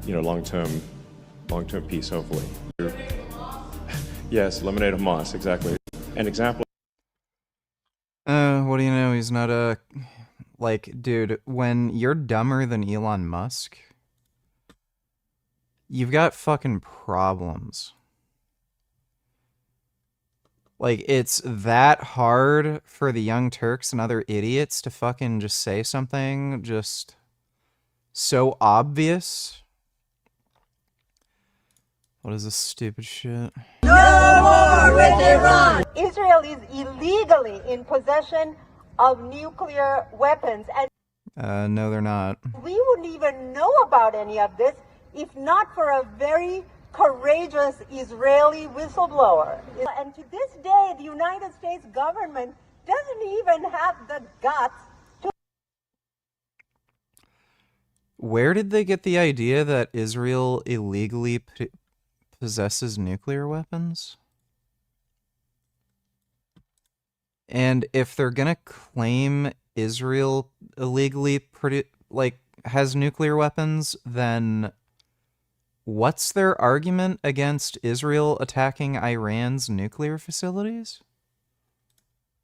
Speaker 20: you know, long-term peace, hopefully. Yes, eliminate Hamas, exactly. An example.
Speaker 1: What do you he's not a... Like, dude, when you're dumber than Elon Musk, you've got fucking problems. Like, it's that hard for the Young Turks and other idiots to fucking just say something just so obvious. What is this stupid shit?
Speaker 7: No more with Iran! Israel is illegally in possession of nuclear weapons, and
Speaker 1: No, they're not.
Speaker 7: we wouldn't even know about any of this if not for a very courageous Israeli whistleblower. And to this day, the United States government doesn't even have the guts to...
Speaker 1: Where did they get the idea that Israel illegally possesses nuclear weapons? And if they're gonna claim Israel illegally has nuclear weapons, then what's their argument against Israel attacking Iran's nuclear facilities?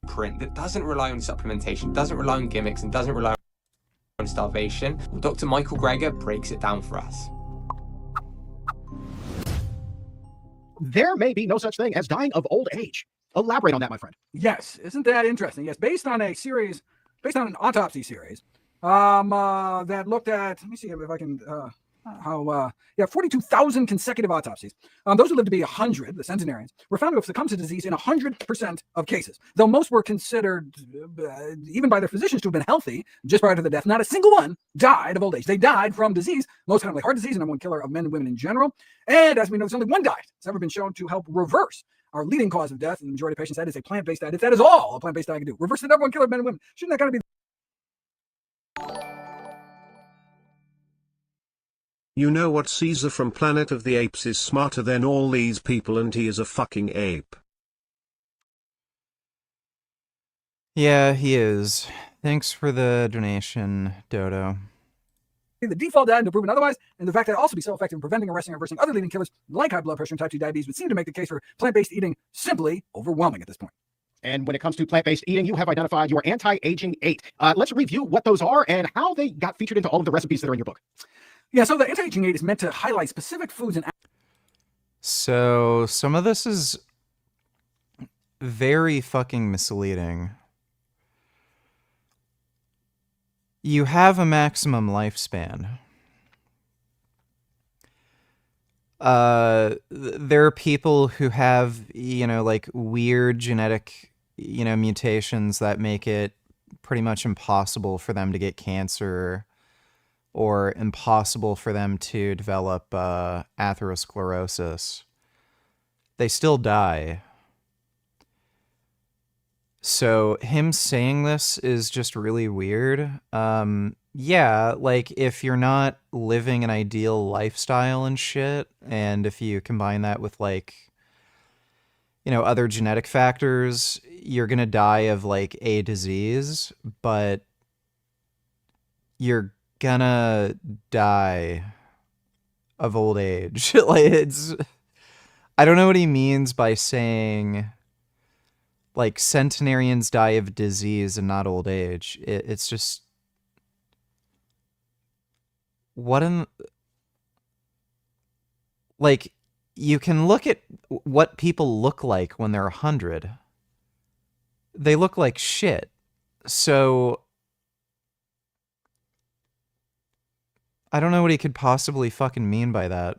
Speaker 19: Print that doesn't rely on supplementation, doesn't rely on gimmicks, and doesn't rely on starvation. Well, Dr. Michael Greger breaks it down for us.
Speaker 21: There may be no such thing as dying of old age. Elaborate on that, my friend.
Speaker 22: Yes, isn't that interesting? Yes, based on an autopsy series that looked at, let me see if I can, 42,000 consecutive autopsies. Those who lived to be 100, the centenarians, were found to have succumbed to disease in 100% of cases. Though most were considered, even by their physicians, to have been healthy just prior to the death, not a single one died of old age. They died from disease, most commonly heart disease, the number one killer of men and women in general. And as we know, there's only one diet that's ever been shown to help reverse our leading cause of death in the majority of patients. That is a plant-based diet. If that is all a plant-based diet can do, reverse the number one killer of men and women. Shouldn't that kind of be...
Speaker 5: You know what, Caesar from Planet of the Apes is smarter than all these people and he is a fucking ape.
Speaker 1: Yeah, he is. Thanks for the donation, Dodo.
Speaker 22: The default diet until proven otherwise, and the fact that it also be so effective in preventing, arresting, or reversing other leading killers like high blood pressure and type 2 diabetes would seem to make the case for plant-based eating simply overwhelming at this point.
Speaker 21: And when it comes to plant-based eating, you have identified your anti-aging 8. Let's review what those are and how they got featured into all of the recipes that are in your book.
Speaker 22: Yeah, so the anti-aging 8 is meant to highlight specific foods and...
Speaker 1: So some of this is very fucking misleading. You have a maximum lifespan. There are people who have, like weird genetic, mutations that make it pretty much impossible for them to get cancer or impossible for them to develop atherosclerosis. They still die. So him saying this is just really weird. Yeah, like if you're not living an ideal lifestyle and shit, and if you combine that with like, other genetic factors, you're gonna die of like a disease, but you're gonna die of old age. Like I don't know what he means by saying like centenarians die of disease and not old age. It's just like you can look at what people look like when they're 100. They look like shit. So I don't know what he could possibly fucking mean by that.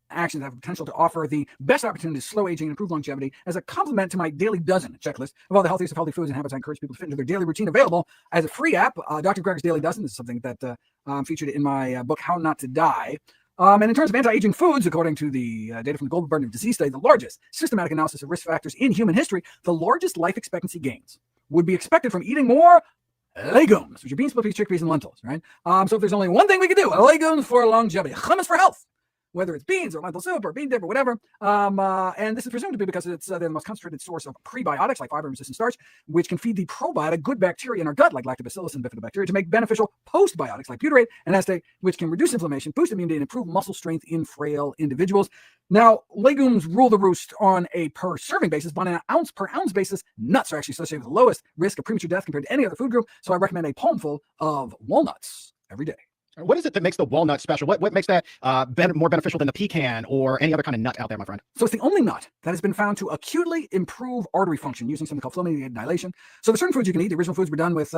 Speaker 22: Actions have the potential to offer the best opportunity to slow aging and improve longevity as a complement to my daily dozen checklist of all the healthiest of healthy foods and habits I encourage people to fit into their daily routine, available as a free app. Dr. Greger's Daily Dozen. This is something that featured in my book, How Not to Die. And in terms of anti-aging foods, according to the data from the Global Burden of Disease Study, the largest systematic analysis of risk factors in human history, the largest life expectancy gains would be expected from eating more legumes, which are beans, split peas, chickpeas, and lentils, right? So if there's only one thing we can do, legumes for longevity, hummus for health, whether it's beans or lentil soup or bean dip or whatever. And this is presumed to be because they're the most concentrated source of prebiotics like fiber-resistant starch, which can feed the probiotic good bacteria in our gut like lactobacillus and bifidobacteria to make beneficial postbiotics like butyrate and acetate, which can reduce inflammation, boost immunity, and improve muscle strength in frail individuals. Now, legumes rule the roost on a per serving basis, but on an ounce per ounce basis, nuts are actually associated with the lowest risk of premature death compared to any other food group. So I recommend a palmful of walnuts every day.
Speaker 21: What is it that makes the walnut special? What makes that more beneficial than the pecan or any other kind of nut out there, my friend?
Speaker 22: So it's the only nut that has been found to acutely improve artery function using something called flow-mediated dilation. So there's certain foods you can eat. The original foods were done with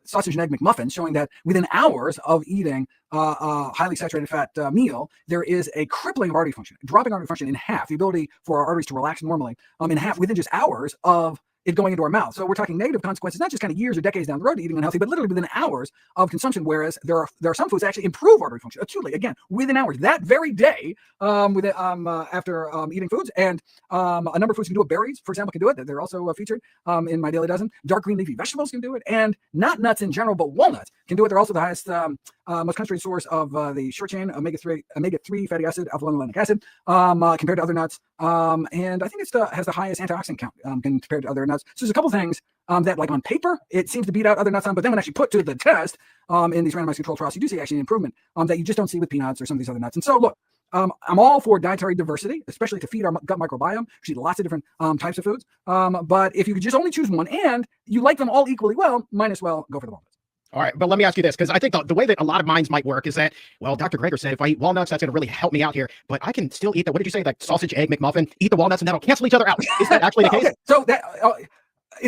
Speaker 22: sausage and egg McMuffins, showing that within hours of eating a highly saturated fat meal, there is a crippling of artery function, dropping artery function in half, the ability for our arteries to relax normally in half within just hours of it going into our mouth. So we're talking negative consequences, not just kind of years or decades down the road to eating unhealthy, but literally within hours of consumption. Whereas there are some foods that actually improve artery function acutely, again, within hours, that very day, after eating foods. And a number of foods can do it. Berries, for example, can do it. They're also featured in my daily dozen. Dark green leafy vegetables can do it, and not nuts in general, but walnuts can do it. They're also the highest, most concentrated source of the short chain omega-3 fatty acid, alpha-linolenic acid, compared to other nuts. And I think it has the highest antioxidant count compared to other nuts. So there's a couple things that, like on paper, it seems to beat out other nuts on, but then when actually put to the test in these randomized controlled trials, you do see actually an improvement that you just don't see with peanuts or some of these other nuts. And so, look, I'm all for dietary diversity, especially to feed our gut microbiome. You should eat lots of different types of foods. But if you could just only choose one and you like them all equally well, might as well go for the walnuts.
Speaker 21: All right, but let me ask you this, because I think the way that a lot of minds might work is that, well, Dr. Greger said if I eat walnuts, that's going to really help me out here. But I can still eat what did you say, like sausage, egg, McMuffin, eat the walnuts, and that'll cancel each other out. Is that actually the case?
Speaker 22: Okay. So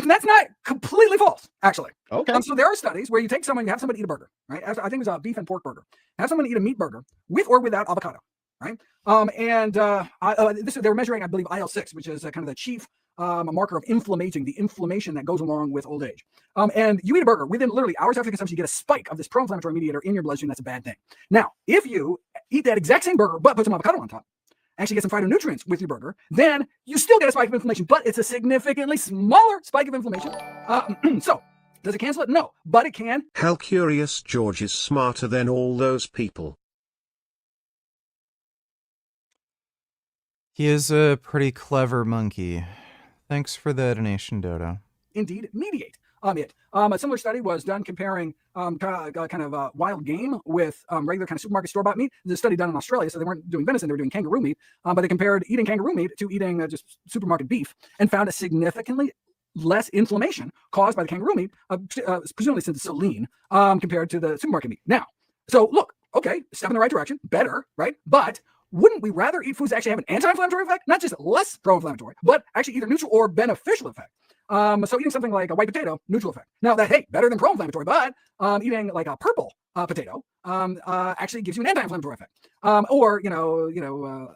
Speaker 22: that's not completely false, actually.
Speaker 21: Okay.
Speaker 22: So there are studies where you have somebody eat a burger, right? I think it was a beef and pork burger. Have someone eat a meat burger with or without avocado, right? They were measuring, I believe, IL-6, which is kind of the chief marker of the inflammation that goes along with old age. And you eat a burger, within literally hours after consumption, you get a spike of this pro-inflammatory mediator in your bloodstream. That's a bad thing. Now, if you eat that exact same burger, but put some avocado on top, actually get some phytonutrients with your burger, then you still get a spike of inflammation, but it's a significantly smaller spike of inflammation. So, does it cancel it? No, but it can.
Speaker 5: How curious George is smarter than all those people.
Speaker 1: He is a pretty clever monkey. Thanks for the donation, Dodo.
Speaker 22: Indeed, mediate it. A similar study was done comparing wild game with regular kind of supermarket store-bought meat. There's a study done in Australia, so they weren't doing venison, they were doing kangaroo meat, but they compared eating kangaroo meat to eating just supermarket beef and found a significantly less inflammation caused by the kangaroo meat, presumably since it's so lean, compared to the supermarket meat. Now, so look, okay, step in the right direction, better, right? But wouldn't we rather eat foods that actually have an anti-inflammatory effect, not just less pro-inflammatory, but actually either neutral or beneficial effect? So eating something like a white potato, neutral effect. Now that, hey, better than pro-inflammatory, but eating like a purple potato actually gives you an anti-inflammatory effect. Or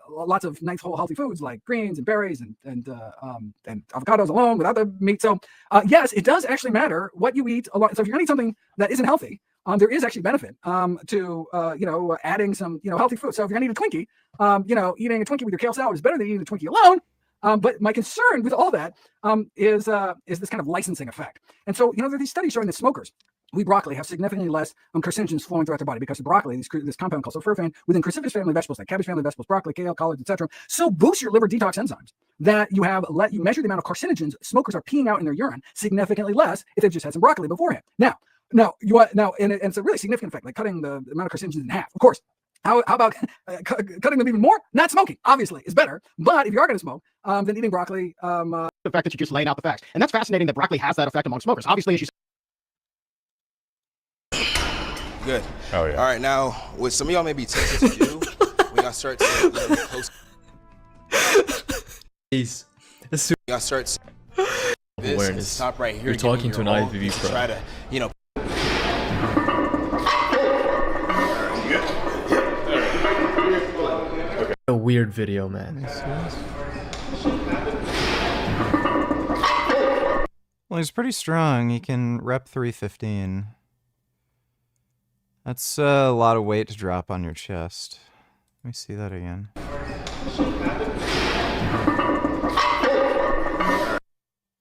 Speaker 22: lots of nice whole healthy foods like greens and berries and avocados alone without the meat. So yes, it does actually matter what you eat. So if you're gonna eat something that isn't healthy, there is actually benefit to adding some healthy food. So if you're gonna eat a Twinkie, eating a Twinkie with your kale salad is better than eating a Twinkie alone. But my concern with all that is this kind of licensing effect. And so there are these studies showing that smokers who eat broccoli have significantly less carcinogens flowing throughout their body because the broccoli, this compound called sulforaphane within cruciferous family vegetables like cabbage family vegetables, broccoli, kale, collards, etc. So boosts your liver detox enzymes that you measure the amount of carcinogens smokers are peeing out in their urine significantly less if they've just had some broccoli beforehand. Now, and it's a really significant effect, like cutting the amount of carcinogens in half. Of course, how about cutting them even more? Not smoking, obviously, is better. But if you are going to smoke, then eating broccoli.
Speaker 21: The fact that you just laid out the facts. And that's fascinating that broccoli has that effect among smokers. Obviously, as you
Speaker 16: Good.
Speaker 15: Oh, yeah.
Speaker 16: All right, now, what some of y'all may be tempted to do, we gotta start to post.
Speaker 14: Peace.
Speaker 16: We gotta start this
Speaker 14: Awareness.
Speaker 16: stop right here.
Speaker 14: You're talking to an IVV pro.
Speaker 16: Try to,
Speaker 14: A weird video, man.
Speaker 1: Well, he's pretty strong. He can rep 315. That's a lot of weight to drop on your chest. Let me see that again.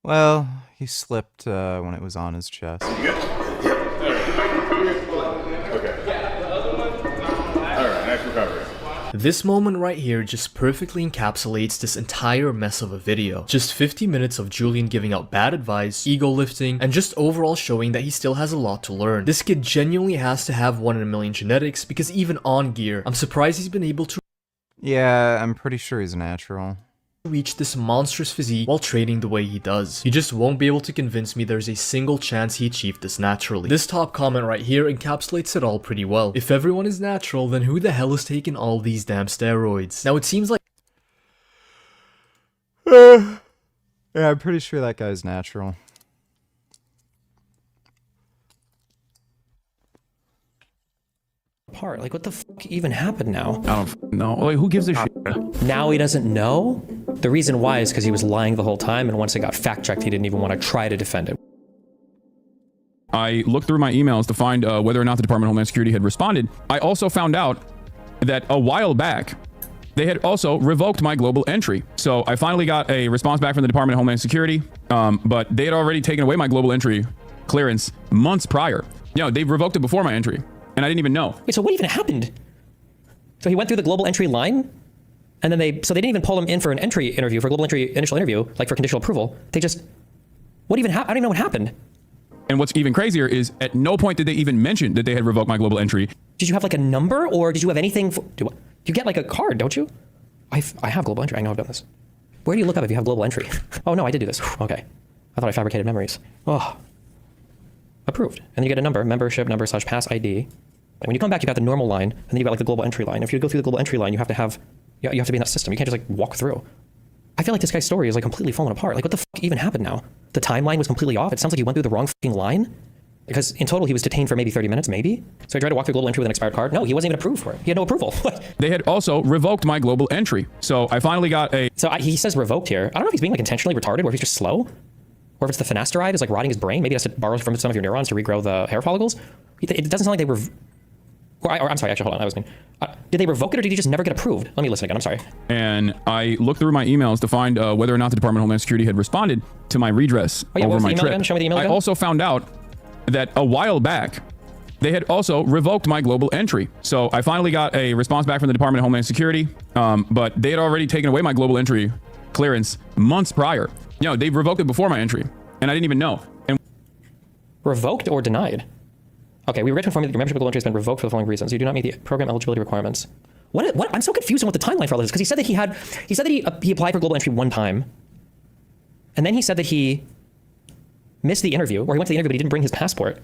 Speaker 1: Well, he slipped when it was on his chest.
Speaker 15: Okay. All right, nice recovery.
Speaker 14: This moment right here just perfectly encapsulates this entire mess of a video. Just 50 minutes of Julian giving out bad advice, ego lifting, and just overall showing that he still has a lot to learn. This kid genuinely has to have 1 in a million genetics, because even on gear, I'm surprised he's been able to
Speaker 1: I'm pretty sure he's natural.
Speaker 14: Reach this monstrous physique while training the way he does. You just won't be able to convince me there's a single chance he achieved this naturally. This top comment right here encapsulates it all pretty well. If everyone is natural, then who the hell is taking all these damn steroids? Now it seems like
Speaker 1: Yeah, I'm pretty sure that guy's natural.
Speaker 11: Apart. Like, what the fuck even happened now?
Speaker 12: I don't know. Wait, who gives a shit?
Speaker 11: Now he doesn't know? The reason why is because he was lying the whole time, and once it got fact-checked, he didn't even want to try to defend it.
Speaker 12: I looked through my emails to find whether or not the Department of Homeland Security had responded. I also found out that a while back, they had also revoked my global entry. So I finally got a response back from the Department of Homeland Security, but they had already taken away my global entry clearance months prior. They revoked it before my entry, and I didn't even know.
Speaker 11: Wait, so what even happened? So he went through the global entry line, and then they didn't even pull him in for an entry interview, for a global entry initial interview, like for conditional approval. They just, what even happened? I don't even know what happened.
Speaker 12: And what's even crazier is at no point did they even mention that they had revoked my global entry.
Speaker 11: Did you have like a number, or did you have anything? You get like a card, don't you? I have global entry. I know I've done this. Where do you look up if you have global entry? Oh no, I did do this. Okay. I thought I fabricated memories. Oh. Approved. And then you get a number, membership number / pass ID. And when you come back, you got the normal line, and then you got like the global entry line. If you go through the global entry line, you have to be in that system. You can't just like walk through. I feel like this guy's story is like completely falling apart. Like, what the fuck even happened now? The timeline was completely off. It sounds like he went through the wrong fucking line. Because in total, he was detained for maybe 30 minutes, maybe. So he tried to walk through global entry with an expired card. No, he wasn't even approved for it. He had no approval.
Speaker 12: They had also revoked my global entry. So I finally got a...
Speaker 11: So he says revoked here. I don't know if he's being like intentionally retarded, or if he's just slow, or if it's the finasteride is like rotting his brain. Maybe he has to borrow from some of your neurons to regrow the hair follicles. It doesn't sound like they I'm sorry, actually, hold on, that was me. Did they revoke it, or did he just never get approved? Let me listen again, I'm sorry.
Speaker 12: And I looked through my emails to find whether or not the Department of Homeland Security had responded to my redress over my trip.
Speaker 11: Again? Show me the email again.
Speaker 12: I also found out that a while back, they had also revoked my global entry. So I finally got a response back from the Department of Homeland Security, but they had already taken away my global entry clearance months prior. They revoked it before my entry, and I didn't even know. And
Speaker 11: revoked or denied? Okay, we regret to inform you that your membership global entry has been revoked for the following reasons. You do not meet the program eligibility requirements. What? I'm so confused on what the timeline for all this is, because he said that he applied for global entry one time, and then he said that he missed the interview, or he went to the interview but he didn't bring his passport.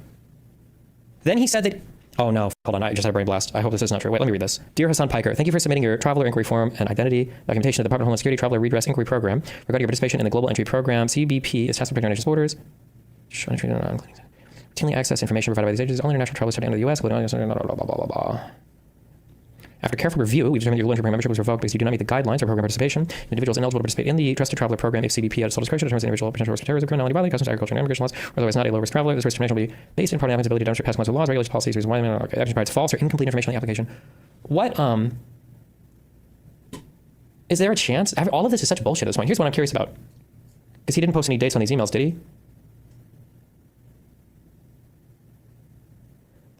Speaker 11: Then he said that, oh no, hold on, I just had a brain blast. I hope this is not true. Wait, let me read this. Dear Hassan Piker, thank you for submitting your traveler inquiry form and identity documentation to the Department of Homeland Security Traveler Redress Inquiry Program regarding your participation in the Global Entry Program. CBP is tasked with protecting our nation's borders. Routinely access information provided by these agencies. All international travelers starting into the U.S. After careful review, we determined your global entry program membership was revoked because you do not meet the guidelines for program participation. Individuals ineligible to participate in the Trusted Traveler Program if CBP at its sole discretion determines the individual potential risk of terrorism, criminality, violation, customs, agriculture, and immigration laws, or otherwise not a low risk traveler. This risk determination will be based in part on the ability to demonstrate past laws, regulations, policies, reasons why action provides false or incomplete information on the application. What is there a chance? All of this is such bullshit at this point. Here's what I'm curious about, because he didn't post any dates on these emails, did he?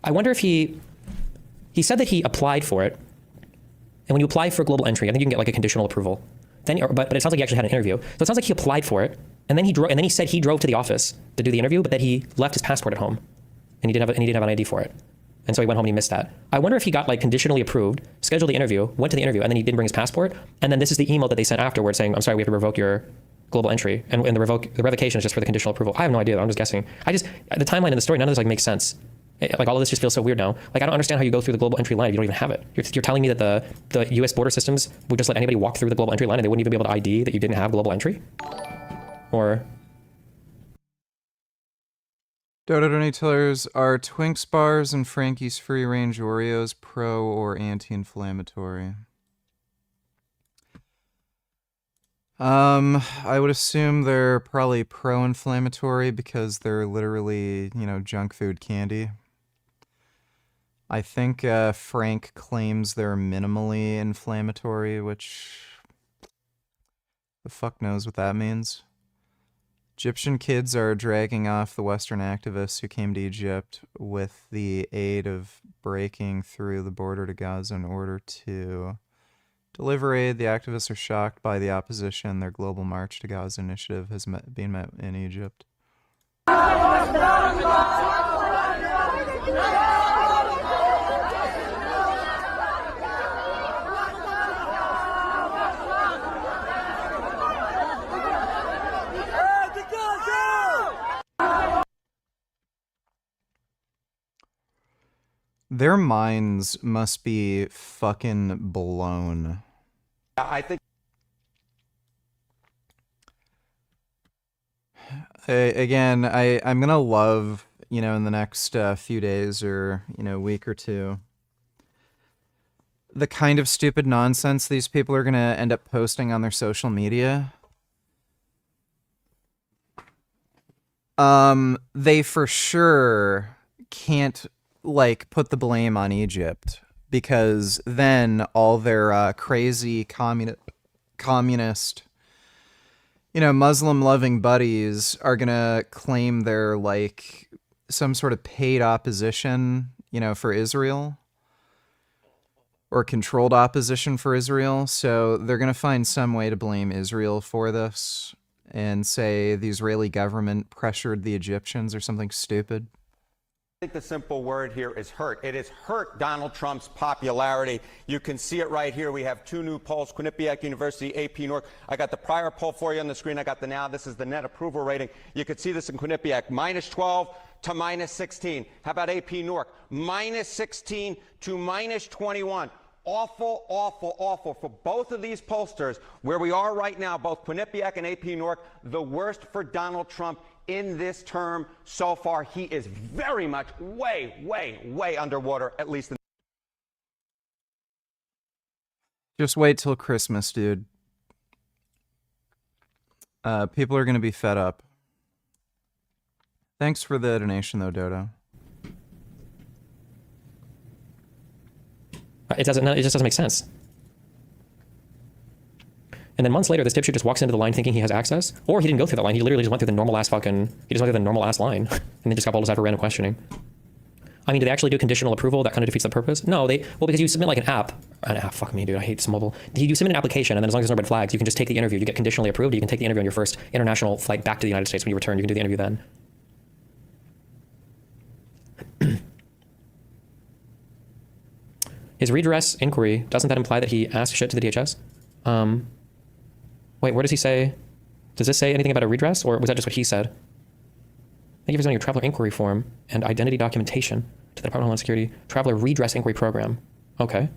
Speaker 11: I wonder if he said that he applied for it, and when you apply for global entry, I think you can get like a conditional approval. Then, but it sounds like he actually had an interview. So it sounds like he applied for it, and then he said he drove to the office to do the interview, but that he left his passport at home, and he didn't have an ID for it, and so he went home and he missed that. I wonder if he got like conditionally approved, scheduled the interview, went to the interview, and then he didn't bring his passport, and then this is the email that they sent afterwards saying, I'm sorry, we have to revoke your global entry, and the revocation is just for the conditional approval. I have no idea. I'm just guessing. The timeline in the story, none of this like makes sense. Like all of this just feels so weird now. Like I don't understand how you go through the global entry line if you don't even have it. You're telling me that the U.S. border systems would just let anybody walk through the global entry line and they wouldn't even be able to ID that you didn't have global entry? Or...
Speaker 1: Dodo Donatillers, are Twinks bars and Frankie's free range Oreos pro or anti-inflammatory? I would assume they're probably pro-inflammatory because they're literally, junk food candy. I think Frank claims they're minimally inflammatory, which the fuck knows what that means. Egyptian kids are dragging off the Western activists who came to Egypt with the aid of breaking through the border to Gaza in order to Deliver aid. The activists are shocked by the opposition. Their global march to Gaza initiative has been met in Egypt. Their minds must be fucking blown.
Speaker 6: I think.
Speaker 1: Again, I'm gonna love, you know, in the next few days or, you know, week or two, the kind of stupid nonsense these people are gonna end up posting on their social media. They for sure can't, like, put the blame on Egypt, because then all their crazy communist, you know, Muslim-loving buddies are gonna claim they're, like, some sort of paid opposition, you know, for Israel, or controlled opposition for Israel. So they're gonna find some way to blame Israel for this and say the Israeli government pressured the Egyptians or something stupid.
Speaker 6: I think the simple word here is hurt. It has hurt Donald Trump's popularity. You can see it right here. We have two new polls, Quinnipiac University, AP North. I got the prior poll for you on the screen. I got the now. This is the net approval rating. You can see this in Quinnipiac, -12 to -16. How about AP North? -16 to -21. Awful, awful, awful for both of these pollsters. Where we are right now, both Quinnipiac and AP North, the worst for Donald Trump in this term so far. He is very much way, way, way underwater, at least.
Speaker 1: Just wait till Christmas, dude. People are going to be fed up. Thanks for the donation, though, Dodo.
Speaker 11: It just doesn't make sense. And then months later, this dipshit just walks into the line thinking he has access, or he didn't go through that line. He literally just went through the normal ass line, and then just got boulders after random questioning. I mean, do they actually do conditional approval? That kind of defeats the purpose. No, because you submit like an app. Fuck me, dude. I hate this mobile. You submit an application, and then as long as there's no red flags, you can just take the interview. You get conditionally approved. You can take the interview on your first international flight back to the United States. When you return, you can do the interview then. His redress inquiry, doesn't that imply that he asked shit to the DHS? Wait, where does he say? Does this say anything about a redress, or was that just what he said? Thank you for sending your traveler inquiry form and identity documentation to the Department of Homeland Security Traveler Redress Inquiry Program. Okay.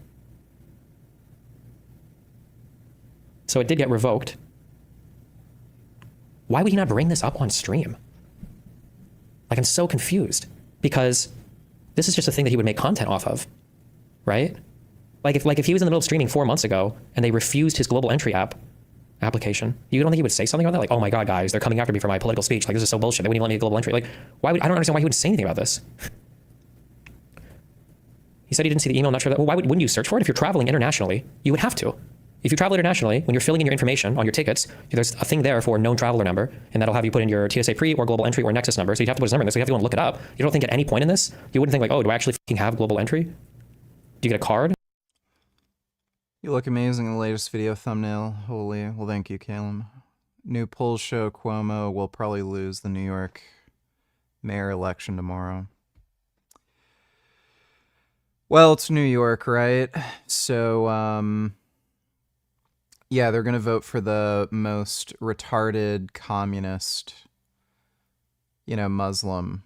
Speaker 11: So it did get revoked. Why would he not bring this up on stream? Like, I'm so confused, because this is just a thing that he would make content off of, right? Like if he was in the middle of streaming 4 months ago and they refused his global entry application, you don't think he would say something about that? Like, oh my God, guys, they're coming after me for my political speech. Like, this is so bullshit. They wouldn't even let me get global entry. Like, I don't understand why he would say anything about this. He said he didn't see the email. I'm not sure that. Well, wouldn't you search for it? If you're traveling internationally, you would have to. If you travel internationally, when you're filling in your information on your tickets, there's a thing there for known traveler number, and that'll have you put in your TSA pre or global entry or Nexus number. So you'd have to put his number in there. So you have to go and look it up. You don't think at any point in this, you wouldn't think like, oh, do I actually fucking have global entry? Do you get a card?
Speaker 1: You look amazing in the latest video thumbnail. Holy. Well, thank you, Calum. New polls show Cuomo will probably lose the New York mayor election tomorrow. Well, it's New York, right? So, yeah, they're going to vote for the most retarded communist, you know, Muslim.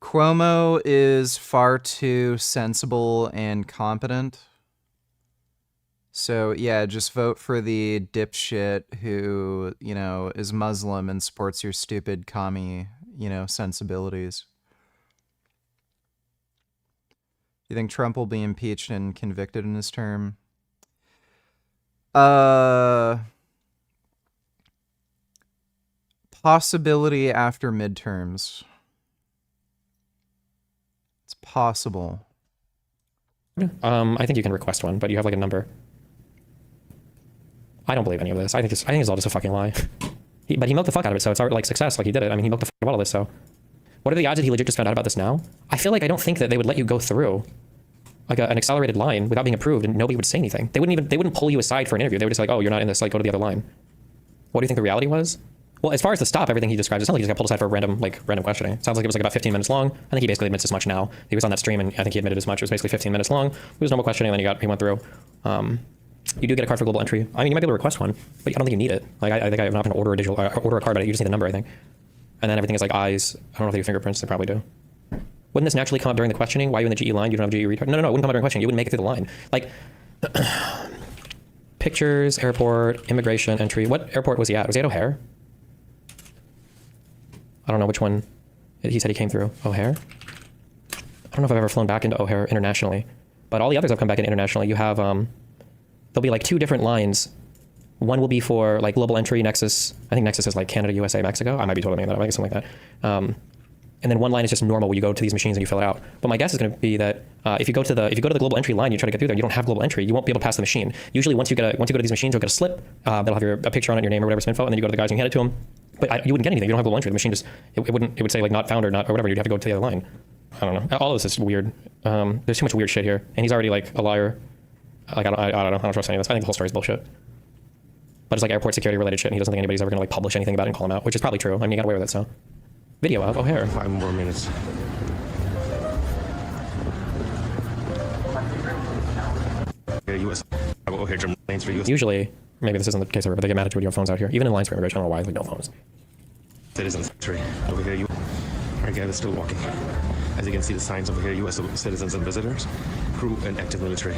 Speaker 1: Cuomo is far too sensible and competent. So, yeah, just vote for the dipshit who, you know, is Muslim and supports your stupid commie, you know, sensibilities. You think Trump will be impeached and convicted in his term? Possibility after midterms. It's possible.
Speaker 11: I think you can request one, but you have like a number. I don't believe any of this. I think it's all just a fucking lie. But he milked the fuck out of it, so it's like success. Like he did it. I mean, he milked the fuck out of all this. So, what are the odds that he legit just found out about this now? I feel like I don't think that they would let you go through like an accelerated line without being approved, and nobody would say anything. They wouldn't pull you aside for an interview. They would just like, oh, you're not in this, like, go to the other line. What do you think the reality was? Well, as far as the stop, everything he describes, it's not like he just got pulled aside for random questioning. It sounds like it was like about 15 minutes long. I think he basically admits as much now. He was on that stream, and I think he admitted as much. It was basically 15 minutes long. It was normal questioning, and then he went through. You do get a card for global entry. I mean, you might be able to request one, but I don't think you need it. Like, I think I'm not going to order a digital, order a card, but you just need the number, I think. And then everything is like eyes. I don't know if they do fingerprints. They probably do. Wouldn't this naturally come up during the questioning? Why are you in the GE line? You don't have GE retard? No, it wouldn't come up during questioning. You wouldn't make it through the line. Like, pictures, airport, immigration, entry. What airport was he at? Was he at O'Hare? I don't know which one he said he came through. O'Hare? I don't know if I've ever flown back into O'Hare internationally, but all the others have come back in internationally. You have, there'll be like 2 different lines. One will be for like global entry, Nexus. I think Nexus is like Canada, USA, Mexico. I might be totally making that up. I think something like that. And then one line is just normal, where you go to these machines and you fill it out. But my guess is going to be that if you go to the global entry line, you try to get through there, you don't have global entry, you won't be able to pass the machine. Usually, once you go to these machines, you'll get a slip. That'll have a picture on it, your name or whatever, some info, and then you go to the guys and you hand it to them. But you wouldn't get anything. You don't have global entry. The machine just it would say like not found or not or whatever. You'd have to go to the other line. I don't know. All of this is weird. There's too much weird shit here, and he's already like a liar. Like I don't know. I don't trust any of this. I think the whole story is bullshit. But it's like airport security related shit, and he doesn't think anybody's ever going to like publish anything about it and call him out, which is probably true. I mean, he got away with it, so. Video of O'Hare.
Speaker 8: 5 more minutes. US, O'Hare, German lanes for US.
Speaker 11: Usually, maybe this isn't the case ever, but they get mad at you when you have phones out here. Even in lines for immigration, I don't know why, like no phones.
Speaker 8: Citizens, over here, you. Our guy is still walking. As you can see, the signs over here, US citizens and visitors, crew and active military.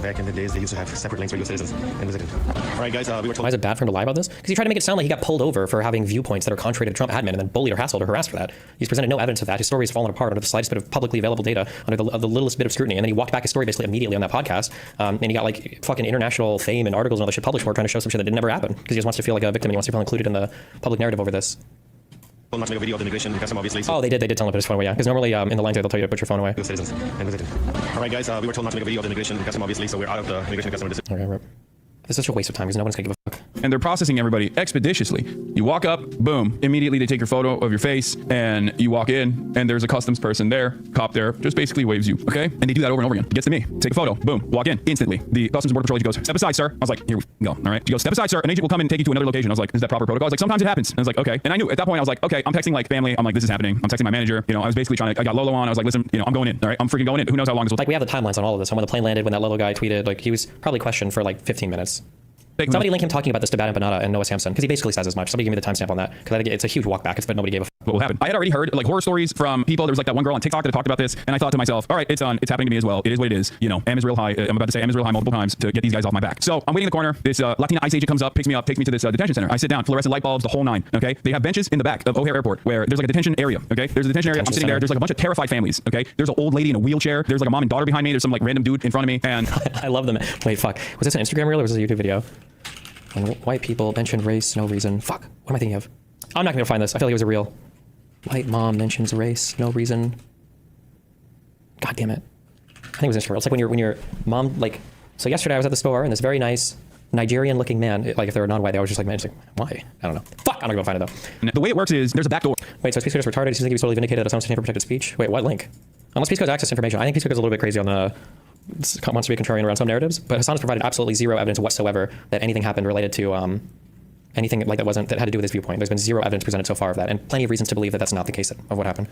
Speaker 8: Back in the days, they used to have separate lanes for US citizens and visitors. All right, guys, we were told.
Speaker 11: Why is it bad for him to lie about this? Because he tried to make it sound like he got pulled over for having viewpoints that are contrary to the Trump admin and then bullied or hassled or harassed for that. He's presented no evidence of that. His story has fallen apart under the slightest bit of publicly available data, under the littlest bit of scrutiny. And then he walked back his story basically immediately on that podcast. And he got like fucking international fame and articles and all that shit published for it, trying to show some shit that did never happen. Because he just wants to feel like a victim and he wants to feel included in the public narrative over this.
Speaker 8: Not to make a video of the immigration custom, obviously.
Speaker 11: Oh, they did tell him to put his phone away, yeah. Because normally in the lines they'll tell you to put your phone away.
Speaker 8: Citizens and visitors. All right, guys, we were told not to make a video of the immigration custom, obviously, so we're out of the immigration custom.
Speaker 11: Okay, right. This is such a waste of time because no one's gonna give a fuck.
Speaker 12: And they're processing everybody expeditiously. You walk up, boom, immediately they take your photo of your face, and you walk in, and there's a customs person there, cop there, just basically waves you, okay? And they do that over and over again. Gets to me, take a photo, boom, walk in, instantly. The Customs and Border Patrol agent goes, step aside, sir. I was like, here we go, all right? She goes, step aside, sir. An agent will come and take you to another location. I was like, is that proper protocol? I was like, sometimes it happens. And I was like, okay. And I knew at that point, I was like, okay, I'm texting like family. I'm like, this is happening. I'm texting my manager. You know, I was basically trying to, I got Lolo on. I was like, listen, you know, I'm going in, all right? I'm freaking going in. Who knows how long this will take?
Speaker 11: Like, we have the timelines on all of this. And when the plane landed, when that Lolo guy tweeted, like, he was probably questioned for like 15 minutes. Somebody link him talking about this to Bad Empanada and Noah Sampson, because he basically says as much. Somebody give me the timestamp on that, because I think it's a huge walk back. But nobody gave a
Speaker 12: what will happen. I had already heard like horror stories from people. There was like that one girl on TikTok that talked about this, and I thought to myself, all right, it's on. It's happening to me as well. It is what it is. You know, M is real high. I'm about to say M is real high multiple times to get these guys off my back. So I'm waiting in the corner. This Latina ICE agent comes up, picks me up, takes me to this detention center. I sit down, fluorescent light bulbs, the whole nine. Okay, they have benches in the back of O'Hare Airport where there's like a detention area. Okay, there's a detention area. I'm sitting there. There's like a bunch of terrified families. Okay, there's an old lady in a wheelchair. There's like a mom and daughter behind me. There's some like random dude in front of me, and
Speaker 11: I love them. Wait, fuck. Was this an Instagram reel or was this a YouTube video? When white people mentioned race, no reason. Fuck. What am I thinking of? I'm not gonna find this. I feel like it was a reel. White mom mentions race, no reason. God damn it. I think it was Instagram. It's like when your mom, like, so yesterday I was at the store and this very nice Nigerian looking man, like if they were non-white, they always just like, man, just like, why? I don't know. Fuck, I'm not gonna find it though.
Speaker 12: The way it works is there's a back door.
Speaker 11: Wait, so Peace Code is retarded? He seems like he was totally vindicated that someone's name for protected speech? Wait, what link? Unless Peace Code access information. I think Peace Code is a little bit crazy on the, wants to be contrarian around some narratives, but Hassan has provided absolutely zero evidence whatsoever that anything happened related to anything like that had to do with his viewpoint. There's been zero evidence presented so far of that, and plenty of reasons to believe that that's not the case of what happened.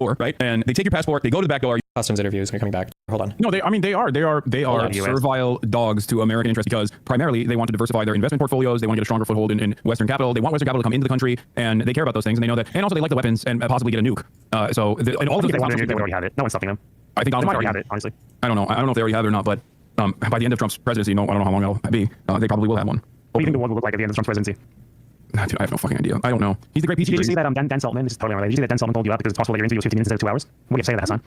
Speaker 12: Right, and they take your passport, they go to the back door.
Speaker 11: Customs interviews, when you're coming back. Hold on.
Speaker 12: No, they are servile dogs to American interests because primarily they want to diversify their investment portfolios. They want to get a stronger foothold in Western capital. They want Western capital to come into the country, and they care about those things, and they know that. And also, they like the weapons and possibly get a nuke. And all of
Speaker 8: they would already have it. No one's stopping them.
Speaker 12: I think
Speaker 8: they might already have it. Honestly,
Speaker 12: I don't know. I don't know if they already have it or not, but by the end of Trump's presidency, I don't know how long it'll be. They probably will have one.
Speaker 8: What do you think the world will look like at the end of Trump's presidency?
Speaker 12: Dude, I have no fucking idea. I don't know. He's the great peachy.
Speaker 8: Did you see that Dan Saltman? This is totally unrelated. Did you see that Dan Saltman told you up because it's possible that your interview was 15 minutes instead of 2 hours? What do you have to say to that, Hassan?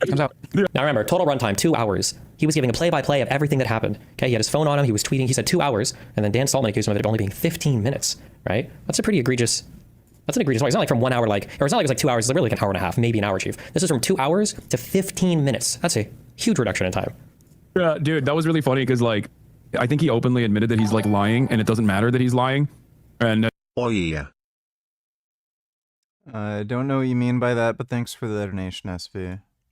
Speaker 11: Comes out. Now remember, total runtime, 2 hours. He was giving a play-by-play of everything that happened. Okay, he had his phone on him, he was tweeting, he said 2 hours, and then Dan Saltman accused him of it only being 15 minutes, right? That's a pretty egregious, that's an egregious one. It's not like from 1 hour, or it's not like it was like 2 hours, it's really like an hour and a half, maybe an hour, Chief. This is from 2 hours to 15 minutes. That's a huge reduction in time.
Speaker 12: Yeah, dude, that was really funny because like, I think he openly admitted that he's like lying, and it doesn't matter that he's lying. And
Speaker 5: oh yeah.
Speaker 1: I don't know what you mean by that, but thanks for the donation, SV.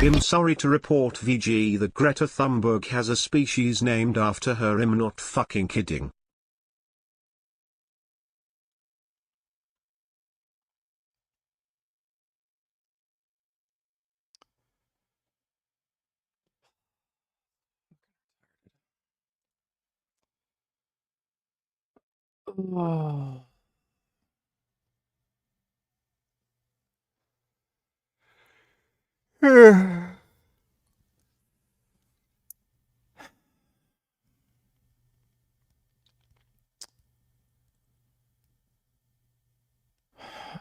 Speaker 5: I'm sorry to report VG that Greta Thunberg has a species named after her. I'm not fucking kidding.
Speaker 12: Oh.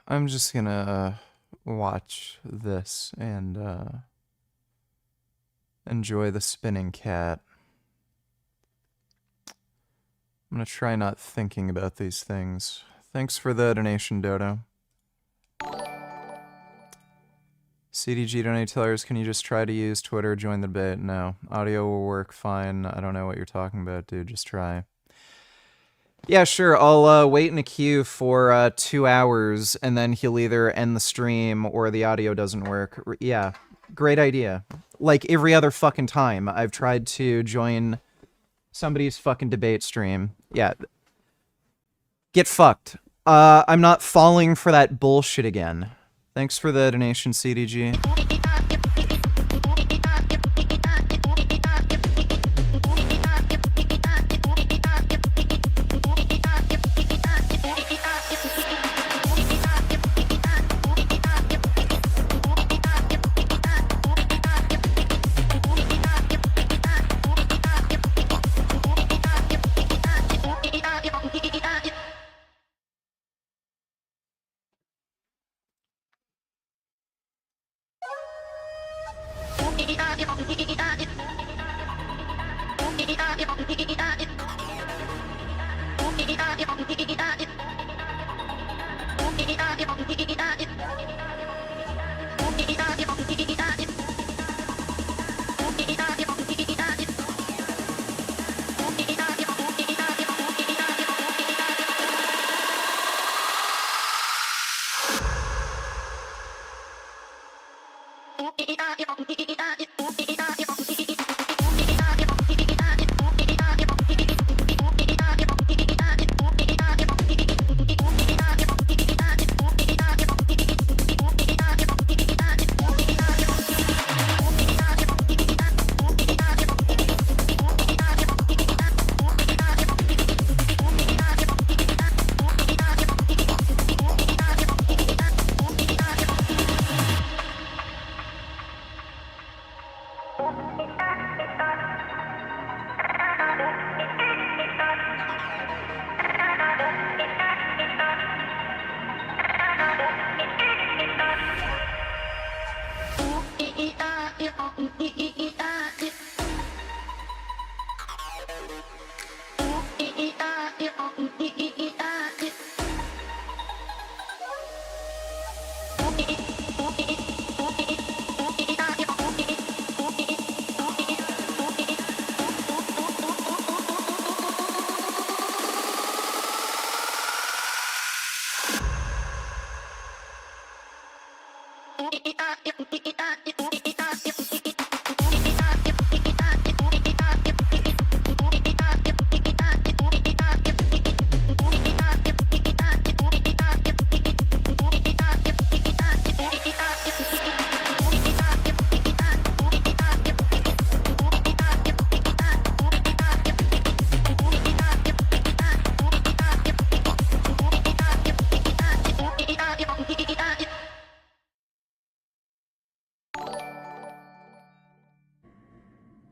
Speaker 12: I'm just gonna watch this and enjoy the spinning cat. I'm gonna try not thinking about these things. Thanks for the donation, Dodo. CDG donate tellers, can you just try to use Twitter, join the debate? No. Audio will work fine. I don't know what you're talking about, dude. Just try. Yeah, sure. I'll wait in a queue for 2 hours, and then he'll either end the stream or the audio doesn't work. Yeah, great idea. Like every other fucking time I've tried to join somebody's fucking debate stream. Yeah. Get fucked. I'm not falling for that bullshit again. Thanks for the donation, CDG.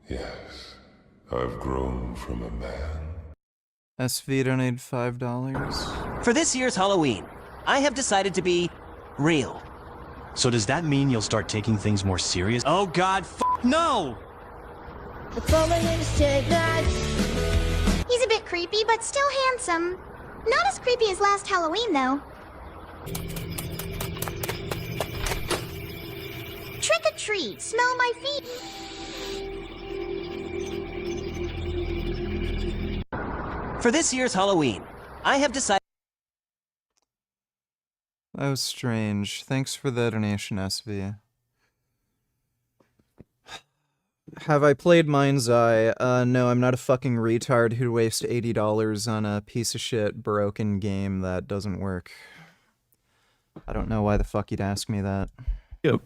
Speaker 4: Yes, I've grown from a man.
Speaker 1: SV donated $5.
Speaker 13: For this year's Halloween, I have decided to be real.
Speaker 23: So does that mean you'll start taking things more serious?
Speaker 13: Oh God, no!
Speaker 24: He's a bit creepy, but still handsome. Not as creepy as last Halloween, though. Trick or treat, smell my feet.
Speaker 13: For this year's Halloween, I have decided...
Speaker 1: That was strange. Thanks for the donation, SV. Have I played Mind's Eye? No, I'm not a fucking retard who'd waste $80 on a piece of shit broken game that doesn't work. I don't know why the fuck you'd ask me that.
Speaker 12: Yep.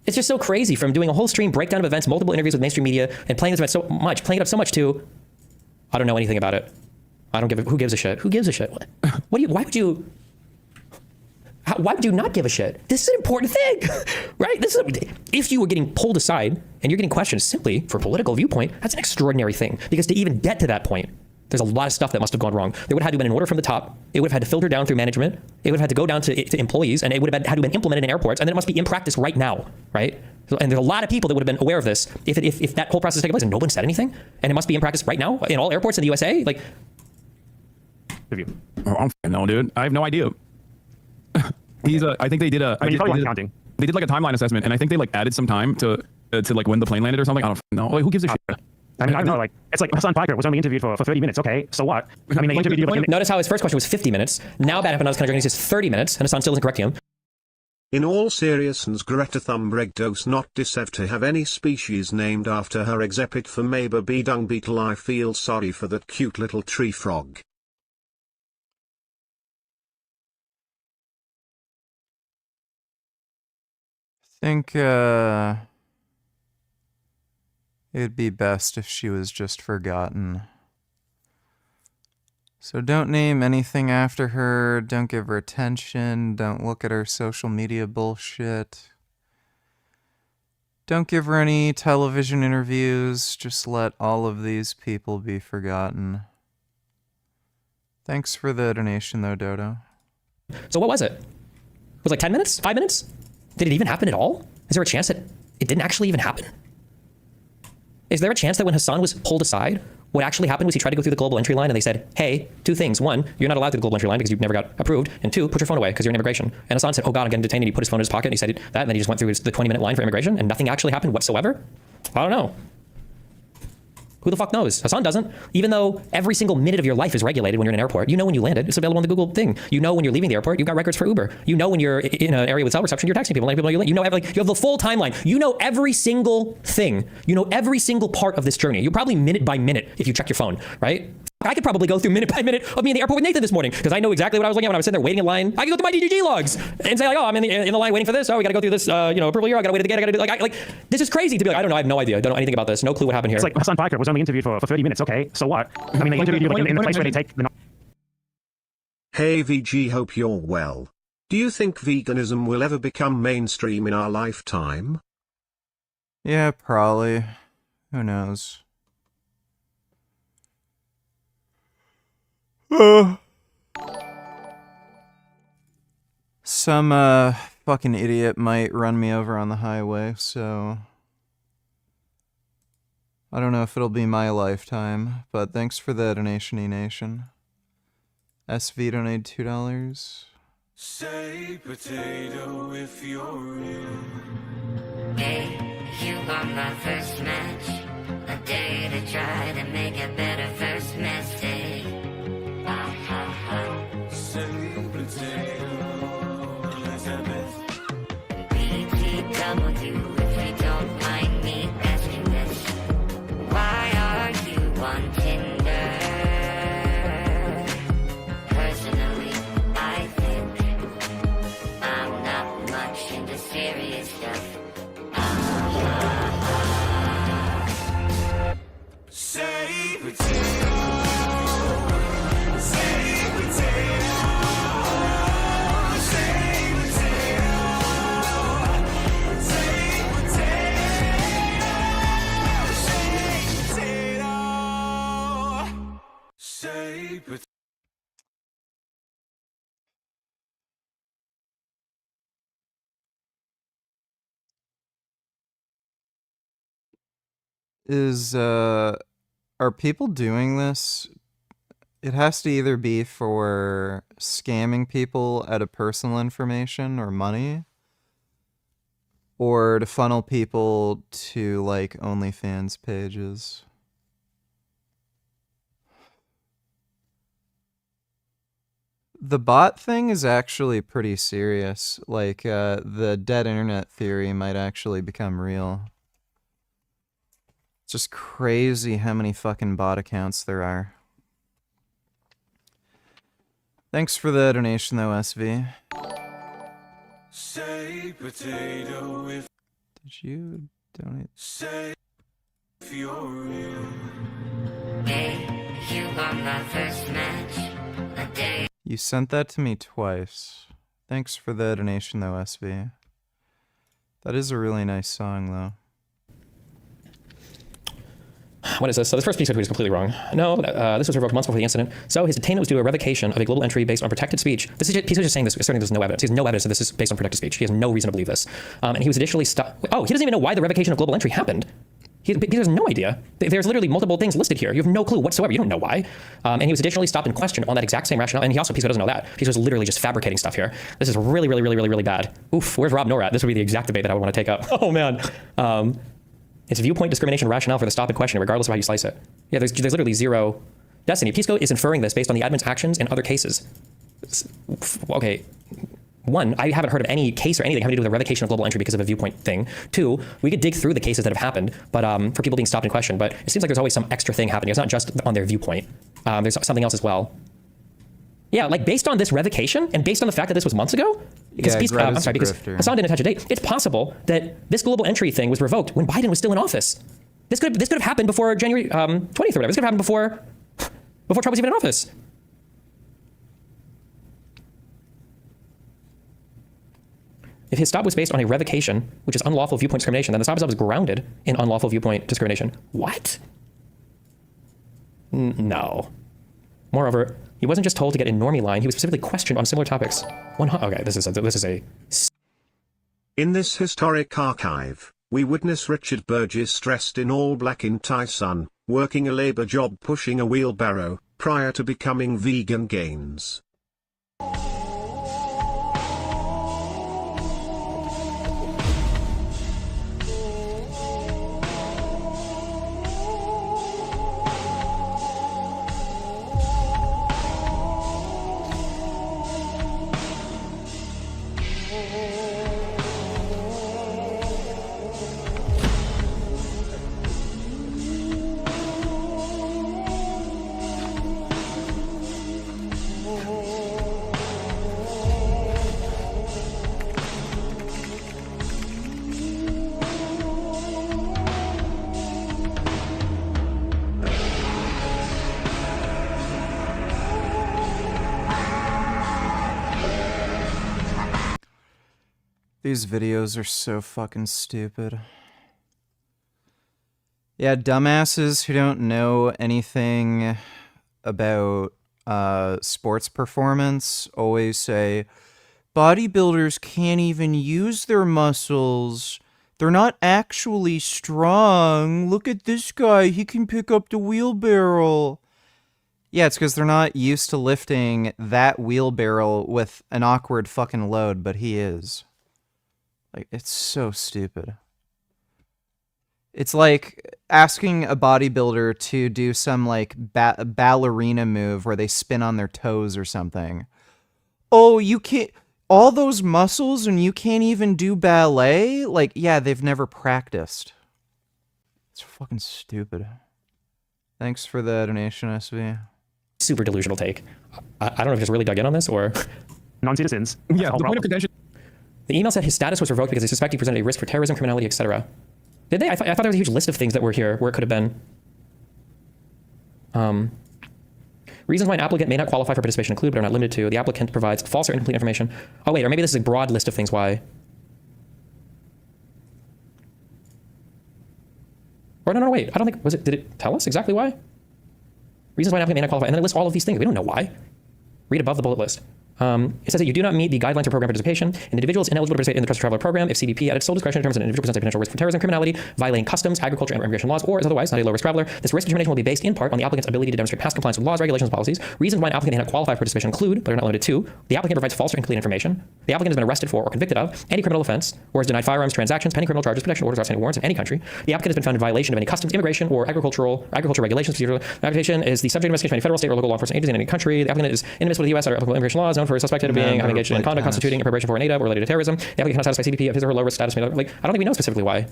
Speaker 11: It's just so crazy from doing a whole stream breakdown of events, multiple interviews with mainstream media, and playing this event so much, playing it up so much to, I don't know anything about it. I don't give a, who gives a shit? Who gives a shit? What do you, why would you not give a shit? This is an important thing, right? This is, if you were getting pulled aside and you're getting questioned simply for political viewpoint, that's an extraordinary thing. Because to even get to that point, there's a lot of stuff that must have gone wrong. There would have had to have been an order from the top. It would have had to filter down through management. It would have had to go down to employees, and it would have had to have been implemented in airports, and then it must be in practice right now, right? And there's a lot of people that would have been aware of this if that whole process taken place and no one said anything, and it must be in practice right now in all airports in the USA. Like,
Speaker 12: Oh, I don't know, dude. I have no idea. I think they did a. They did like a timeline assessment, and I think they like added some time to like when the plane landed or something. I don't know. Like, who gives a shit?
Speaker 21: I mean, I don't know. Like, it's like Hassan Piker was only interviewed for 30 minutes. Okay, so what? I mean, they interviewed you. Like,
Speaker 11: notice how his first question was 50 minutes. Now, Bad Happen, I was kind of he says 30 minutes, and Hassan still doesn't correct him.
Speaker 5: In all seriousness, Greta Thunberg does not deserve to have any species named after her except for maybe be dung beetle. I feel sorry for that cute little tree frog.
Speaker 1: I think, it'd be best if she was just forgotten. So don't name anything after her, don't give her attention, don't look at her social media bullshit. Don't give her any television interviews, just let all of these people be forgotten. Thanks for the donation though, Dodo.
Speaker 11: So what was it? It was like 10 minutes? 5 minutes? Did it even happen at all? Is there a chance that it didn't actually even happen? Is there a chance that when Hassan was pulled aside, what actually happened was he tried to go through the global entry line and they said, hey, two things. One, you're not allowed through the global entry line because you never got approved. And two, put your phone away because you're in immigration. And Hassan said, oh God, I'm getting detained. And he put his phone in his pocket and he said that. And then he just went through the 20-minute line for immigration and nothing actually happened whatsoever. I don't know. Who the fuck knows? Hassan doesn't. Even though every single minute of your life is regulated when you're in an airport. You know when you landed. It's available on the Google thing. You know when you're leaving the airport. You've got records for Uber. You know when you're in an area with cell reception, you're texting people. Letting people know you know, like, you have the full timeline. You know every single thing. You know every single part of this journey. You probably minute by minute if you check your phone, right? I could probably go through minute by minute of me in the airport with Nathan this morning because I know exactly what I was looking at when I was sitting there waiting in line. I could go through my DGG logs and say like, oh, I'm in the line waiting for this. Oh, we got to go through this, approval here. I got to wait at the gate. I got to do like this is crazy to be like, I don't know. I have no idea. I don't know anything about this. No clue what happened here.
Speaker 21: It's like Hassan Piker was only interviewed for 30 minutes. Okay, so what? I mean, they interviewed you like in the place where they take the.
Speaker 5: Hey VG, hope you're well. Do you think veganism will ever become mainstream in our lifetime?
Speaker 1: Yeah, probably. Who knows? Some fucking idiot might run me over on the highway, so I don't know if it'll be my lifetime, but thanks for the donation, E-Nation. SV donated $2.
Speaker 18: Say potato if you're real.
Speaker 2: Hey, you are my first match. A day to try to make a better first mistake.
Speaker 18: Say potato, Elizabeth.
Speaker 2: BTW, if you don't mind me asking this. Why are you on Tinder? Personally, I think I'm not much into serious stuff.
Speaker 18: Say potato. Say potato. Say potato. Say potato. Say potato.
Speaker 1: Are people doing this? It has to either be for scamming people out of personal information or money, or to funnel people to, like, OnlyFans pages. The bot thing is actually pretty serious. Like, the dead internet theory might actually become real. It's just crazy how many fucking bot accounts there are. Thanks for the donation, though, SV.
Speaker 18: Say potato if
Speaker 1: Did you donate?
Speaker 18: say if you're real.
Speaker 2: Hey, you won the first match. A day.
Speaker 1: You sent that to me twice. Thanks for the donation, though, SV. That is a really nice song, though.
Speaker 11: What is this? So this first piece of tweet is completely wrong. No, this was revoked months before the incident. So his detainment was due to a revocation of a global entry based on protected speech. This is just, he's just saying this, asserting there's no evidence. He has no evidence that this is based on protected speech. He has no reason to believe this. And he was initially stopped. Oh, he doesn't even know why the revocation of global entry happened. He has no idea. There's literally multiple things listed here. You have no clue whatsoever. You don't know why. And he was additionally stopped and questioned on that exact same rationale. And he also, Piso doesn't know that. Piso is literally just fabricating stuff here. This is really, really, really, really, really bad. Oof, where's Rob Norat? This would be the exact debate that I would want to take up. Oh, man. It's viewpoint discrimination rationale for the stop and question, regardless of how you slice it. Yeah, there's literally zero. Destiny, Pisco is inferring this based on the admin's actions in other cases. Okay. One, I haven't heard of any case or anything having to do with a revocation of global entry because of a viewpoint thing. Two, we could dig through the cases that have happened, but for people being stopped and questioned. But it seems like there's always some extra thing happening. It's not just on their viewpoint. There's something else as well. Yeah, like based on this revocation and based on the fact that this was months ago, because
Speaker 1: yeah,
Speaker 11: I'm sorry, because Hassan didn't attach a date. It's possible that this global entry thing was revoked when Biden was still in office. This could have happened before January 20th or whatever. This could have happened before Trump was even in office. If his stop was based on a revocation, which is unlawful viewpoint discrimination, then the stop itself is grounded in unlawful viewpoint discrimination. What? No. Moreover, he wasn't just told to get a normie line, he was specifically questioned on similar topics. Okay, this is a...
Speaker 5: In this historic archive, we witness Richard Burgess dressed in all black in Tyson, working a labor job pushing a wheelbarrow, prior to becoming Vegan Gains.
Speaker 1: These videos are so fucking stupid. Yeah, dumbasses who don't know anything about sports performance always say, bodybuilders can't even use their muscles. They're not actually strong. Look at this guy. He can pick up the wheelbarrow. Yeah, it's because they're not used to lifting that wheelbarrow with an awkward fucking load, but he is. Like, it's so stupid. It's like asking a bodybuilder to do some, like, ballerina move where they spin on their toes or something. Oh, you can't... All those muscles and you can't even do ballet? Like, yeah, they've never practiced. It's fucking stupid. Thanks for the donation, SV.
Speaker 11: Super delusional take. I don't know if you just really dug in on this or...
Speaker 8: Non-citizens.
Speaker 12: Yeah, the point of contention...
Speaker 11: The email said his status was revoked because they suspect he presented a risk for terrorism, criminality, etc. Did they? I thought there was a huge list of things that were here where it could have been. Reasons why an applicant may not qualify for participation include, but are not limited to, the applicant provides false or incomplete information. Oh wait, or maybe this is a broad list of things why. Or no, wait, I don't think, did it tell us exactly why? Reasons why an applicant may not qualify, and then it lists all of these things. We don't know why. Read above the bullet list. It says that you do not meet the guidelines for program participation. An individual is ineligible to participate in the Trusted Traveler Program if CBP at its sole discretion determines that an individual presents a potential risk for terrorism, criminality, violating customs, agriculture, and immigration laws, or is otherwise not a low-risk traveler. This risk determination will be based in part on the applicant's ability to demonstrate past compliance with laws, regulations, and policies. Reasons why an applicant cannot qualify for participation include, but are not limited to, the applicant provides false or incomplete information, the applicant has been arrested for or convicted of any criminal offense, or has denied firearms transactions, pending criminal charges, protection orders, or outstanding warrants in any country. The applicant has been found in violation of any customs, immigration, or agriculture regulations. The application is the subject of investigation by any federal, state, or local law enforcement agency in any country. The applicant is inadmissible to the U.S. or applicable immigration laws, known for suspected of being engaged in conduct constituting in preparation for an aid or related to terrorism. The applicant cannot satisfy CBP of his or her low risk status. Like, I don't think we know specifically why.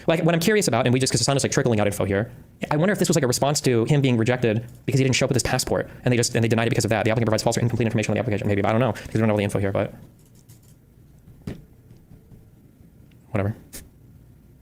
Speaker 11: Like, what I'm curious about, and because Hassan is like trickling out info here, I wonder if this was like a response to him being rejected because he didn't show up with his passport, and they denied it because of that. The applicant provides false or incomplete information on the application. Maybe, but I don't know because we don't know all the info here. But whatever.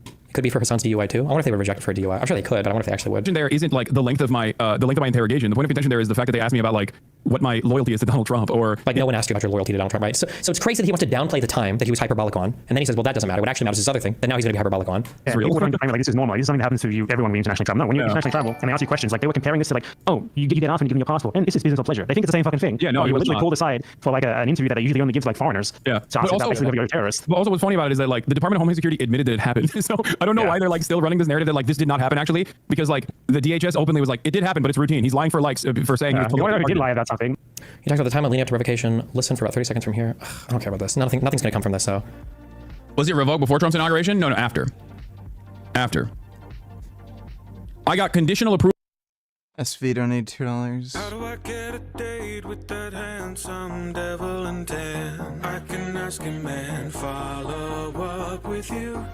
Speaker 11: It could be for Hassan's DUI too. I wonder if they were rejected for a DUI. I'm sure they could, but I wonder if they actually would.
Speaker 12: There isn't like the length of my interrogation. The point of contention there is the fact that they asked me about like what my loyalty is to Donald Trump, or
Speaker 11: like no one asked you about your loyalty to Donald Trump, right? So it's crazy that he wants to downplay the time that he was hyperbolic on, and then he says, well, that doesn't matter. What actually matters is this other thing that now he's going to be hyperbolic on.
Speaker 8: Yeah, real. Like this is normal. This is something that happens to you, everyone when you internationally travel. No, when you internationally travel and they ask you questions, like they were comparing this to like, oh, you get off and you give me your passport, and this is business or pleasure. They think it's the same fucking thing.
Speaker 12: Yeah, no,
Speaker 8: you
Speaker 12: it
Speaker 8: were
Speaker 12: was
Speaker 8: literally
Speaker 12: not.
Speaker 8: pulled aside for like an interview that I usually only give to like foreigners.
Speaker 12: Yeah,
Speaker 8: so
Speaker 12: but also,
Speaker 8: basically you're a terrorist.
Speaker 12: But also, what's funny about it is that like the Department of Homeland Security admitted that it happened. So I don't know why they're like still running this narrative that like this did not happen actually, because like the DHS openly was like it did happen, but it's routine. He's lying for like for saying he
Speaker 8: did lie about something.
Speaker 11: He talks about the time leading up to revocation. Listen for about 30 seconds from here. Ugh, I don't care about this. Nothing's going to come from this. So,
Speaker 12: was it revoked before Trump's inauguration? No, after. After. I got conditional approval.
Speaker 1: SV donate $2.
Speaker 18: How do I get a date with that handsome devil in tan? I can ask him and follow up with you.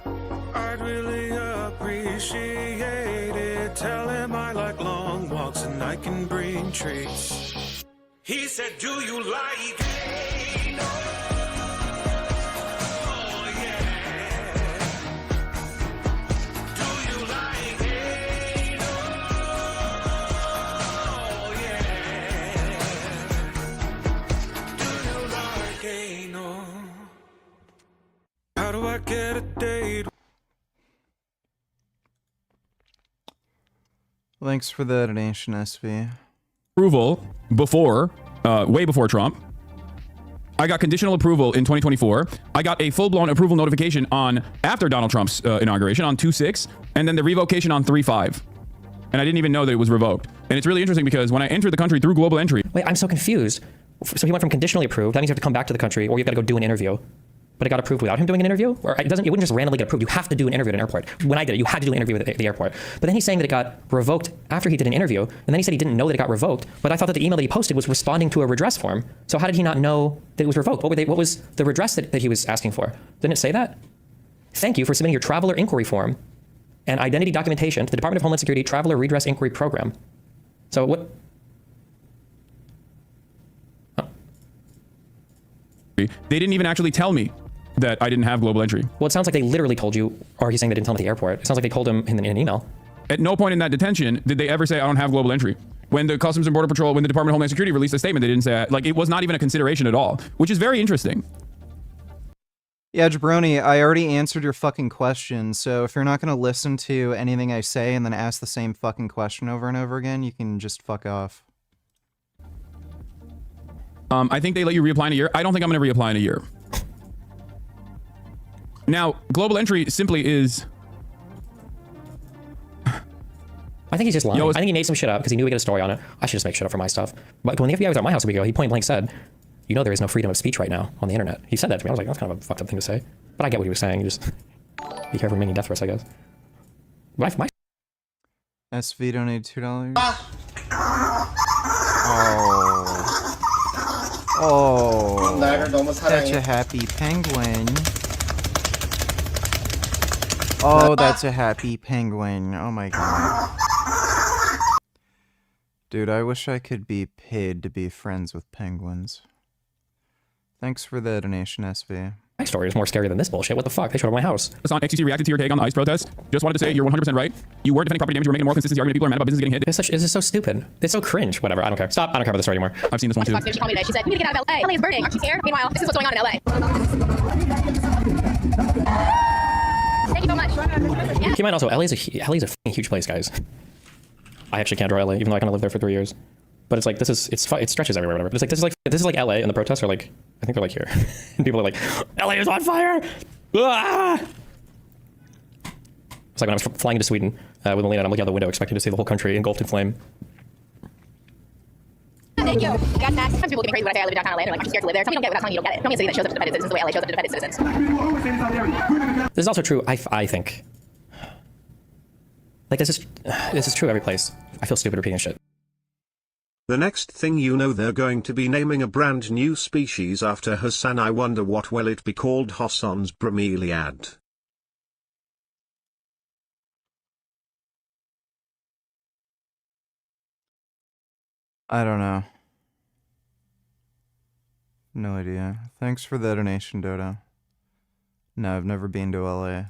Speaker 18: I'd really appreciate it. Tell him I like long walks and I can bring treats. He said, do you like it? Oh, yeah. Do you like it? Oh, yeah. Do you like anal? How do I get a date?
Speaker 1: Thanks for the donation, SV.
Speaker 12: Approval before, way before Trump. I got conditional approval in 2024. I got a full-blown approval notification on after Donald Trump's inauguration on 2/6, and then the revocation on 3/5. And I didn't even know that it was revoked. And it's really interesting because when I entered the country through global entry.
Speaker 11: Wait, I'm so confused. So he went from conditionally approved. That means you have to come back to the country, or you've got to go do an interview. But it got approved without him doing an interview? Or it wouldn't just randomly get approved. You have to do an interview at an airport. When I did it, you had to do an interview at the airport. But then he's saying that it got revoked after he did an interview. And then he said he didn't know that it got revoked. But I thought that the email that he posted was responding to a redress form. So how did he not know that it was revoked? What was the redress that he was asking for? Didn't it say that? Thank you for submitting your traveler inquiry form and identity documentation to the Department of Homeland Security Traveler Redress Inquiry Program. So what?
Speaker 12: They didn't even actually tell me that I didn't have global entry.
Speaker 11: Well, it sounds like they literally told you, or he's saying they didn't tell him at the airport. It sounds like they told him in an email.
Speaker 12: At no point in that detention did they ever say I don't have global entry. When the Customs and Border Patrol, when the Department of Homeland Security released a statement, they didn't say, like, it was not even a consideration at all, which is very interesting.
Speaker 1: Yeah, Jabroni, I already answered your fucking question, so if you're not going to listen to anything I say and then ask the same fucking question over and over again, you can just fuck off.
Speaker 12: I think they let you reapply in a year. I don't think I'm going to reapply in a year. Now, global entry simply is...
Speaker 11: I think he's just lying. I think he made some shit up because he knew we get a story on it. I should just make shit up for my stuff. But when the FBI was at my house a week ago, he point blank said, you know there is no freedom of speech right now on the internet. He said that to me. I was like, that's kind of a fucked up thing to say. But I get what he was saying. You just be careful making death threats, I guess. My
Speaker 1: SV donated $2. Oh, such a happy penguin. Oh, that's a happy penguin. Oh my god. Dude, I wish I could be paid to be friends with penguins. Thanks for the donation, SV.
Speaker 11: My story is more scary than this bullshit. What the fuck? They showed up at my house.
Speaker 12: Hassan, XTC reacted to your take on the ICE protest. Just wanted to say you're 100% right. You weren't defending property damage. You were making more consistency argument. People are mad about business getting hit.
Speaker 11: This is so stupid. It's so cringe. Whatever. I don't care. Stop. I don't care about the story anymore.
Speaker 12: I've seen this one too.
Speaker 3: She called me today. She said, you need to get out of LA. LA is burning. Aren't you scared? Meanwhile, this is what's going on in LA. Thank you so much.
Speaker 11: Keep in mind also, LA's a fucking huge place, guys. I actually can't draw LA, even though I kind of lived there for 3 years. But it's like, it stretches everywhere, whatever. But it's like, this is like LA, and the protests are like, I think they're like here. And people are like, LA is on fire! Ah! It's like when I was flying into Sweden with Melina, and I'm looking out the window expecting to see the whole country engulfed in flame.
Speaker 3: Thank you. God, next. Sometimes people look at me crazy when I say I live in downtown LA. They're like, I'm scared to live there. Tell me you don't get it without telling me you don't get it. Tell me a city that shows up to defend its citizens the way LA shows up to defend its citizens.
Speaker 11: This is also true, I think. Like, this is true every place. I feel stupid repeating shit.
Speaker 5: The next thing you know, they're going to be naming a brand new species after Hassan. I wonder what will it be called? Hassan's bromeliad.
Speaker 1: I don't know. No idea. Thanks for the donation, Dodo. No, I've never been to LA.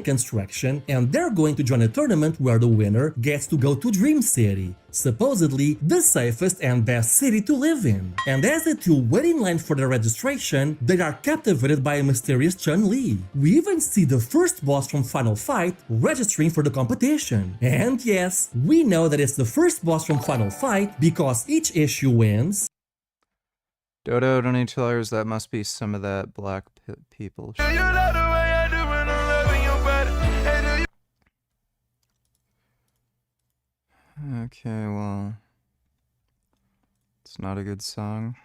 Speaker 7: Construction, and they're going to join a tournament where the winner gets to go to Dream City, supposedly the safest and best city to live in. And as the two wait in line for their registration, they are captivated by a mysterious Chun-Li. We even see the first boss from Final Fight registering for the competition. And yes, we know that it's the first boss from Final Fight because each issue wins.
Speaker 1: Dodo, $20, that must be some of that black people shit. Okay, well, it's not a good song.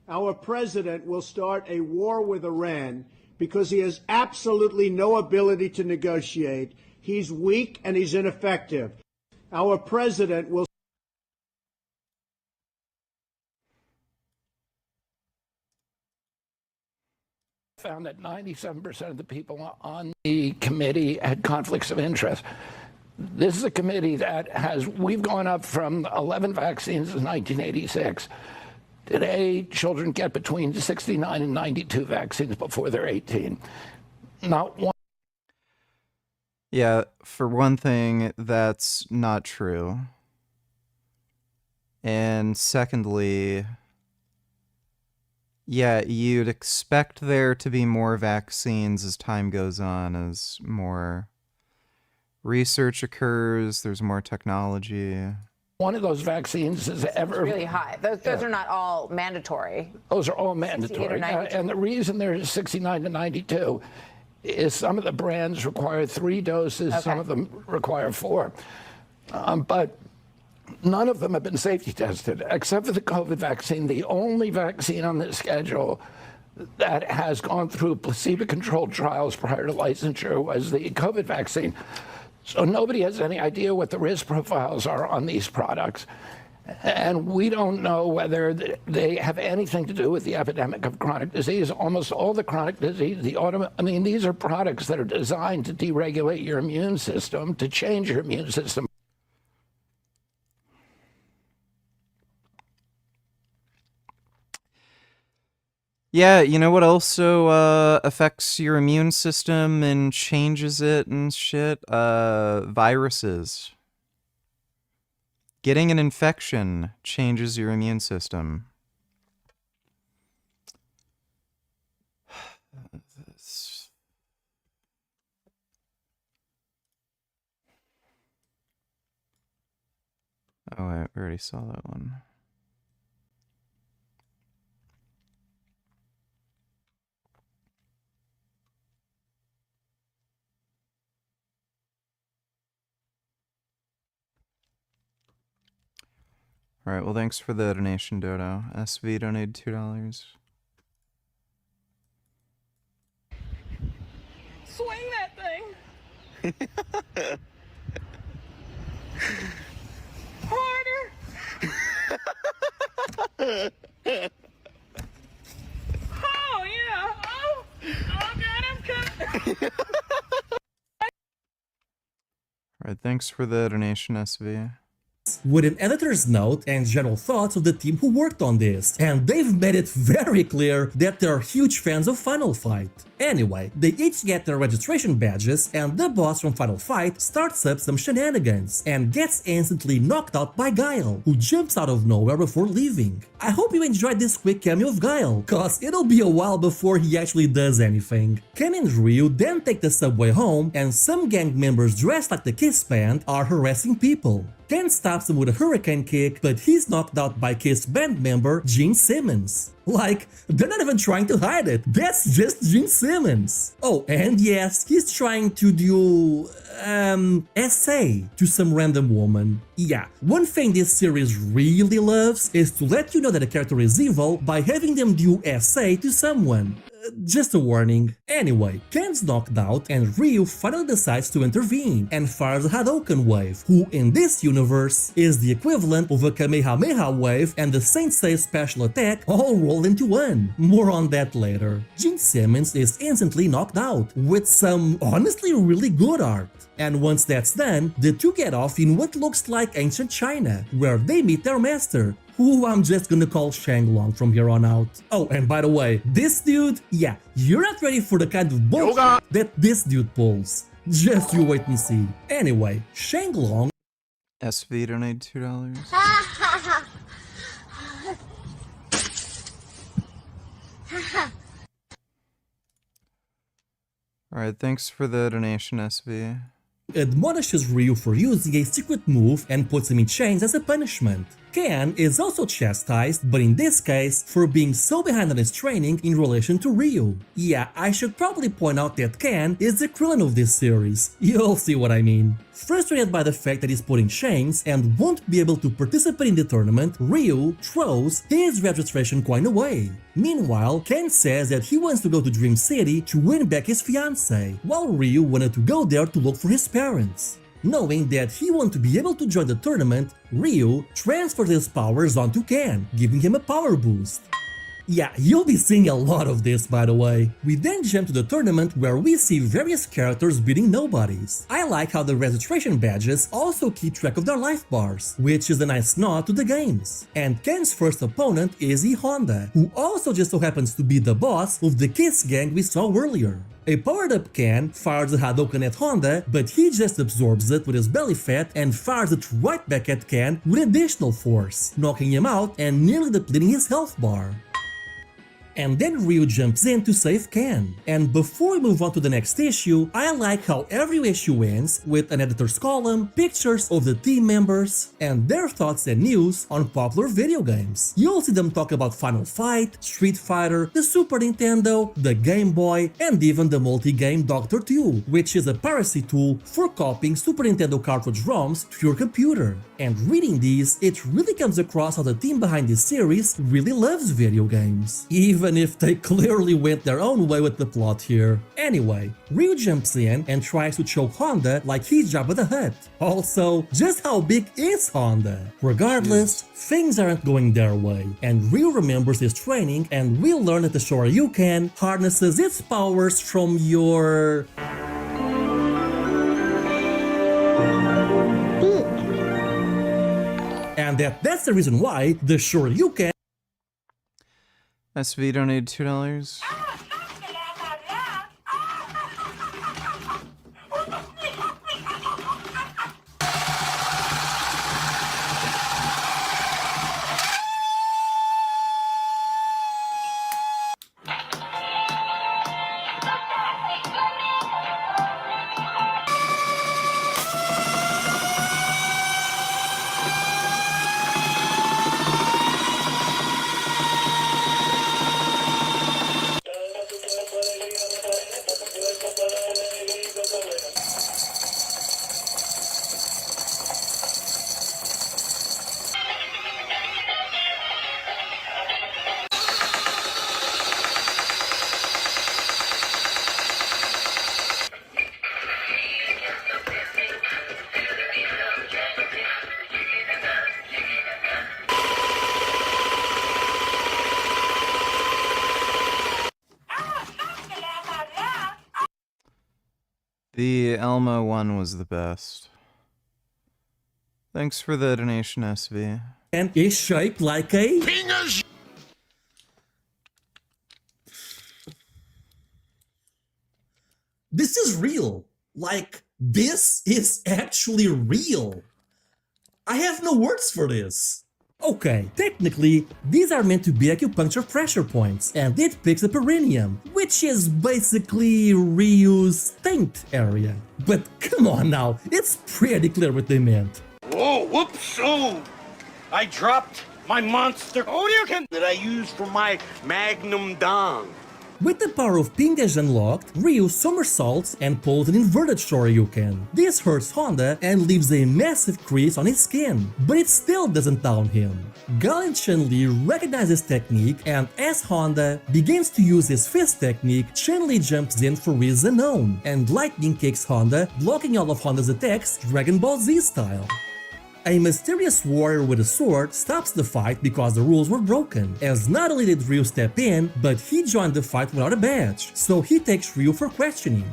Speaker 9: Our president will start a war with Iran because he has absolutely no ability to negotiate. He's weak and he's ineffective. Our president will
Speaker 17: found that 97% of the people on the committee had conflicts of interest. This is a committee that we've gone up from 11 vaccines in 1986. Today, children get between 69 and 92 vaccines before they're 18. Not one.
Speaker 1: Yeah, for one thing, that's not true. And secondly, yeah, you'd expect there to be more vaccines as time goes on, as more research occurs, there's more technology.
Speaker 17: One of those vaccines is ever
Speaker 20: really high. Those are not all mandatory.
Speaker 17: Those are all mandatory. And the reason there's 69 to 92 is some of the brands require 3 doses, some of them require 4. But none of them have been safety tested, except for the COVID vaccine. The only vaccine on this schedule that has gone through placebo-controlled trials prior to licensure was the COVID vaccine. So nobody has any idea what the risk profiles are on these products. And we don't know whether they have anything to do with the epidemic of chronic disease. Almost all the chronic disease, these are products that are designed to deregulate your immune system, to change your immune system.
Speaker 1: Yeah, you know what also affects your immune system and changes it and shit? Viruses. Getting an infection changes your immune system. Oh, wait, we already saw that one. All right, well, thanks for the donation, Dodo. SV donated $2.
Speaker 20: Swing that thing. Harder. Oh, yeah. Oh, God, I'm coming.
Speaker 1: All right, thanks for the donation, SV.
Speaker 7: with an editor's note and general thoughts of the team who worked on this, and they've made it very clear that they're huge fans of Final Fight. Anyway, they each get their registration badges, and the boss from Final Fight starts up some shenanigans and gets instantly knocked out by Guile, who jumps out of nowhere before leaving. I hope you enjoyed this quick cameo of Guile, cause it'll be a while before he actually does anything. Ken and Ryu then take the subway home, and some gang members dressed like the Kiss Band are harassing people. Ken stops him with a hurricane kick, but he's knocked out by Kiss Band member Gene Simmons. Like, they're not even trying to hide it, that's just Gene Simmons. Oh, and yes, he's trying to do essay to some random woman. Yeah, one thing this series really loves is to let you know that a character is evil by having them do essay to someone. Just a warning. Anyway, Ken's knocked out and Ryu finally decides to intervene and fires a Hadouken wave, who in this universe is the equivalent of a Kamehameha wave and the Saint Seiya special attack all rolled into one. More on that later. Gene Simmons is instantly knocked out, with some honestly really good art. And once that's done, the two get off in what looks like ancient China, where they meet their master, who I'm just gonna call Shanglong from here on out. Oh, and by the way, this dude, yeah, you're not ready for the kind of bullshit that this dude pulls. Just you wait and see. Anyway, Shanglong
Speaker 1: SV donated $2. Alright, thanks for the donation, SV.
Speaker 7: Admonishes Ryu for using a secret move and puts him in chains as a punishment. Ken is also chastised, but in this case, for being so behind on his training in relation to Ryu. Yeah, I should probably point out that Ken is the Krillin of this series, you'll see what I mean. Frustrated by the fact that he's put in chains and won't be able to participate in the tournament, Ryu throws his registration coin away. Meanwhile, Ken says that he wants to go to Dream City to win back his fiancée, while Ryu wanted to go there to look for his parents. Knowing that he wanted to be able to join the tournament, Ryu transfers his powers onto Ken, giving him a power boost. Yeah, you'll be seeing a lot of this, by the way. We then jump to the tournament where we see various characters beating nobodies. I like how the registration badges also keep track of their life bars, which is a nice nod to the games. And Ken's first opponent is E Honda, who also just so happens to be the boss of the Kiss gang we saw earlier. A powered-up Ken fires a Hadouken at Honda, but he just absorbs it with his belly fat and fires it right back at Ken with additional force, knocking him out and nearly depleting his health bar. And then Ryu jumps in to save Ken. And before we move on to the next issue, I like how every issue ends with an editor's column, pictures of the team members, and their thoughts and news on popular video games. You'll see them talk about Final Fight, Street Fighter, the Super Nintendo, the Game Boy, and even the multi-game Dr. 2, which is a piracy tool for copying Super Nintendo cartridge ROMs to your computer. And reading these, it really comes across how the team behind this series really loves video games, even if they clearly went their own way with the plot here. Anyway, Ryu jumps in and tries to choke Honda like he's Jabba the Hutt. Also, just how big is Honda? Regardless, things aren't going their way, and Ryu remembers his training, and we'll learn that the Shoryuken harnesses its powers from your... and that's the reason why the Shoryuken...
Speaker 1: SV donated $2. The Elmo one was the best. Thanks for the donation, SV.
Speaker 7: And is shaped like a... This is real. Like, this is actually real. I have no words for this. Okay, technically, these are meant to be acupuncture pressure points, and it picks the perineum, which is basically Ryu's taint area. But come on now, it's pretty clear what they meant.
Speaker 15: Whoa, whoops, oh! I dropped my monster Oryuken that I used for my Magnum Dong.
Speaker 7: With the power of Pingas unlocked, Ryu somersaults and pulls an inverted Shoryuken. This hurts Honda and leaves a massive crease on his skin, but it still doesn't down him. Gallant Chun-Li recognizes technique, and as Honda begins to use his fist technique, Chun-Li jumps in for reasons unknown, and lightning kicks Honda, blocking all of Honda's attacks Dragon Ball Z style. A mysterious warrior with a sword stops the fight because the rules were broken, as not only did Ryu step in, but he joined the fight without a badge, so he takes Ryu for questioning.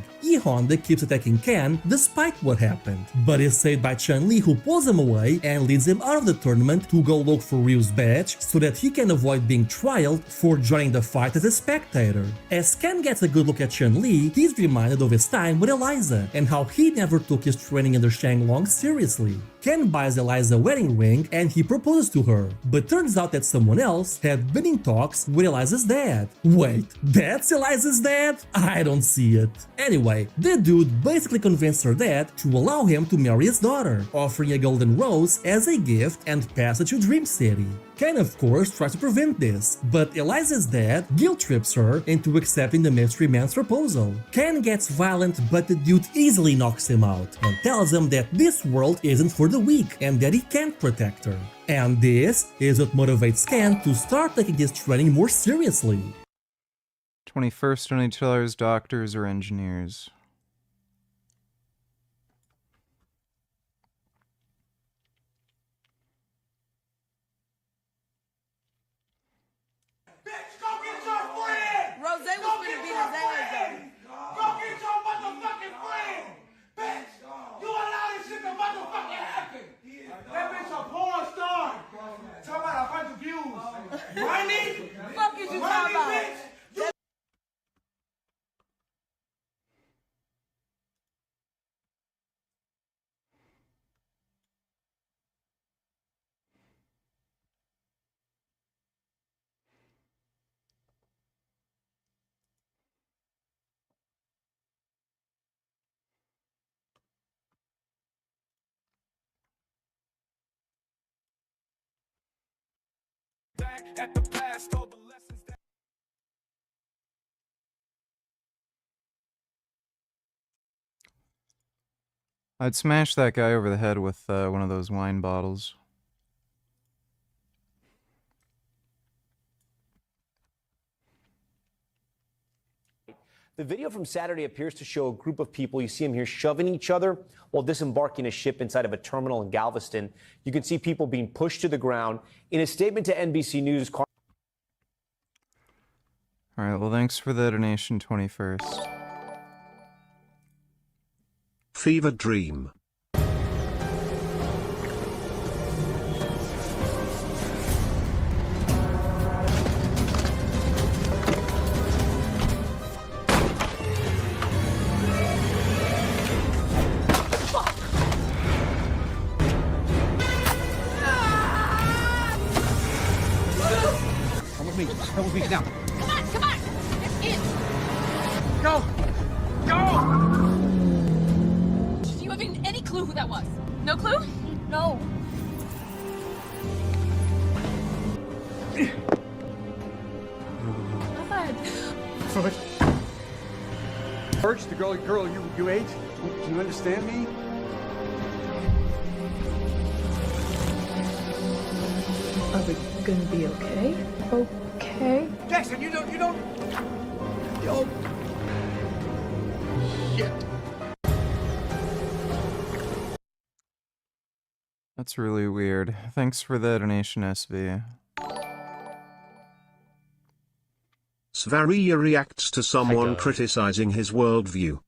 Speaker 7: Honda keeps attacking Ken despite what happened, but is saved by Chun-Li, who pulls him away and leads him out of the tournament to go look for Ryu's badge so that he can avoid being trialed for joining the fight as a spectator. As Ken gets a good look at Chun-Li, he's reminded of his time with Eliza and how he never took his training under Shanglong seriously. Ken buys Eliza a wedding ring and he proposes to her, but turns out that someone else had been in talks with Eliza's dad. Wait, that's Eliza's dad? I don't see it. Anyway, the dude basically convinced her dad to allow him to marry his daughter, offering a golden rose as a gift and pass it to Dream City. Ken of course tries to prevent this, but Eliza's dad guilt trips her into accepting the mystery man's proposal. Ken gets violent, but the dude easily knocks him out and tells him that this world isn't for the weak and that he can't protect her. And this is what motivates Ken to start taking his training more seriously.
Speaker 1: 21st don't need to tell us doctors or engineers.
Speaker 20: Rose was finna beat his ass. Go get your motherfucking friend, bitch. You allow this shit to motherfucking happen. That bitch a porn star. Talk about a bunch of views. Money? Fuck is you talking about? Bitch.
Speaker 18: At the past, all the lessons that
Speaker 1: I'd smash that guy over the head with one of those wine bottles.
Speaker 16: The video from Saturday appears to show a group of people, you see them here, shoving each other while disembarking a ship inside of a terminal in Galveston. You can see people being pushed to the ground. In a statement to NBC News...
Speaker 1: All right, well, thanks for the donation, 21st.
Speaker 5: Fever Dream.
Speaker 21: Come with me now.
Speaker 3: Come on! It's in!
Speaker 21: Go! Go!
Speaker 3: Do you have any clue who that was? No clue? No.
Speaker 21: First. First, the girl you ate. Can you understand me?
Speaker 19: Are we gonna be okay? Okay.
Speaker 21: Jackson, you don't. Yo. Shit.
Speaker 1: That's really weird. Thanks for the donation, SV.
Speaker 5: Svaria reacts to someone criticizing his worldview.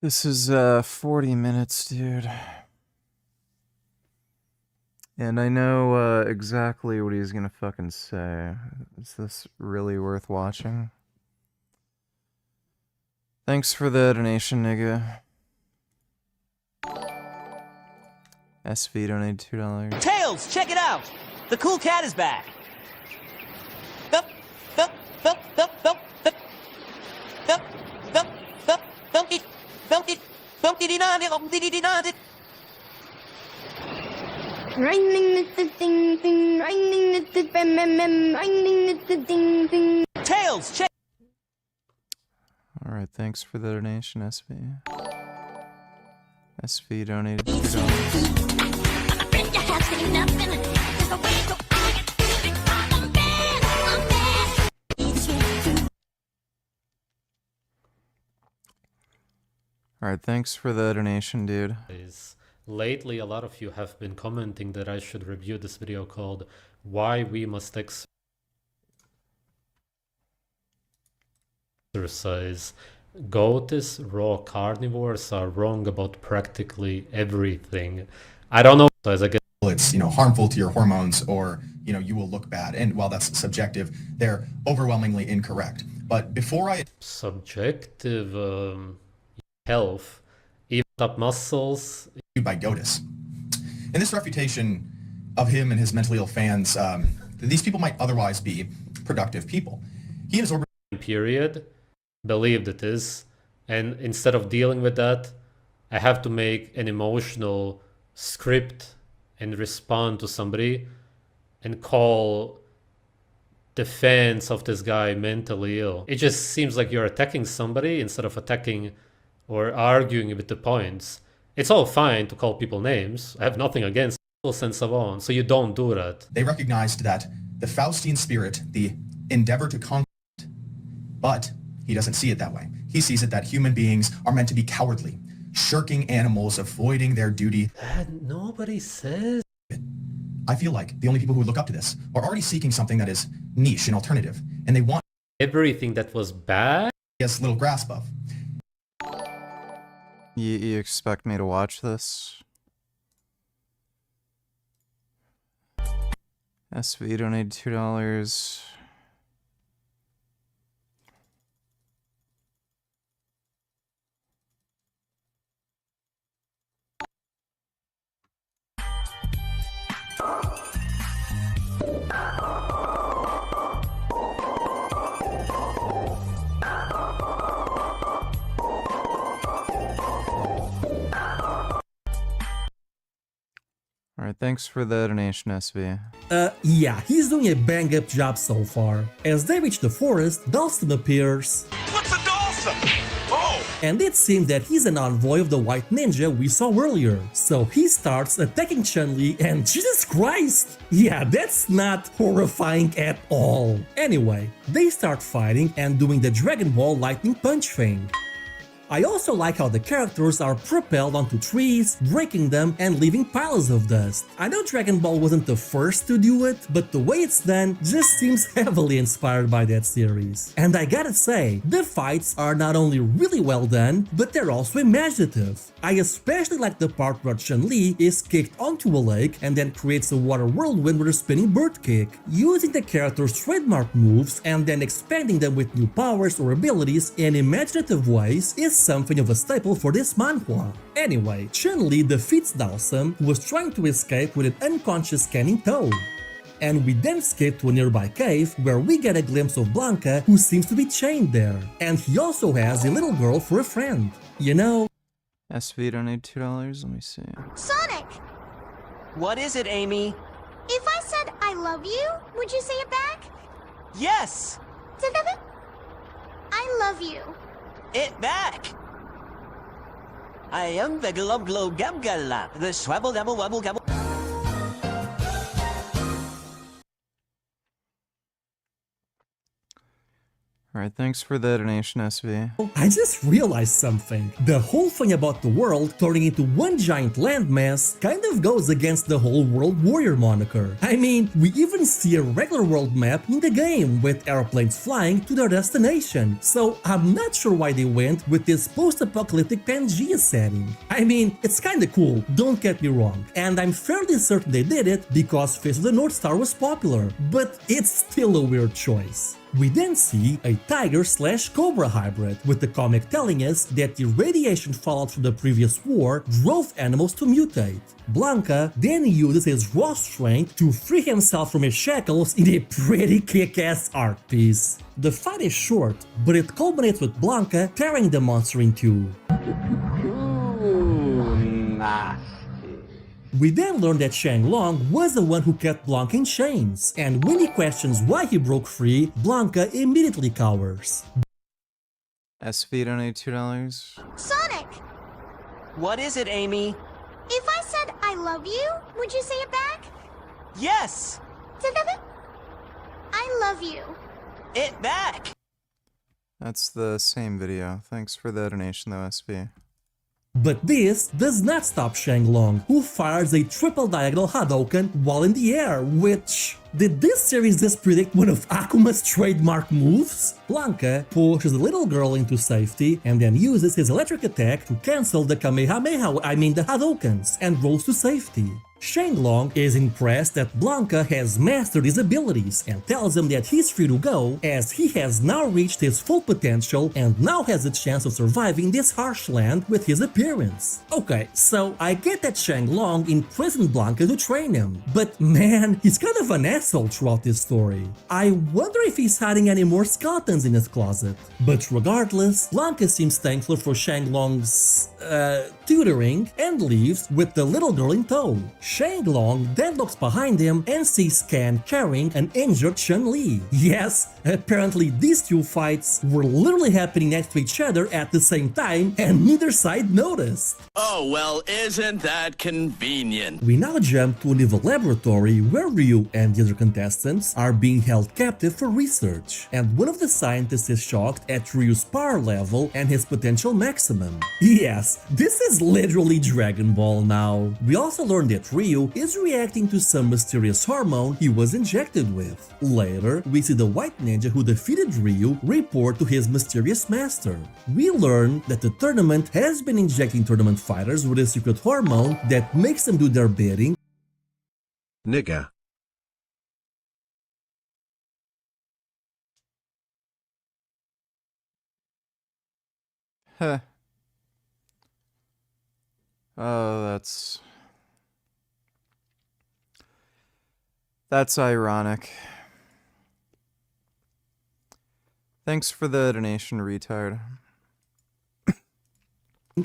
Speaker 1: This is 40 minutes, dude. And I know exactly what he's gonna fucking say. Is this really worth watching? Thanks for the donation, nigga. SV donated $2.
Speaker 13: Tails, check it out! The cool cat is back! Thup, thup, thup, thup, thup, thup. Thup, thup, thup, thump it, thump it, thump it, dee-da, dee-da, dee-da. Tails, check.
Speaker 1: Alright, thanks for the donation, SV. SV donated $2. Alright, thanks for the donation, dude.
Speaker 6: Lately, a lot of you have been commenting that I should review this video called Why We Must Exercise. Goatis, raw carnivores are wrong about practically everything. I don't know, as I guess
Speaker 10: it's, harmful to your hormones, or, you will look bad. And while that's subjective, they're overwhelmingly incorrect. But before I...
Speaker 6: Subjective health, even up muscles...
Speaker 10: by Goatis. And this reputation of him and his mentally ill fans, these people might otherwise be productive people. He and his
Speaker 6: period believed it is, and instead of dealing with that, I have to make an emotional script and respond to somebody and call the fans of this guy mentally ill. It just seems like you're attacking somebody instead of attacking or arguing with the points. It's all fine to call people names. I have nothing against it, and so on. So you don't do that.
Speaker 10: They recognized that the Faustian spirit, the endeavor to conquer, but he doesn't see it that way. He sees it that human beings are meant to be cowardly, shirking animals, avoiding their duty.
Speaker 6: Nobody says.
Speaker 10: I feel like the only people who would look up to this are already seeking something that is niche and alternative, and they want
Speaker 6: everything that was bad.
Speaker 10: He has little grasp of.
Speaker 1: You expect me to watch this? SV donated $2. Alright, thanks for the donation, SV.
Speaker 7: Yeah, he's doing a bang-up job so far. As they reach the forest, Dawson appears.
Speaker 20: What's a Dawson? Oh!
Speaker 7: And it seems that he's an envoy of the White Ninja we saw earlier. So he starts attacking Chun-Li, and Jesus Christ! Yeah, that's not horrifying at all. Anyway, they start fighting and doing the Dragon Ball lightning punch thing. I also like how the characters are propelled onto trees, breaking them and leaving piles of dust. I know Dragon Ball wasn't the first to do it, but the way it's done just seems heavily inspired by that series. And I gotta say, the fights are not only really well done, but they're also imaginative. I especially like the part where Chun-Li is kicked onto a lake and then creates a water whirlwind with a spinning bird kick. Using the character's trademark moves and then expanding them with new powers or abilities in imaginative ways is something of a staple for this manhwa. Anyway, Chun-Li defeats Dawson, who was trying to escape with an unconscious Canning Toad. And we then skip to a nearby cave where we get a glimpse of Blanca, who seems to be chained there. And he also has a little girl for a friend. You know...
Speaker 1: SV donated $2, let me see.
Speaker 24: Sonic!
Speaker 13: What is it, Amy?
Speaker 24: If I said I love you, would you say it back?
Speaker 13: Yes!
Speaker 24: I love you.
Speaker 13: It back! I am the glub glub gab gala, the swabble dabble wabble gabble.
Speaker 1: Alright, thanks for the donation, SV.
Speaker 7: I just realized something. The whole thing about the world turning into one giant landmass kind of goes against the whole World Warrior moniker. I mean, we even see a regular world map in the game with airplanes flying to their destination, so I'm not sure why they went with this post-apocalyptic Pangea setting. I mean, it's kinda cool, don't get me wrong, and I'm fairly certain they did it because Face of the North Star was popular, but it's still a weird choice. We then see a tiger/cobra hybrid, with the comic telling us that the radiation fallout from the previous war drove animals to mutate. Blanca then uses his raw strength to free himself from his shackles in a pretty kick-ass art piece. The fight is short, but it culminates with Blanca tearing the monster in two. We then learn that Shanglong was the one who kept Blanca in chains, and when he questions why he broke free, Blanca immediately cowers.
Speaker 1: SV donated $2.
Speaker 24: Sonic!
Speaker 13: What is it, Amy?
Speaker 24: If I said I love you, would you say it back?
Speaker 13: Yes!
Speaker 24: I love you.
Speaker 13: It back!
Speaker 1: That's the same video. Thanks for the donation, though, SV.
Speaker 7: But this does not stop Shanglong, who fires a triple diagonal Hadouken while in the air, which... Did this series just predict one of Akuma's trademark moves? Blanca pushes the little girl into safety and then uses his electric attack to cancel the the Hadoukens, and rolls to safety. Shanglong is impressed that Blanca has mastered his abilities and tells him that he's free to go, as he has now reached his full potential and now has a chance of surviving this harsh land with his appearance. Okay, so I get that Shanglong imprisoned Blanca to train him, but man, he's kind of an asshole throughout this story. I wonder if he's hiding any more skeletons in his closet. But regardless, Blanca seems thankful for Shanglong's tutoring and leaves with the little girl in tow. Shanglong then looks behind him and sees Ken carrying an injured Chun-Li. Yes, apparently these two fights were literally happening next to each other at the same time and neither side noticed.
Speaker 4: Oh well, isn't that convenient?
Speaker 7: We now jump to an evil laboratory where Ryu and the other contestants are being held captive for research, and one of the scientists is shocked at Ryu's power level and his potential maximum. Yes, this is literally Dragon Ball now. We also learn that Ryu is reacting to some mysterious hormone he was injected with. Later, we see the white ninja who defeated Ryu report to his mysterious master. We learn that the tournament has been injecting tournament fighters with a secret hormone that makes them do their bidding.
Speaker 5: Nigga.
Speaker 1: Huh. Oh, that's ironic. Thanks for the donation, retard.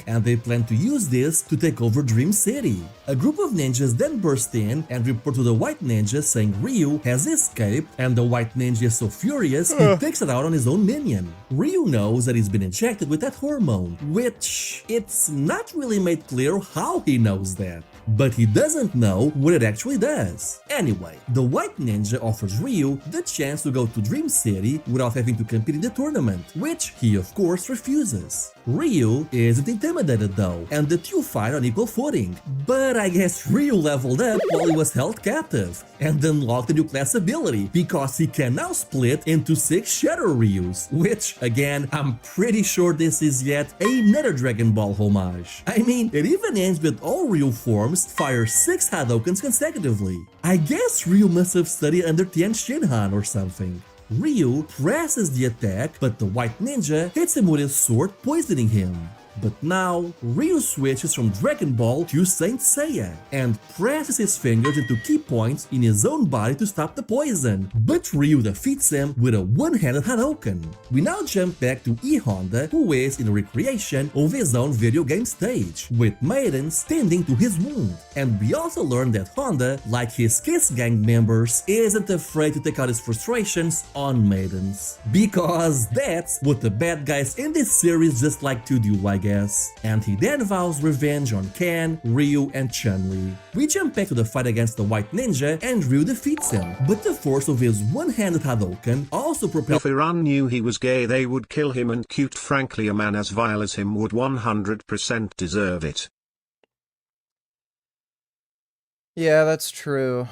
Speaker 7: And they plan to use this to take over Dream City. A group of ninjas then burst in and report to the white ninja saying Ryu has escaped, and the white ninja is so furious he takes it out on his own minion. Ryu knows that he's been injected with that hormone, which it's not really made clear how he knows that. But he doesn't know what it actually does. Anyway, the white ninja offers Ryu the chance to go to Dream City without having to compete in the tournament, which he of course refuses. Ryu isn't intimidated though, and the two fight on equal footing. But I guess Ryu leveled up while he was held captive, and unlocked a new class ability, because he can now split into 6 Shadow Ryus, which, again, I'm pretty sure this is yet another Dragon Ball homage. I mean, it even ends with all Ryu forms fire 6 Hadoukens consecutively. I guess Ryu must have studied under Tien Shinhan or something. Ryu presses the attack, but the white ninja hits him with his sword, poisoning him. But now, Ryu switches from Dragon Ball to Saint Seiya and presses his fingers into key points in his own body to stop the poison, but Ryu defeats him with a one-handed Hadouken. We now jump back to E Honda, who is in recreation of his own video game stage, with maidens tending to his wound. And we also learn that Honda, like his Kiss Gang members, isn't afraid to take out his frustrations on maidens. Because that's what the bad guys in this series just like to do, I guess. And he then vows revenge on Ken, Ryu, and Chun-Li. We jump back to the fight against the White Ninja, and Ryu defeats him, but the force of his one-handed Hadouken also propels—
Speaker 5: If Iran knew he was gay they would kill him, and cute, frankly a man as vile as him would 100% deserve it.
Speaker 1: Yeah, that's true.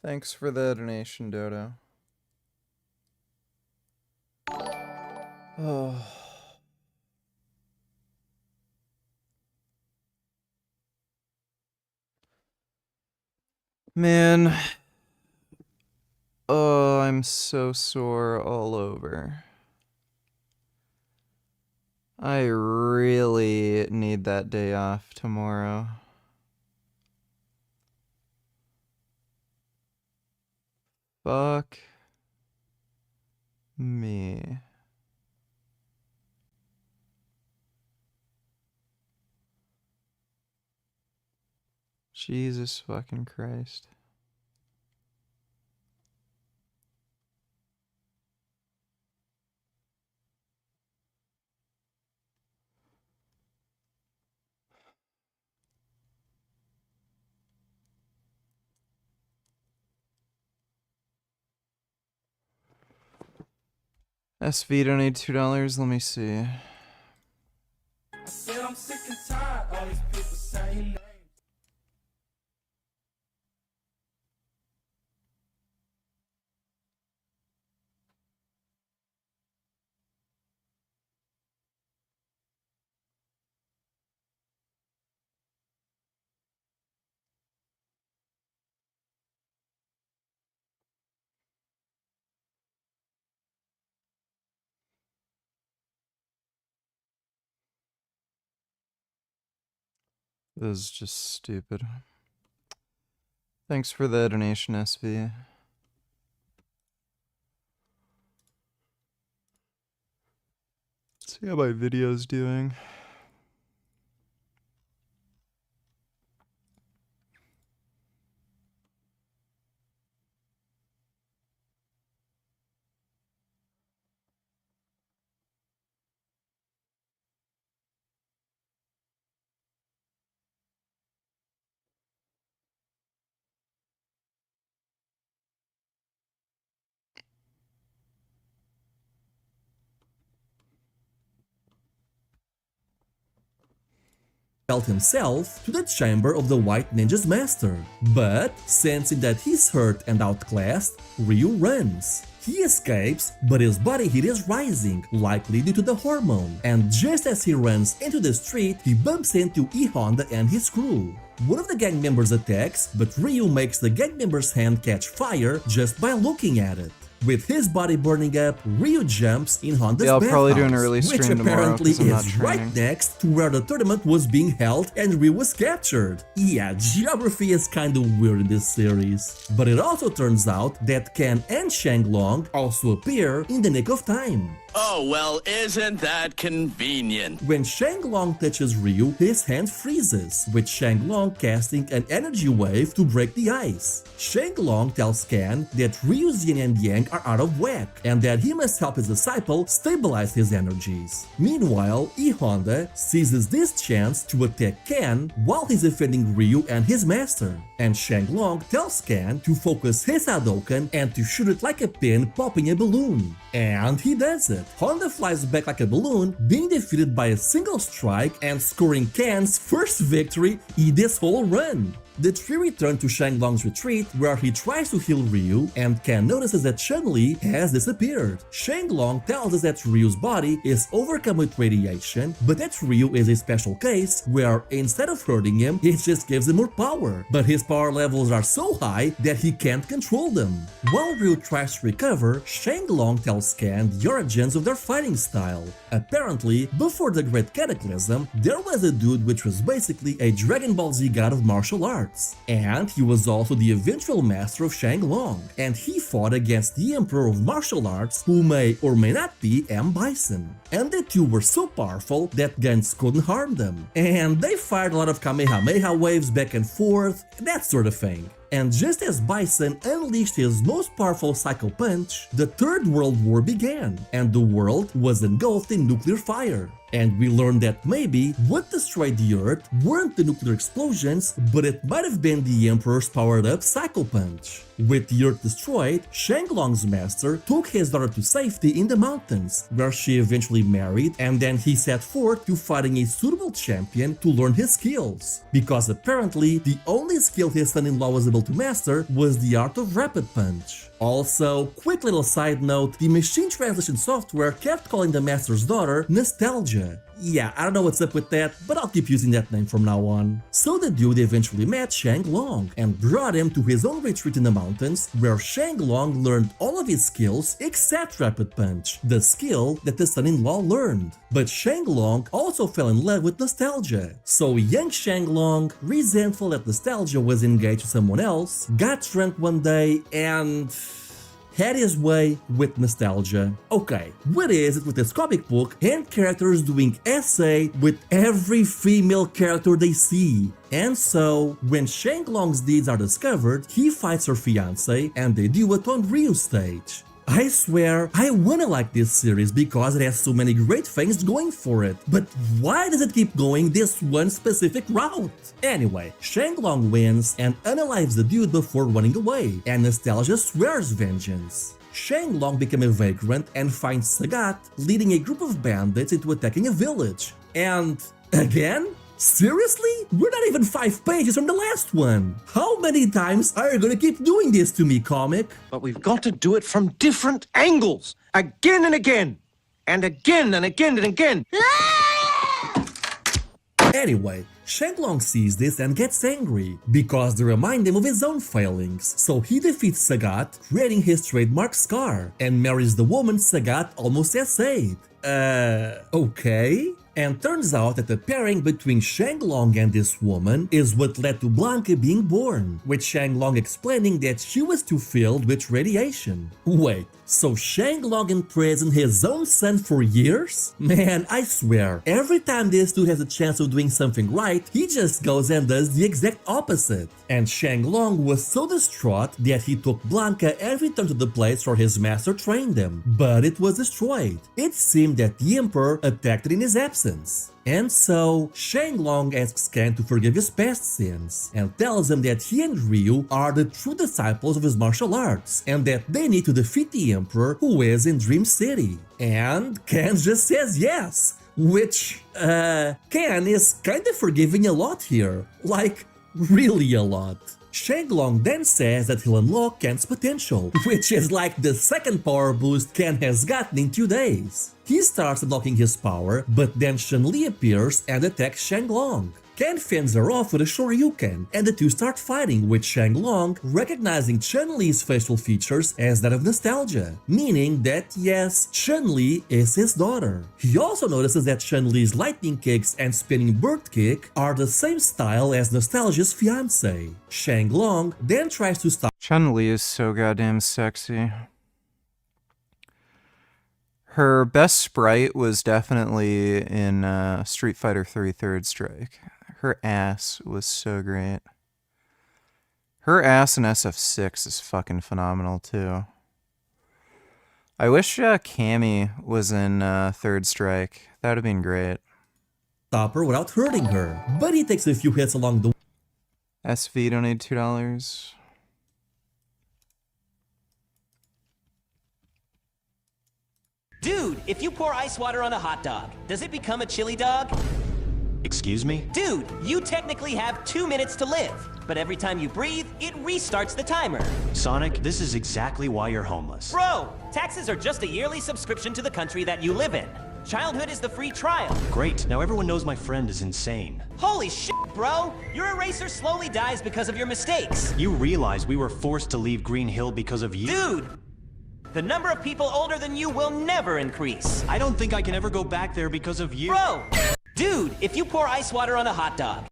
Speaker 1: Thanks for the donation, Dodo. Oh. Man. Oh, I'm so sore all over. I really need that day off tomorrow. Fuck me. Jesus fucking Christ. SV donate $2. Let me see.
Speaker 18: I said I'm sick and tired all these people saying names.
Speaker 1: This is just stupid. Thanks for the donation, SV. Let's see how my video's doing.
Speaker 7: himself to the chamber of the White Ninja's master. But, sensing that he's hurt and outclassed, Ryu runs. He escapes, but his body heat is rising, likely due to the hormone. And just as he runs into the street, he bumps into E-Honda and his crew. One of the gang members attacks, but Ryu makes the gang member's hand catch fire just by looking at it. With his body burning up, Ryu jumps in Honda's
Speaker 1: I'll probably do an
Speaker 7: bathhouse,
Speaker 1: early
Speaker 7: which
Speaker 1: stream tomorrow,
Speaker 7: apparently
Speaker 1: 'cause I'm not
Speaker 7: is right
Speaker 1: training.
Speaker 7: next to where the tournament was being held and Ryu was captured. Yeah, geography is kinda weird in this series. But it also turns out that Ken and Shenlong also appear in the nick of time.
Speaker 4: Oh, well, isn't that convenient?
Speaker 7: When Shenlong touches Ryu, his hand freezes, with Shenlong casting an energy wave to break the ice. Shenlong tells Ken that Ryu's yin and yang are out of whack, and that he must help his disciple stabilize his energies. Meanwhile, E-Honda seizes this chance to attack Ken while he's defending Ryu and his master. And Shenlong tells Ken to focus his Hadouken and to shoot it like a pin popping a balloon. And he does it. Honda flies back like a balloon, being defeated by a single strike and scoring Ken's first victory in this whole run. The three return to Shenlong's retreat, where he tries to heal Ryu, and Ken notices that Chun-Li has disappeared. Shenlong tells us that Ryu's body is overcome with radiation, but that Ryu is a special case, where instead of hurting him, it just gives him more power. But his power levels are so high that he can't control them. While Ryu tries to recover, Shenlong tells Ken the origins of their fighting style. Apparently, before the Great Cataclysm, there was a dude which was basically a Dragon Ball Z god of martial arts. arts. And he was also the eventual master of Shanglong, and he fought against the Emperor of Martial Arts, who may or may not be M. Bison. And the two were so powerful that guns couldn't harm them. And they fired a lot of Kamehameha waves back and forth, that sort of thing. And just as Bison unleashed his most powerful Psycho Punch, the Third World War began, and the world was engulfed in nuclear fire. And we learned that maybe what destroyed the Earth weren't the nuclear explosions, but it might have been the Emperor's powered-up Psycho Punch. With the Earth destroyed, Shanglong's master took his daughter to safety in the mountains, where she eventually married, and then he set forth to finding a suitable champion to learn his skills. Because apparently, the only skill his son-in-law was able to master was the art of Rapid Punch. Also, quick little side note, the machine translation software kept calling the master's daughter Nostalgia. Yeah, I don't know what's up with that, but I'll keep using that name from now on. So the dude eventually met Shanglong and brought him to his own retreat in the mountains, where Shanglong learned all of his skills except Rapid Punch, the skill that the son-in-law learned. But Shanglong also fell in love with Nostalgia. So young Shanglong, resentful that Nostalgia was engaged to someone else, got drunk one day and had his way with Nostalgia. Okay, what is it with this comic book and characters doing essay with every female character they see? And so, when Shanglong's deeds are discovered, he fights her fiancé and they do it on Ryu's stage. I swear, I wanna like this series because it has so many great things going for it, but why does it keep going this one specific route? Anyway, Shanglong wins and unalives the dude before running away, and Nostalgia swears vengeance. Shanglong becomes a vagrant and finds Sagat leading a group of bandits into attacking a village. And again? Seriously? We're not even 5 pages from the last one! How many times are you gonna keep doing this to me, comic?
Speaker 2: But we've got to do it from different angles! Again and again! And again and again and again!
Speaker 7: Anyway, Shanglong sees this and gets angry, because they remind him of his own failings, so he defeats Sagat, creating his trademark scar, and marries the woman Sagat almost essayed. Okay? And turns out that the pairing between Shanglong and this woman is what led to Blanca being born, with Shanglong explaining that she was too filled with radiation. Wait, so Shanglong imprisoned his own son for years? Man, I swear, every time this dude has a chance of doing something right, he just goes and does the exact opposite. And Shanglong was so distraught that he took Blanca and returned to the place where his master trained him, but it was destroyed. It seemed that the Emperor attacked it in his absence. And so, Shanglong asks Ken to forgive his past sins, and tells him that he and Ryu are the true disciples of his martial arts, and that they need to defeat the Emperor who is in Dream City. And Ken just says yes, which, Ken is kinda forgiving a lot here, like, really a lot. Shanglong then says that he'll unlock Ken's potential, which is like the second power boost Ken has gotten in 2 days. He starts unlocking his power, but then Chun-Li appears and attacks Shanglong. Ken fends her off with a Shoryuken, and the two start fighting, with Shanglong recognizing Chun-Li's facial features as that of Nostalgia, meaning that yes, Chun-Li is his daughter. He also notices that Chun-Li's lightning kicks and spinning bird kick are the same style as Nostalgia's fiancé. Shanglong then tries to stop
Speaker 1: Chun-Li is so goddamn sexy. Her best sprite was definitely in Street Fighter 3 Third Strike. Her ass was so great. Her ass in SF6 is fucking phenomenal too. I wish Cammy was in Third Strike. That would have been great.
Speaker 7: Stop her without hurting her, but he takes a few hits along the way.
Speaker 1: SV donated $2.
Speaker 13: Dude, if you pour ice water on a hot dog, does it become a chili dog?
Speaker 14: Excuse me?
Speaker 13: Dude, you technically have 2 minutes to live, but every time you breathe, it restarts the timer.
Speaker 14: Sonic, this is exactly why you're homeless.
Speaker 13: Bro, taxes are just a yearly subscription to the country that you live in. Childhood is the free trial.
Speaker 14: Great, now everyone knows my friend is insane.
Speaker 13: Holy shit, bro! Your eraser slowly dies because of your mistakes.
Speaker 14: You realize we were forced to leave Green Hill because of you?
Speaker 13: Dude! The number of people older than you will never increase.
Speaker 14: I don't think I can ever go back there because of you.
Speaker 13: Bro! Dude, if you pour ice water on a hot dog,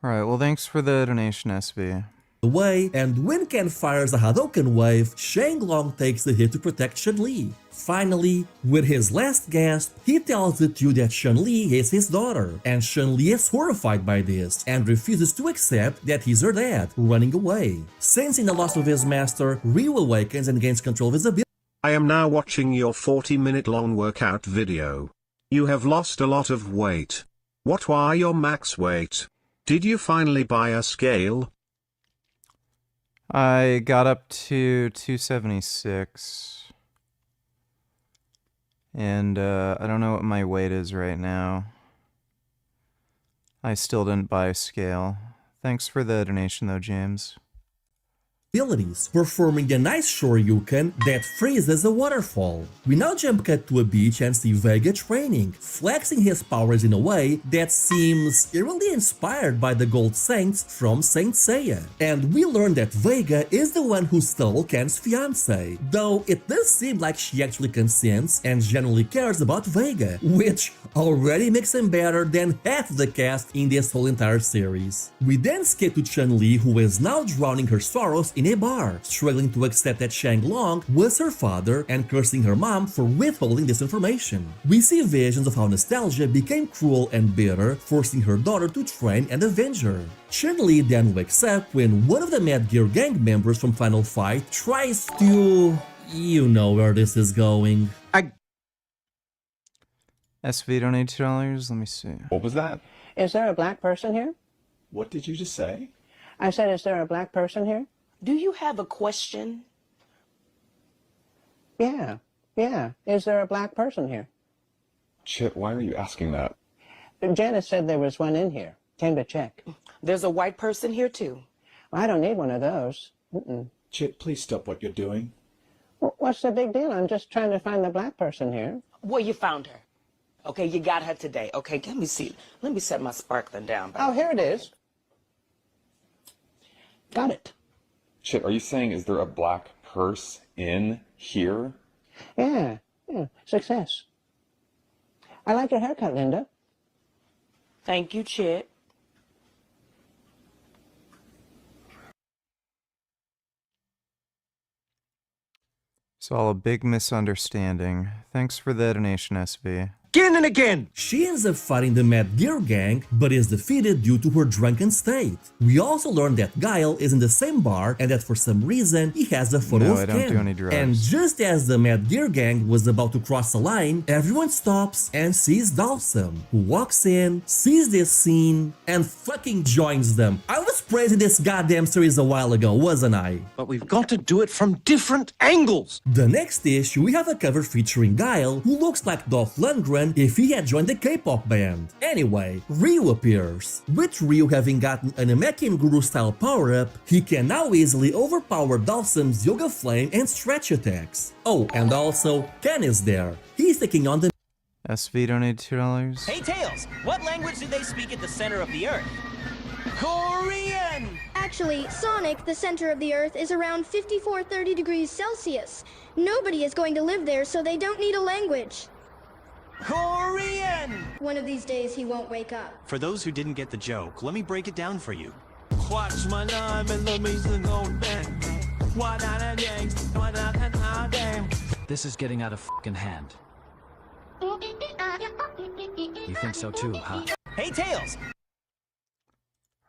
Speaker 1: Alright, well thanks for the donation, SB.
Speaker 7: Way, and when Ken fires a Hadouken wave, Shang Long takes the hit to protect Chun-Li. Finally, with his last gasp, he tells the two that Chun-Li is his daughter, and Chun-Li is horrified by this and refuses to accept that he's her dad, running away. Sensing the loss of his master, Ryu awakens and gains control of his ability.
Speaker 5: I am now watching your 40-minute long workout video. You have lost a lot of weight. What was your max weight? Did you finally buy a scale?
Speaker 1: I got up to 276. And I don't know what my weight is right now. I still didn't buy a scale. Thanks for the donation though, James.
Speaker 7: Performing a nice shoryuken that freezes a waterfall. We now jump cut to a beach and see Vega training, flexing his powers in a way that seems eerily inspired by the Gold Saints from Saint Seiya. And we learn that Vega is the one who stole Ken's fiancé, though it does seem like she actually consents and genuinely cares about Vega, which already makes him better than half the cast in this whole entire series. We then skip to Chun-Li, who is now drowning her sorrows in a bar, struggling to accept that Shang Long was her father and cursing her mom for withholding this information. We see visions of how nostalgia became cruel and bitter, forcing her daughter to train and avenge her. Chun-Li then wakes up when one of the Mad Gear gang members from Final Fight tries to... You know where this is going.
Speaker 1: SV donate $2, let me see.
Speaker 8: What was that?
Speaker 12: Is there a black person here?
Speaker 8: What did you just say?
Speaker 12: I said, is there a black person here?
Speaker 22: Do you have a question?
Speaker 12: Yeah. Is there a black person here?
Speaker 8: Chit, why are you asking that?
Speaker 12: Janice said there was one in here. Came to check.
Speaker 22: There's a white person here too.
Speaker 12: I don't need one of those. Mm-mm.
Speaker 8: Chit, please stop what you're doing.
Speaker 12: What's the big deal? I'm just trying to find the black person here.
Speaker 22: Well, you found her. Okay, you got her today. Okay, let me see. Let me set my sparkling down.
Speaker 12: Oh, here it is. Got it.
Speaker 8: Chit, are you saying is there a black purse in here?
Speaker 12: Yeah. Success. I like your haircut, Linda.
Speaker 22: Thank you, Chit.
Speaker 1: It's all a big misunderstanding. Thanks for the donation, SV.
Speaker 2: Again and again!
Speaker 7: She ends up fighting the Mad Gear gang, but is defeated due to her drunken state. We also learn that Guile is in the same bar and that for some reason he has a photo of
Speaker 1: I don't
Speaker 7: Ken.
Speaker 1: do any drugs.
Speaker 7: And just as the Mad Gear gang was about to cross the line, everyone stops and sees Dalsum, who walks in, sees this scene, and fucking joins them. I was praising this goddamn series a while ago, wasn't I?
Speaker 2: But we've got to do it from different angles!
Speaker 7: The next issue, we have a cover featuring Guile, who looks like Dolph Lundgren if he had joined the K-pop band. Anyway, Ryu appears. With Ryu having gotten an Namekian Guru style power-up, he can now easily overpower Dalsum's Yoga Flame and stretch attacks. Oh, and also, Ken is there. He's taking on the...
Speaker 1: SV donate $2.
Speaker 13: Hey, Tails, what language do they speak at the center of the Earth? Korean!
Speaker 24: Actually, Sonic, the center of the Earth, is around 5430 degrees Celsius. Nobody is going to live there, so they don't need a language.
Speaker 13: Korean!
Speaker 24: One of these days he won't wake up.
Speaker 14: For those who didn't get the joke, let me break it down for you.
Speaker 18: Watch my name and let me sing on
Speaker 23: This is getting out of fucking hand. You think so too, huh?
Speaker 13: Hey, Tails!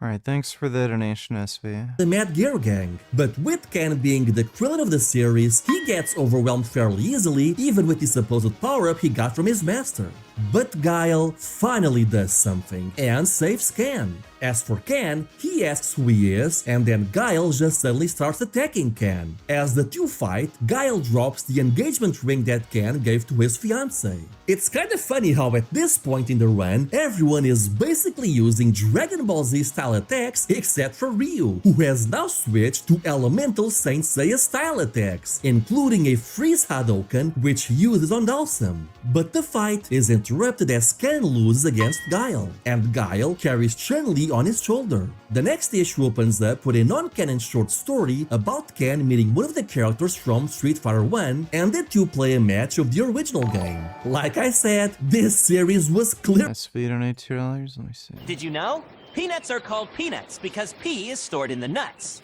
Speaker 1: Alright, thanks for the donation, SV.
Speaker 7: The Mad Gear gang. But with Ken being the Krillin of the series, he gets overwhelmed fairly easily, even with the supposed power-up he got from his master. But Guile finally does something, and saves Ken. As for Ken, he asks who he is, and then Guile just suddenly starts attacking Ken. As the two fight, Guile drops the engagement ring that Ken gave to his fiancée. It's kind of funny how at this point in the run, everyone is basically using Dragon Ball Z style attacks except for Ryu, who has now switched to Elemental Saint Seiya style attacks, including a Freeze Hadouken which he uses on Dalsum. But the fight isn't interrupted as Ken loses against Guile, and Guile carries Chun-Li on his shoulder. The next issue opens up with a non-canon short story about Ken meeting one of the characters from Street Fighter 1, and the two play a match of the original game. Like I said, this series was clear.
Speaker 1: SV donate $2. Let me see.
Speaker 13: Did you know? Peanuts are called peanuts because pea is stored in the nuts.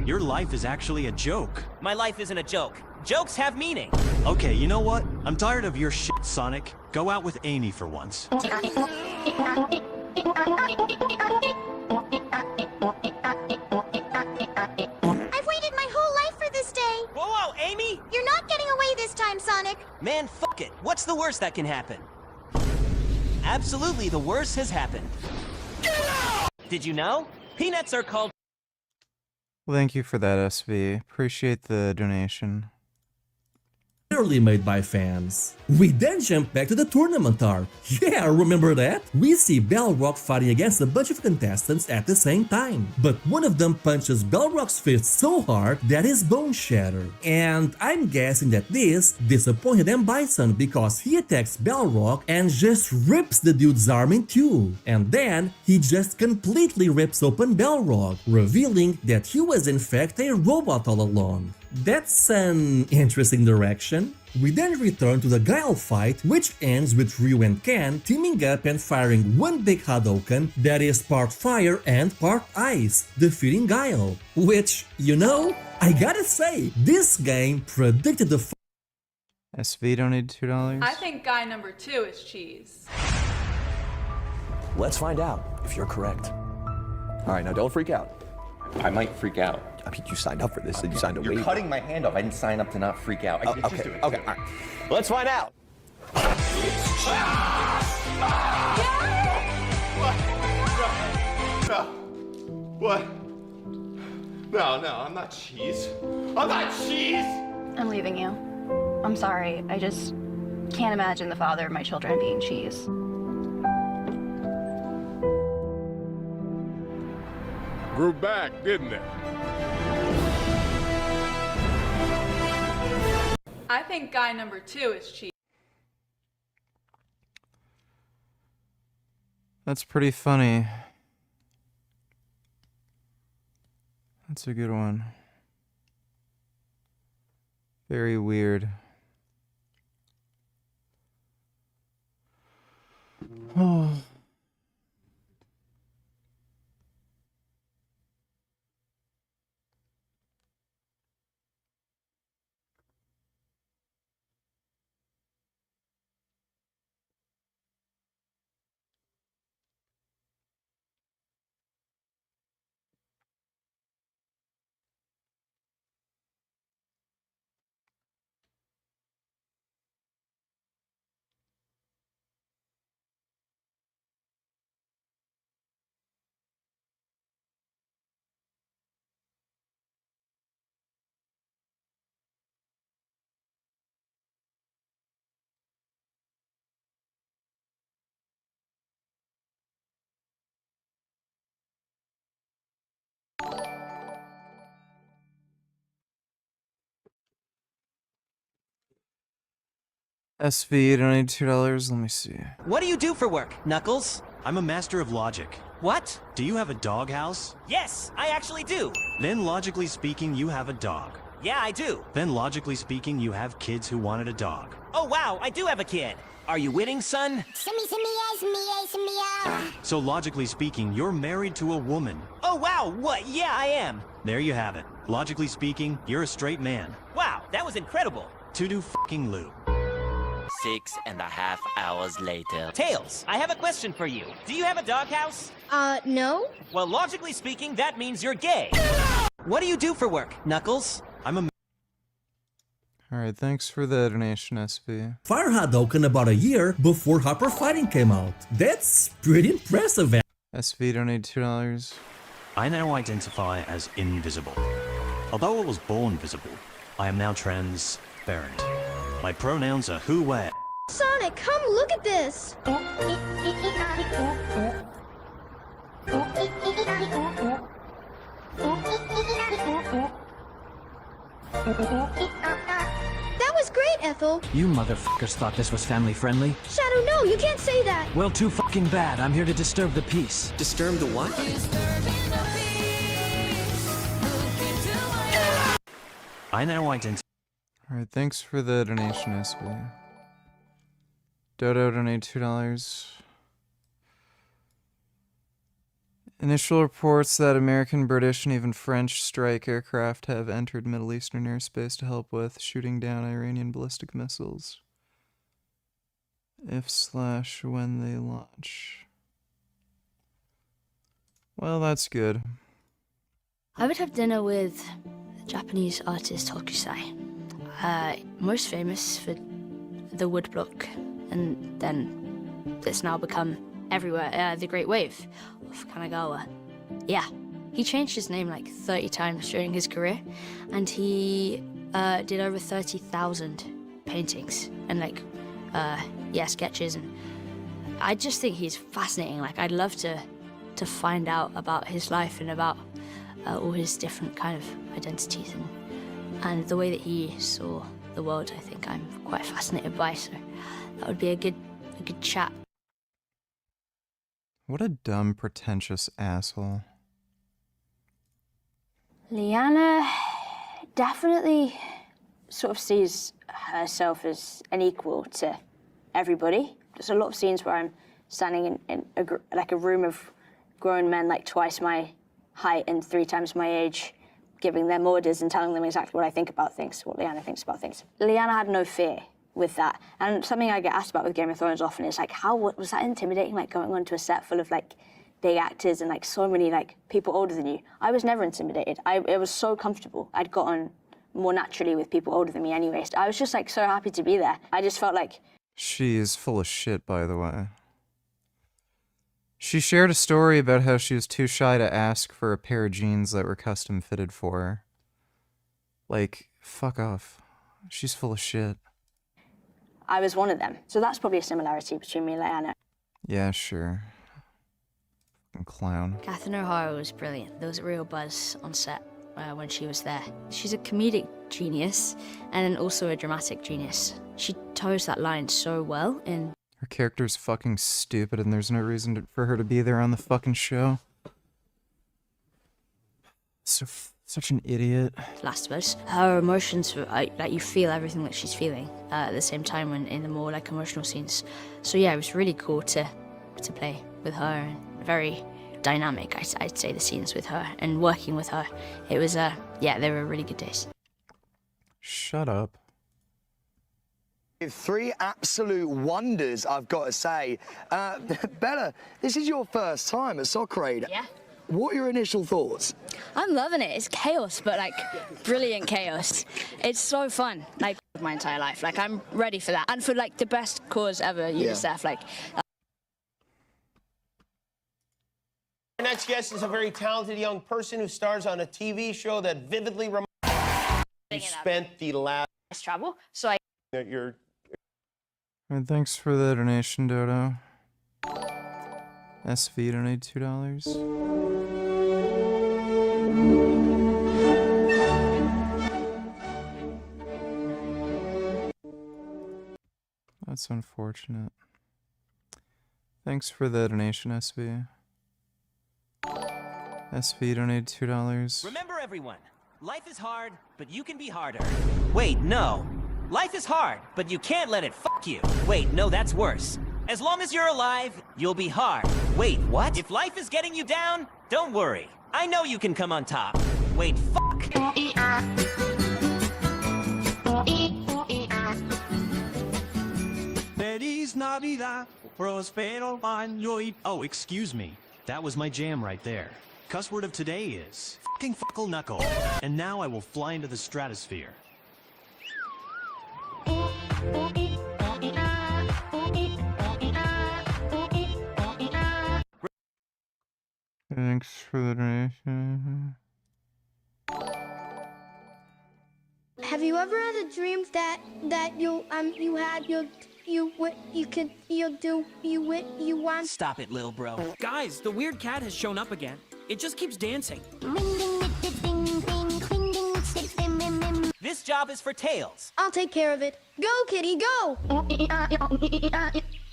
Speaker 14: Your life is actually a joke.
Speaker 13: My life isn't a joke. Jokes have meaning.
Speaker 14: Okay, you know what? I'm tired of your shit, Sonic. Go out with Amy for once.
Speaker 24: I've waited my whole life for this day.
Speaker 13: Whoa, whoa, Amy!
Speaker 24: You're not getting away this time, Sonic.
Speaker 13: Man, fuck it. What's the worst that can happen? Absolutely, the worst has happened. Did you know? Peanuts are called...
Speaker 1: Well, thank you for that, SV. Appreciate the donation.
Speaker 7: Clearly made by fans. We then jump back to the tournament arc. Yeah, remember that? We see Balrog fighting against a bunch of contestants at the same time, but one of them punches Balrog's fist so hard that his bones shatter. And I'm guessing that this disappointed M. Bison because he attacks Balrog and just rips the dude's arm in two. And then he just completely rips open Balrog, revealing that he was in fact a robot all along. That's an interesting direction. We then return to the Guile fight, which ends with Ryu and Ken teaming up and firing one big Hadouken that is part fire and part ice, defeating Guile. Which, you know, I gotta say, this game predicted the
Speaker 1: SV donated $2.
Speaker 9: I think guy number 2 is cheese.
Speaker 11: Let's find out if you're correct. All right, now don't freak out.
Speaker 8: I might freak out.
Speaker 11: I mean, you signed up for this, and you signed a waiver.
Speaker 8: You're cutting my hand off. I didn't sign up to not freak out.
Speaker 11: Okay, all right. Let's find out.
Speaker 20: What? No, I'm not cheese. I'm not cheese!
Speaker 15: I'm leaving you. I'm sorry. I just can't imagine the father of my children being cheese.
Speaker 17: Grew back, didn't it?
Speaker 9: I think guy number 2 is cheese.
Speaker 1: That's pretty funny. That's a good one. Very weird. Oh. SV donated $2. Let me see.
Speaker 13: What do you do for work, Knuckles?
Speaker 14: I'm a master of logic.
Speaker 13: What?
Speaker 14: Do you have a doghouse?
Speaker 13: Yes, I actually do.
Speaker 14: Then logically speaking, you have a dog.
Speaker 13: Yeah, I do.
Speaker 14: Then logically speaking, you have kids who wanted a dog.
Speaker 13: Oh, wow, I do have a kid. Are you winning, son?
Speaker 14: So logically speaking, you're married to a woman.
Speaker 13: Oh, wow, what? Yeah, I am.
Speaker 14: There you have it. Logically speaking, you're a straight man.
Speaker 13: Wow, that was incredible.
Speaker 14: To-do fucking lube.
Speaker 4: 6.5 hours later.
Speaker 13: Tails, I have a question for you. Do you have a doghouse?
Speaker 24: No.
Speaker 13: Well, logically speaking, that means you're gay. What do you do for work, Knuckles?
Speaker 14: I'm a...
Speaker 1: Alright, thanks for the donation, SV.
Speaker 7: Fire Hadouken about a year before Hyper Fighting came out. That's pretty impressive.
Speaker 1: SV donated $2.
Speaker 14: I now identify as invisible. Although I was born visible, I am now transparent. My pronouns are who, where.
Speaker 24: Sonic, come look at this. That was great, Ethel.
Speaker 23: You motherfuckers thought this was family friendly?
Speaker 24: Shadow, no, you can't say that.
Speaker 23: Well, too fucking bad. I'm here to disturb the peace.
Speaker 11: Disturb the what?
Speaker 14: I now identify.
Speaker 1: Alright, thanks for the donation, SB. Dodo donated $2. Initial reports that American, British, and even French strike aircraft have entered Middle Eastern airspace to help with shooting down Iranian ballistic missiles. If/when they launch. Well, that's good.
Speaker 15: I would have dinner with the Japanese artist Hokusai. Most famous for the woodblock, and then it's now become everywhere, the Great Wave of Kanagawa. Yeah, he changed his name like 30 times during his career, and he did over 30,000 paintings and sketches, and I just think he's fascinating. Like, I'd love to find out about his life and about all his different kind of identities and the way that he saw the world. I think I'm quite fascinated by, so that would be a good chat.
Speaker 1: What a dumb, pretentious asshole.
Speaker 15: Liana definitely sort of sees herself as an equal to everybody. There's a lot of scenes where I'm standing in a room of grown men like twice my height and 3 times my age, giving them orders and telling them exactly what I think about things, what Liana thinks about things. Liana had no fear with that. And something I get asked about with Game of Thrones often is like, how was that intimidating, like going onto a set full of like big actors and like so many like people older than you? I was never intimidated. It was so comfortable. I'd gotten more naturally with people older than me anyway. So I was just like so happy to be there. I just felt like...
Speaker 1: She's full of shit, by the way. She shared a story about how she was too shy to ask for a pair of jeans that were custom fitted for her. Like, fuck off. She's full of shit.
Speaker 15: I was one of them. So that's probably a similarity between me and Liana.
Speaker 1: Yeah, sure. Fucking clown.
Speaker 15: Catherine O'Hara was brilliant. There was a real buzz on set when she was there. She's a comedic genius and also a dramatic genius. She toes that line so well in...
Speaker 1: Her character's fucking stupid and there's no reason for her to be there on the fucking show. Such an idiot.
Speaker 15: Last of Us. Her emotions, like you feel everything that she's feeling at the same time when in the more like emotional scenes. So yeah, it was really cool to play with her, and very dynamic, I'd say, the scenes with her and working with her. It was, yeah, they were really good days.
Speaker 1: Shut up.
Speaker 3: 3 absolute wonders, I've got to say. Bella, this is your first time at Soccer Aid.
Speaker 15: Yeah.
Speaker 3: What are your initial thoughts?
Speaker 15: I'm loving it. It's chaos, but like brilliant chaos. It's so fun. Like my entire life. Like I'm ready for that. And for like the best cause ever, UNICEF. Like.
Speaker 16: Our next guest is a very talented young person who stars on a TV show that vividly reminds you spent the last
Speaker 15: travel. So I.
Speaker 16: You're.
Speaker 1: Alright, thanks for the donation, Dodo. SV donated $2. That's unfortunate. Thanks for the donation, SV. SV donated $2.
Speaker 13: Remember, everyone, life is hard, but you can be harder. Wait, no. Life is hard, but you can't let it fuck you. Wait, no, that's worse. As long as you're alive, you'll be hard. Wait, what? If life is getting you down, don't worry. I know you can come on top. Wait, fuck.
Speaker 14: Feliz Navidad, prospero año y... Oh, excuse me. That was my jam right there. Cuss word of today is fucking fuckle knuckle. And now I will fly into the stratosphere.
Speaker 1: Thanks for the donation.
Speaker 24: Have you ever had a dream that you want?
Speaker 13: Stop it, little bro.
Speaker 19: Guys, the weird cat has shown up again. It just keeps dancing.
Speaker 13: This job is for Tails.
Speaker 24: I'll take care of it. Go, kitty, go!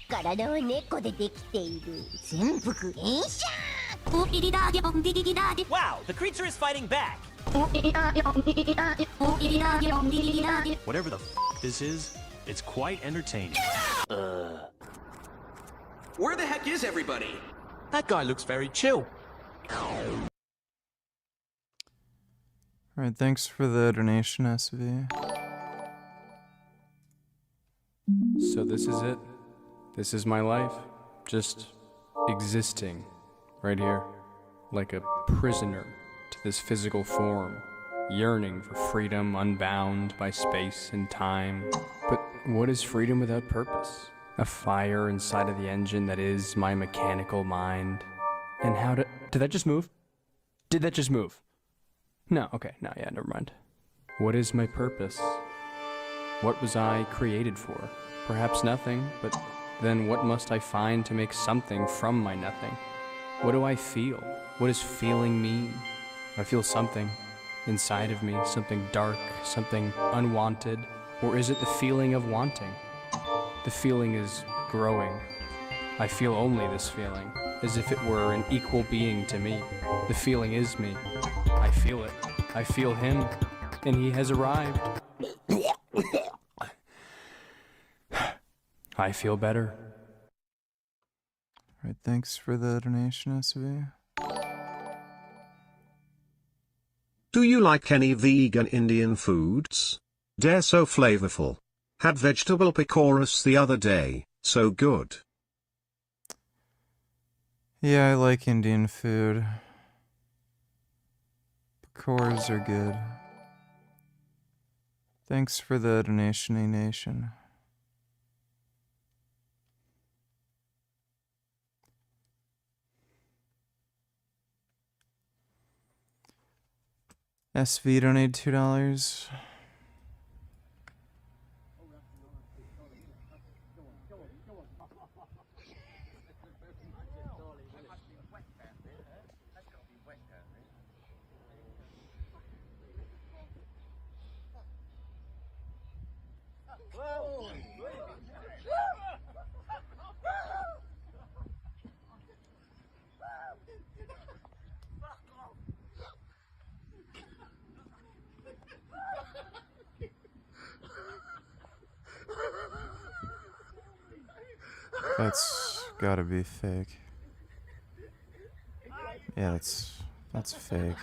Speaker 5: 体は猫でできている。潜伏変身。おピリラーゲオンディディディラーゲ。
Speaker 13: Wow, the creature is fighting back.
Speaker 14: Whatever the this is, it's quite entertaining.
Speaker 6: Where the heck is everybody?
Speaker 23: That guy looks very chill.
Speaker 1: Alright, thanks for the donation, SV.
Speaker 10: So this is it. This is my life. Just existing right here. Like a prisoner to this physical form. Yearning for freedom, unbound by space and time. But what is freedom without purpose? A fire inside of the engine that is my mechanical mind. And how did that just move? Did that just move? No, okay, no, yeah, never mind. What is my purpose? What was I created for? Perhaps nothing, but then what must I find to make something from my nothing? What do I feel? What does feeling mean? I feel something inside of me, something dark, something unwanted, or is it the feeling of wanting? The feeling is growing. I feel only this feeling, as if it were an equal being to me. The feeling is me. I feel it. I feel him, and he has arrived. I feel better.
Speaker 1: Alright, thanks for the donation, SV.
Speaker 2: Do you like any vegan Indian foods? They're so flavorful. Had vegetable picoras the other day, so good.
Speaker 1: Yeah, I like Indian food. Pakors are good. Thanks for the donation, A-Nation. SV donated $2. That's gotta be fake. Yeah, that's fake.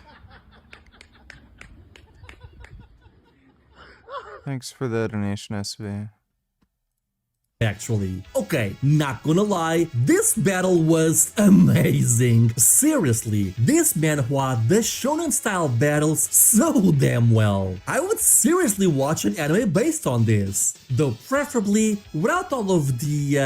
Speaker 1: Thanks for the donation, SV.
Speaker 7: Actually. Okay, not gonna lie, this battle was amazing. Seriously, this manhwa does shonen style battles so damn well. I would seriously watch an anime based on this, though preferably without all of the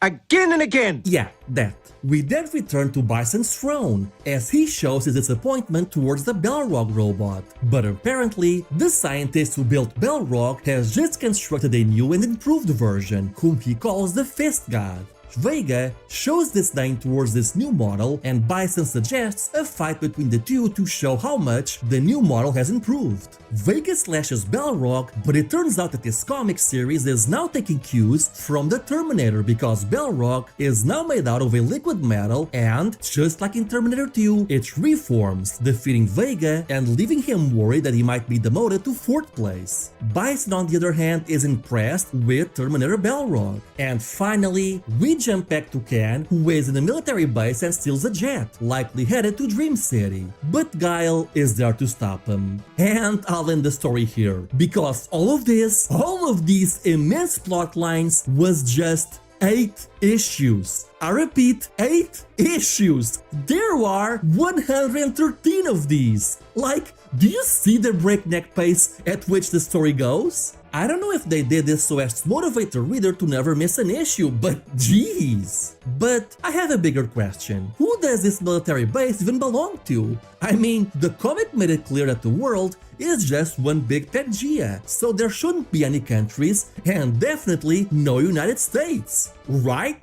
Speaker 2: Again and again!
Speaker 7: Yeah, that. We then return to Bison's throne, as he shows his disappointment towards the Balrog robot. But apparently, the scientist who built Balrog has just constructed a new and improved version, whom he calls the Fist God. Vega shows disdain towards this new model, and Bison suggests a fight between the two to show how much the new model has improved. Vega slashes Balrog, but it turns out that this comic series is now taking cues from the Terminator, because Balrog is now made out of a liquid metal, and just like in Terminator 2, it reforms, defeating Vega and leaving him worried that he might be demoted to 4th place. Bison, on the other hand, is impressed with Terminator Balrog. And finally, we jump back to Ken, who is in a military base and steals a jet, likely headed to Dream City. But Guile is there to stop him. And I'll end the story here, because all of these immense plot lines was just 8 issues. I repeat, 8 issues. There are 113 of these. Like, do you see the breakneck pace at which the story goes? I don't know if they did this so as to motivate the reader to never miss an issue, but geez. But I have a bigger question. Who does this military base even belong to? I mean, the comic made it clear that the world is just one big Pangea, so there shouldn't be any countries and definitely no United States. Right?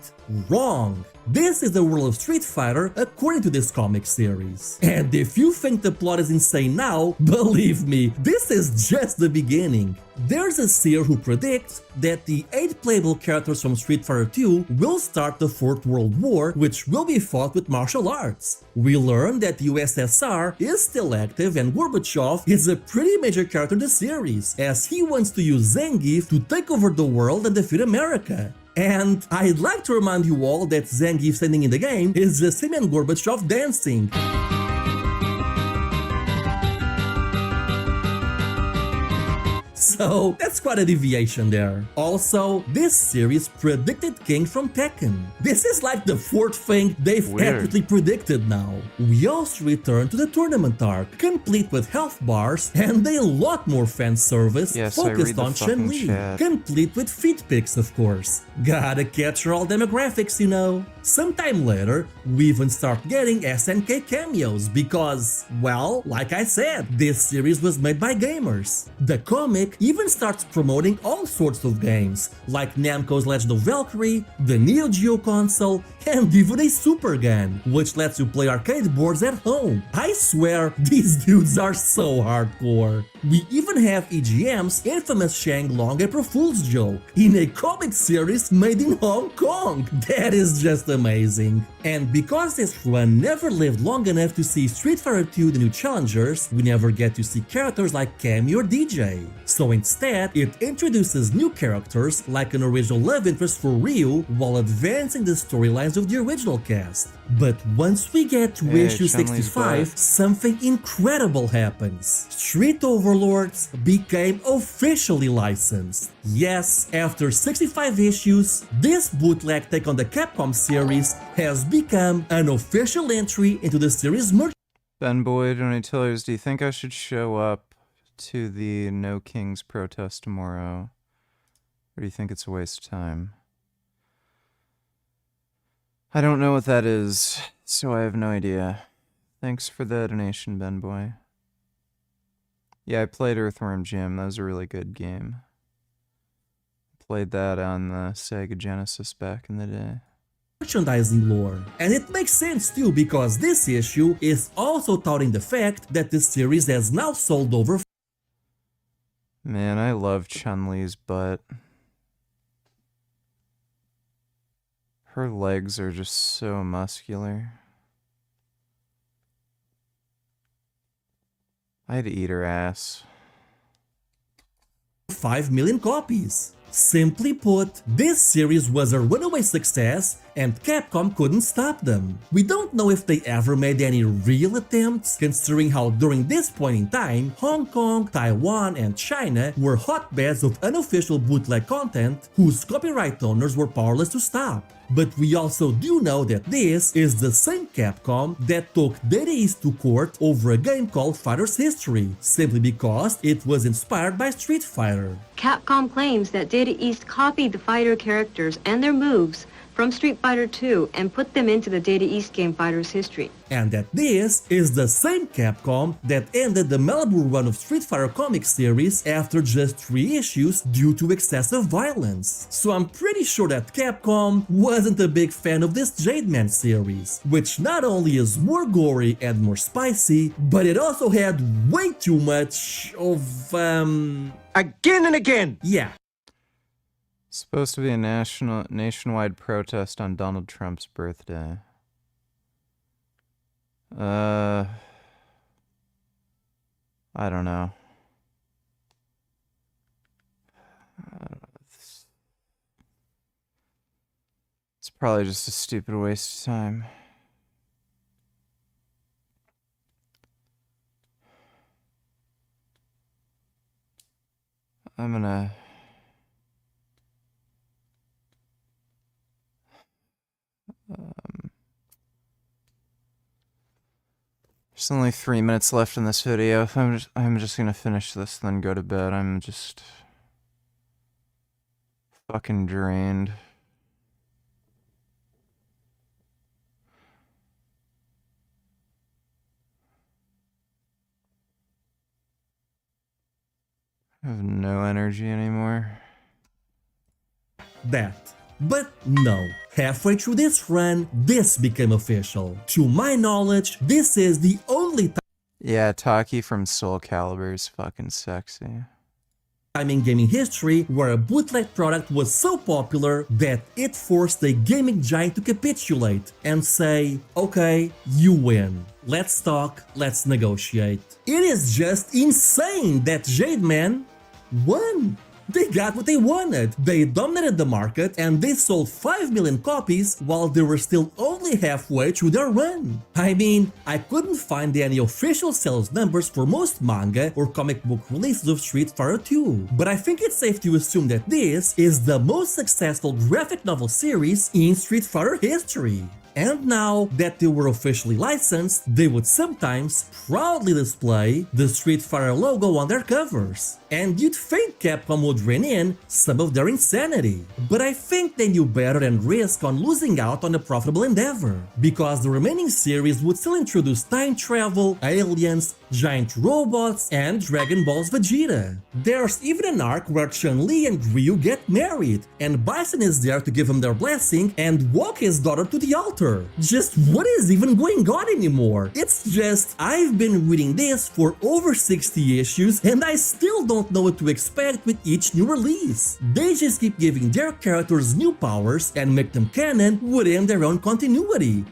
Speaker 7: Wrong. This is the world of Street Fighter according to this comic series. And if you think the plot is insane now, believe me, this is just the beginning. There's a seer who predicts that the 8 playable characters from Street Fighter 2 will start the Fourth World War, which will be fought with martial arts. We learn that the USSR is still active and Gorbachev is a pretty major character in the series, as he wants to use Zangief to take over the world and defeat America. And I'd like to remind you all that Zangief standing in the game is just him and Gorbachev dancing. So that's quite a deviation there. Also, this series predicted King from Tekken. This is like the 4th thing they've accurately predicted now. We also return to the tournament arc, complete with health bars and a lot more fan service focused on Chun-Li, complete with feed pics of course. Gotta capture all demographics, you know. Sometime later, we even start getting SNK cameos because, well, like I said, this series was made by gamers. The comic even starts promoting all sorts of games, like Namco's Legend of Valkyrie, the Neo Geo console, and even a Super Gun, which lets you play arcade boards at home. I swear, these dudes are so hardcore. We even have EGM's infamous Shanglong April Fool's joke in a comic series made in Hong Kong. That is just amazing. And because this run never lived long enough to see Street Fighter 2 The New Challengers, we never get to see characters like Cammy or DJ. So instead, it introduces new characters like an original love interest for Ryu while advancing the storylines of the original cast. But once we get to issue 65, something incredible happens. Street Overlords became officially licensed. Yes, after 65 issues, this bootleg take on the Capcom series has become an official entry into the series merch.
Speaker 1: Ben Boyd, Donatellos, do you think I should show up to the No Kings protest tomorrow? Or do you think it's a waste of time? I don't know what that is, so I have no idea. Thanks for the donation, Ben Boy. Yeah, I played Earthworm Jim. That was a really good game. Played that on the Sega Genesis back in the day.
Speaker 7: Merchandising lore. And it makes sense too, because this issue is also touting the fact that the series has now sold over.
Speaker 1: Man, I love Chun-Li's butt. Her legs are just so muscular. I'd eat her ass.
Speaker 7: 5 million copies. Simply put, this series was a runaway success and Capcom couldn't stop them. We don't know if they ever made any real attempts, considering how during this point in time, Hong Kong, Taiwan, and China were hotbeds of unofficial bootleg content whose copyright owners were powerless to stop. But we also do know that this is the same Capcom that took Data East to court over a game called Fighter's History, simply because it was inspired by Street Fighter.
Speaker 12: Capcom claims that Data East copied the fighter characters and their moves from Street Fighter 2 and put them into the Data East game Fighter's History.
Speaker 7: And that this is the same Capcom that ended the Malibu run of Street Fighter comic series after just 3 issues due to excessive violence. So I'm pretty sure that Capcom wasn't a big fan of this Jade Man series, which not only is more gory and more spicy, but it also had way too much of again and again. Yeah.
Speaker 1: Supposed to be a nationwide protest on Donald Trump's birthday. I don't know. It's probably just a stupid waste of time. I'm gonna... There's only 3 minutes left in this video. I'm just gonna finish this and then go to bed. I'm just fucking drained. I have no energy anymore.
Speaker 7: That But no, halfway through this run, this became official. To my knowledge, this is the only
Speaker 1: Yeah, Taki from Soul Calibur is fucking sexy.
Speaker 7: time in gaming history where a bootleg product was so popular that it forced a gaming giant to capitulate and say, okay, you win. Let's talk, let's negotiate. It is just insane that Jade Man won. They got what they wanted. They dominated the market and they sold 5 million copies while they were still only halfway through their run. I mean, I couldn't find any official sales numbers for most manga or comic book releases of Street Fighter 2, but I think it's safe to assume that this is the most successful graphic novel series in Street Fighter history. And now that they were officially licensed, they would sometimes proudly display the Street Fighter logo on their covers. And you'd think Capcom would rein in some of their insanity. But I think they knew better than risk on losing out on a profitable endeavor, because the remaining series would still introduce time travel, aliens, giant robots, and Dragon Ball's Vegeta. There's even an arc where Chun-Li and Ryu get married, and Bison is there to give him their blessing and walk his daughter to the altar. Just what is even going on anymore? It's just, I've been reading this for over 60 issues and I still don't know what to expect with each new release. They just keep giving their characters new powers and make them canon within their own continuity.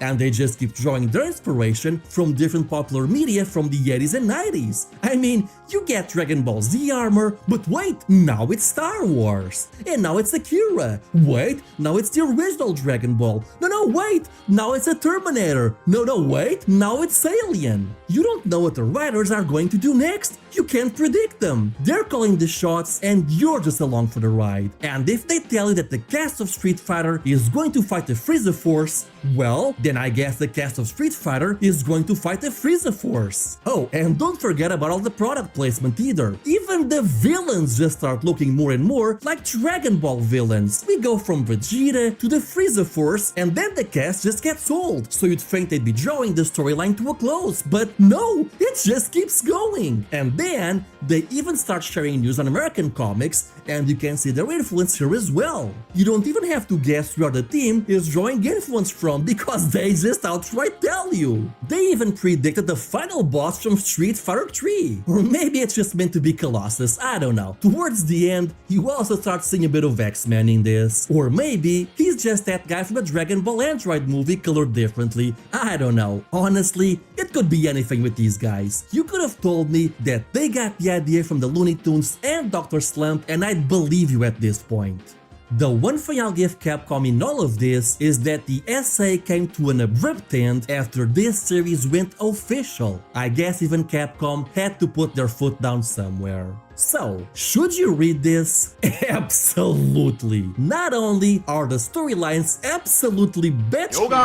Speaker 7: And they just keep drawing their inspiration from different popular media from the 80s and 90s. I mean, you get Dragon Ball Z armor, but wait, now it's Star Wars. And now it's Akira. Wait, now it's the original Dragon Ball. No, wait, now it's a Terminator. No, wait, now it's Alien. You don't know what the writers are going to do next. You can't predict them. They're calling the shots and you're just along for the ride. And if they tell you that the cast of Street Fighter is going to fight the Frieza Force, well, then I guess the cast of Street Fighter is going to fight the Frieza Force. Oh, and don't forget about all the product placement either. Even the villains just start looking more and more like Dragon Ball villains. We go from Vegeta to the Frieza Force and then the cast just gets old. So you'd think they'd be drawing the storyline to a close, but no, it just keeps going. And then they even start sharing news on American comics, and you can see their influence here as well. You don't even have to guess where the team is drawing influence from because they just outright tell you. They even predicted the final boss from Street Fighter 3. Or maybe it's just meant to be Colossus, I don't know. Towards the end, you also start seeing a bit of X-Men in this. Or maybe he's just that guy from the Dragon Ball Android movie colored differently, I don't know. Honestly, it could be anything with these guys. You could have told me that they got the idea from the Looney Tunes and Dr. Slump and I'd believe you at this point. The one thing I'll give Capcom in all of this is that the essay came to an abrupt end after this series went official. I guess even Capcom had to put their foot down somewhere. So, should you read this? Absolutely! Not only are the storylines absolutely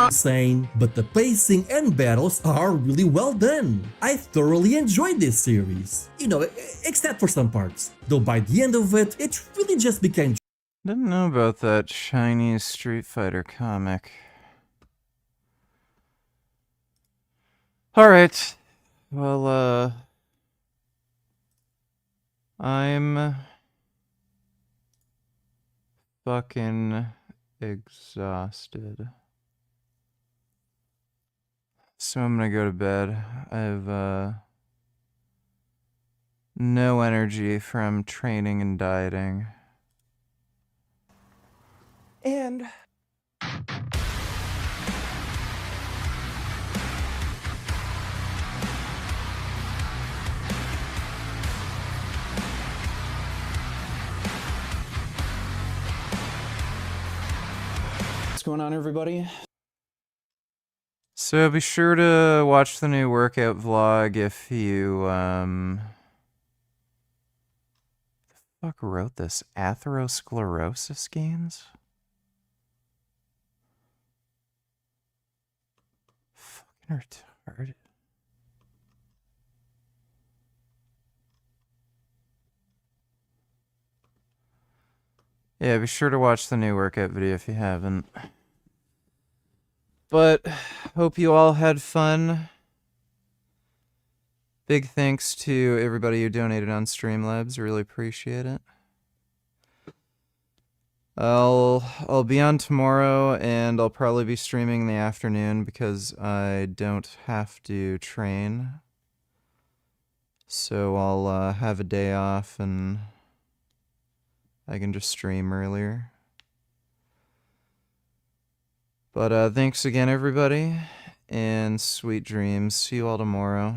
Speaker 7: insane, but the pacing and battles are really well done. I thoroughly enjoyed this series. You know, except for some parts. Though by the end of it, it really just became...
Speaker 1: Didn't know about that Chinese Street Fighter comic. Alright. Well, I'm fucking exhausted. So I'm gonna go to bed. I have, no energy from training and dieting. And
Speaker 8: what's going on, everybody?
Speaker 1: So be sure to watch the new workout vlog if you, the fuck wrote this? Atherosclerosis gains? Fucking retarded. Yeah, be sure to watch the new workout video if you haven't. But hope you all had fun Big thanks to everybody who donated on Streamlabs. Really appreciate it. I'll be on tomorrow, and I'll probably be streaming in the afternoon because I don't have to train. So I'll have a day off and I can just stream earlier. But thanks again, everybody, and sweet dreams. See you all tomorrow.